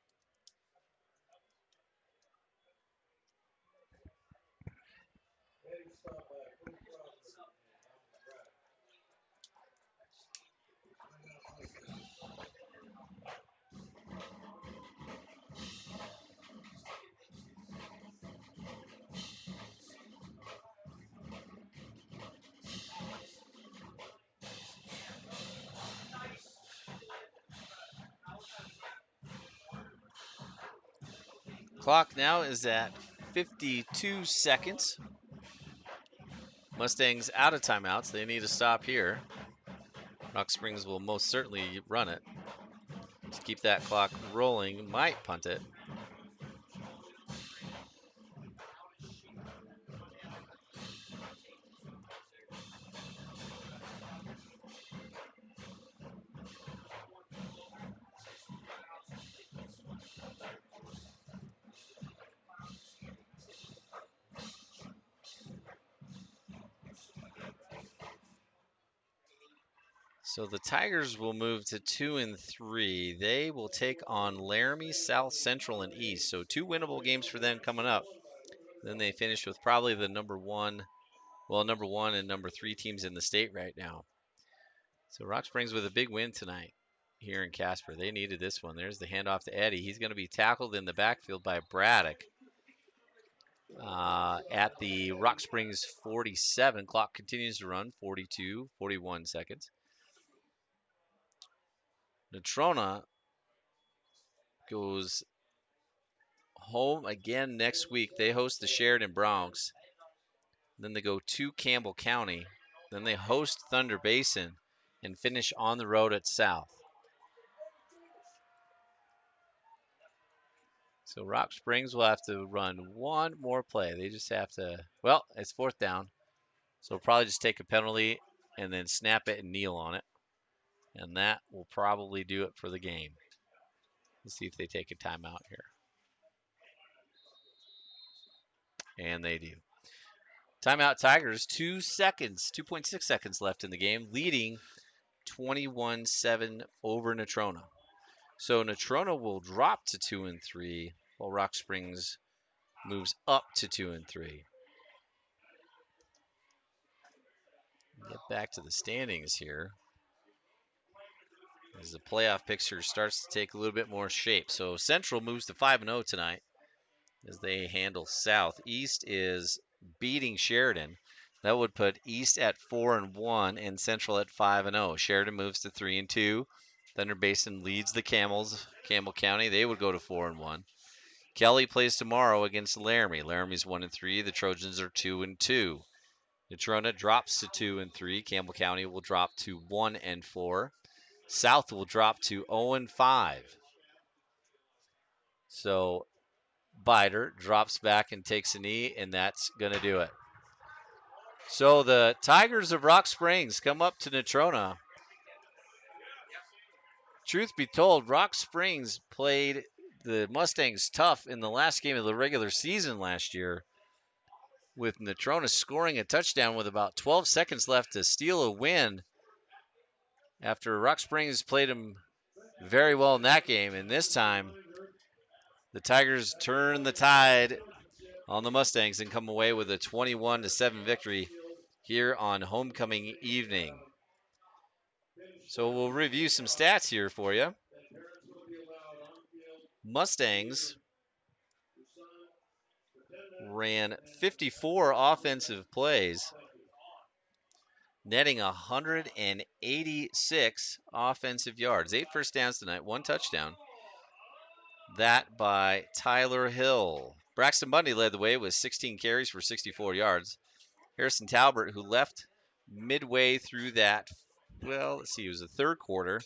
Clock now is at 52 seconds. Mustangs out of timeouts. They need to stop here. Rock Springs will most certainly run it. To keep that clock rolling, might punt it. So the Tigers will move to 2 and 3. They will take on Laramie, South Central, and East. So 2 winnable games for them coming up. Then they finish with probably the number 1 and number 3 teams in the state right now. So Rock Springs with a big win tonight here in Casper. They needed this one. There's the handoff to Eddie. He's going to be tackled in the backfield by Braddock. At the Rock Springs 47. Clock continues to run, 42, 41 seconds. Natrona goes home again next week. They host the Sheridan Bronx. Then they go to Campbell County. Then they host Thunder Basin and finish on the road at South. So Rock Springs will have to run one more play. They just have to, well, it's 4th down. So probably just take a penalty and then snap it and kneel on it. And that will probably do it for the game. Let's see if they take a timeout here. And they do. Timeout Tigers, 2 seconds, 2.6 seconds left in the game, leading 21-7 over Natrona. So Natrona will drop to 2 and 3, while Rock Springs moves up to 2 and 3. Get back to the standings here as the playoff picture starts to take a little bit more shape. So Central moves to 5-0 tonight as they handle South. East is beating Sheridan. That would put East at 4-1 and Central at 5-0. Sheridan moves to 3-2. Thunder Basin leads the Camels. Campbell County, they would go to 4-1. Kelly plays tomorrow against Laramie. Laramie's 1-3. The Trojans are 2-2. Natrona drops to 2-3. Campbell County will drop to 1-4. South will drop to 0-5. So Bider drops back and takes a knee, and that's going to do it. So the Tigers of Rock Springs come up to Natrona. Truth be told, Rock Springs played the Mustangs tough in the last game of the regular season last year, with Natrona scoring a touchdown with about 12 seconds left to steal a win after Rock Springs played them very well in that game. And this time, the Tigers turn the tide on the Mustangs and come away with a 21-7 victory here on homecoming evening. So we'll review some stats here for you. Mustangs ran 54 offensive plays, netting 186 offensive yards. 8 first downs tonight, 1 touchdown. That by Tyler Hill. Braxton Bundy led the way with 16 carries for 64 yards. Harrison Talbert, who left midway through that, well, let's see, it was the third quarter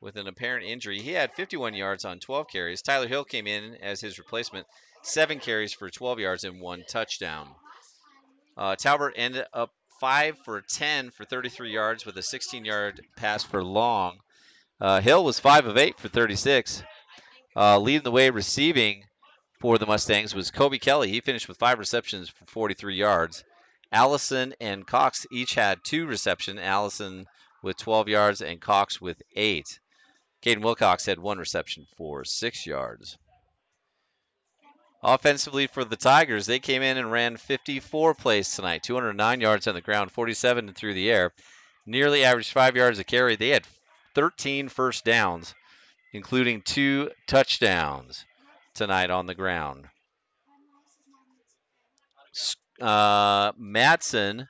with an apparent injury. He had 51 yards on 12 carries. Tyler Hill came in as his replacement, 7 carries for 12 yards and 1 touchdown. Talbert ended up 5 for 10 for 33 yards with a 16-yard pass for long. Hill was 5 of 8 for 36. Leading the way receiving for the Mustangs was Kobe Kelly. He finished with 5 receptions for 43 yards. Allison and Cox each had 2 receptions. Allison with 12 yards and Cox with 8. Caden Wilcox had 1 reception for 6 yards. Offensively for the Tigers, they came in and ran 54 plays tonight, 209 yards on the ground, 47 through the air. Nearly averaged 5 yards a carry. They had 13 first downs, including 2 touchdowns tonight on the ground. Madsen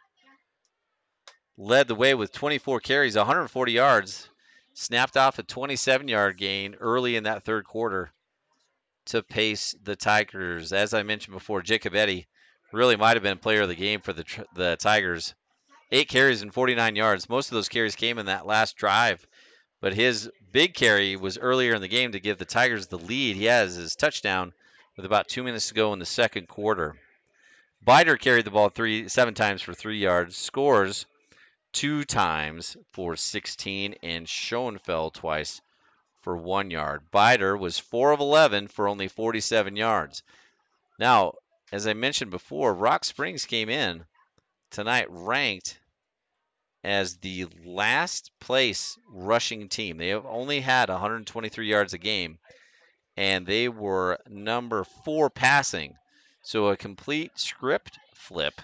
led the way with 24 carries, 140 yards, snapped off a 27-yard gain early in that third quarter to pace the Tigers. As I mentioned before, Jacob Eddy really might have been player of the game for the Tigers. 8 carries and 49 yards. Most of those carries came in that last drive, but his big carry was earlier in the game to give the Tigers the lead. He has his touchdown with about 2 minutes to go in the second quarter. Bider carried the ball 7 times for 3 yards, scores 2 times for 16, and Schoenfeld twice for 1 yard. Bider was 4 of 11 for only 47 yards. Now, as I mentioned before, Rock Springs came in tonight ranked as the last place rushing team. They have only had 123 yards a game, and they were number 4 passing. So a complete script flip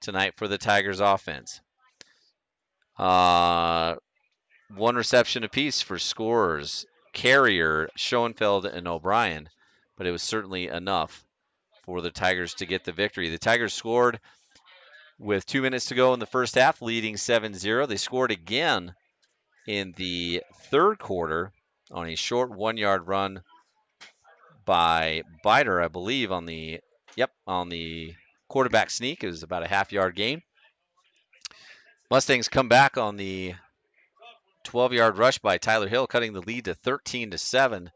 tonight for the Tigers offense. 1 reception apiece for scorers, Carrier, Schoenfeld, and O'Brien, but it was certainly enough for the Tigers to get the victory. The Tigers scored with 2 minutes to go in the first half, leading 7-0. They scored again in the third quarter on a short 1-yard run by Bider, I believe, on the quarterback sneak. It was about a half-yard gain. Mustangs come back on the 12-yard rush by Tyler Hill, cutting the lead to 13-7.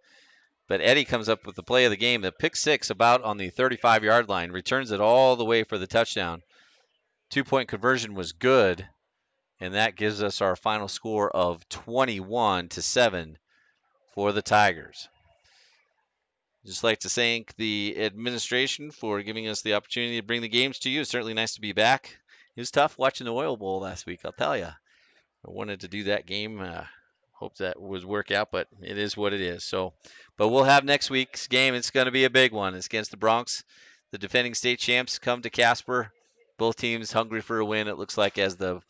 But Eddy comes up with the play of the game. The pick 6 about on the 35-yard line, returns it all the way for the touchdown. 2-point conversion was good, and that gives us our final score of 21-7 for the Tigers. Just like to thank the administration for giving us the opportunity to bring the games to you. It's certainly nice to be back. It was tough watching the Oil Bowl last week, I'll tell you. I wanted to do that game. Hope that would work out, but it is what it is. So, but we'll have next week's game. It's going to be a big one. It's against the Bronx. The defending state champs come to Casper. Both teams hungry for a win, it looks like, as the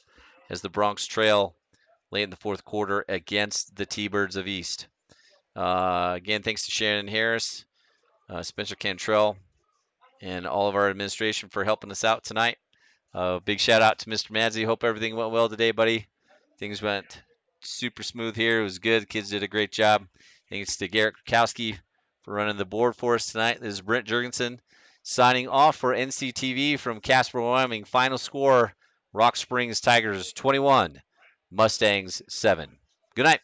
as the Bronx trail late in the fourth quarter against the T-Birds of East. Again, thanks to Shannon Harris, Spencer Cantrell, and all of our administration for helping us out tonight. Big shout out to Mr. Madzi. Hope everything went well today, buddy. Things went super smooth here. It was good. Kids did a great job. Thanks to Garrett Krakowski for running the board for us tonight. This is Brent Jurgensen signing off for NCTV from Casper, Wyoming. Final score, Rock Springs Tigers 21, Mustangs 7. Good night.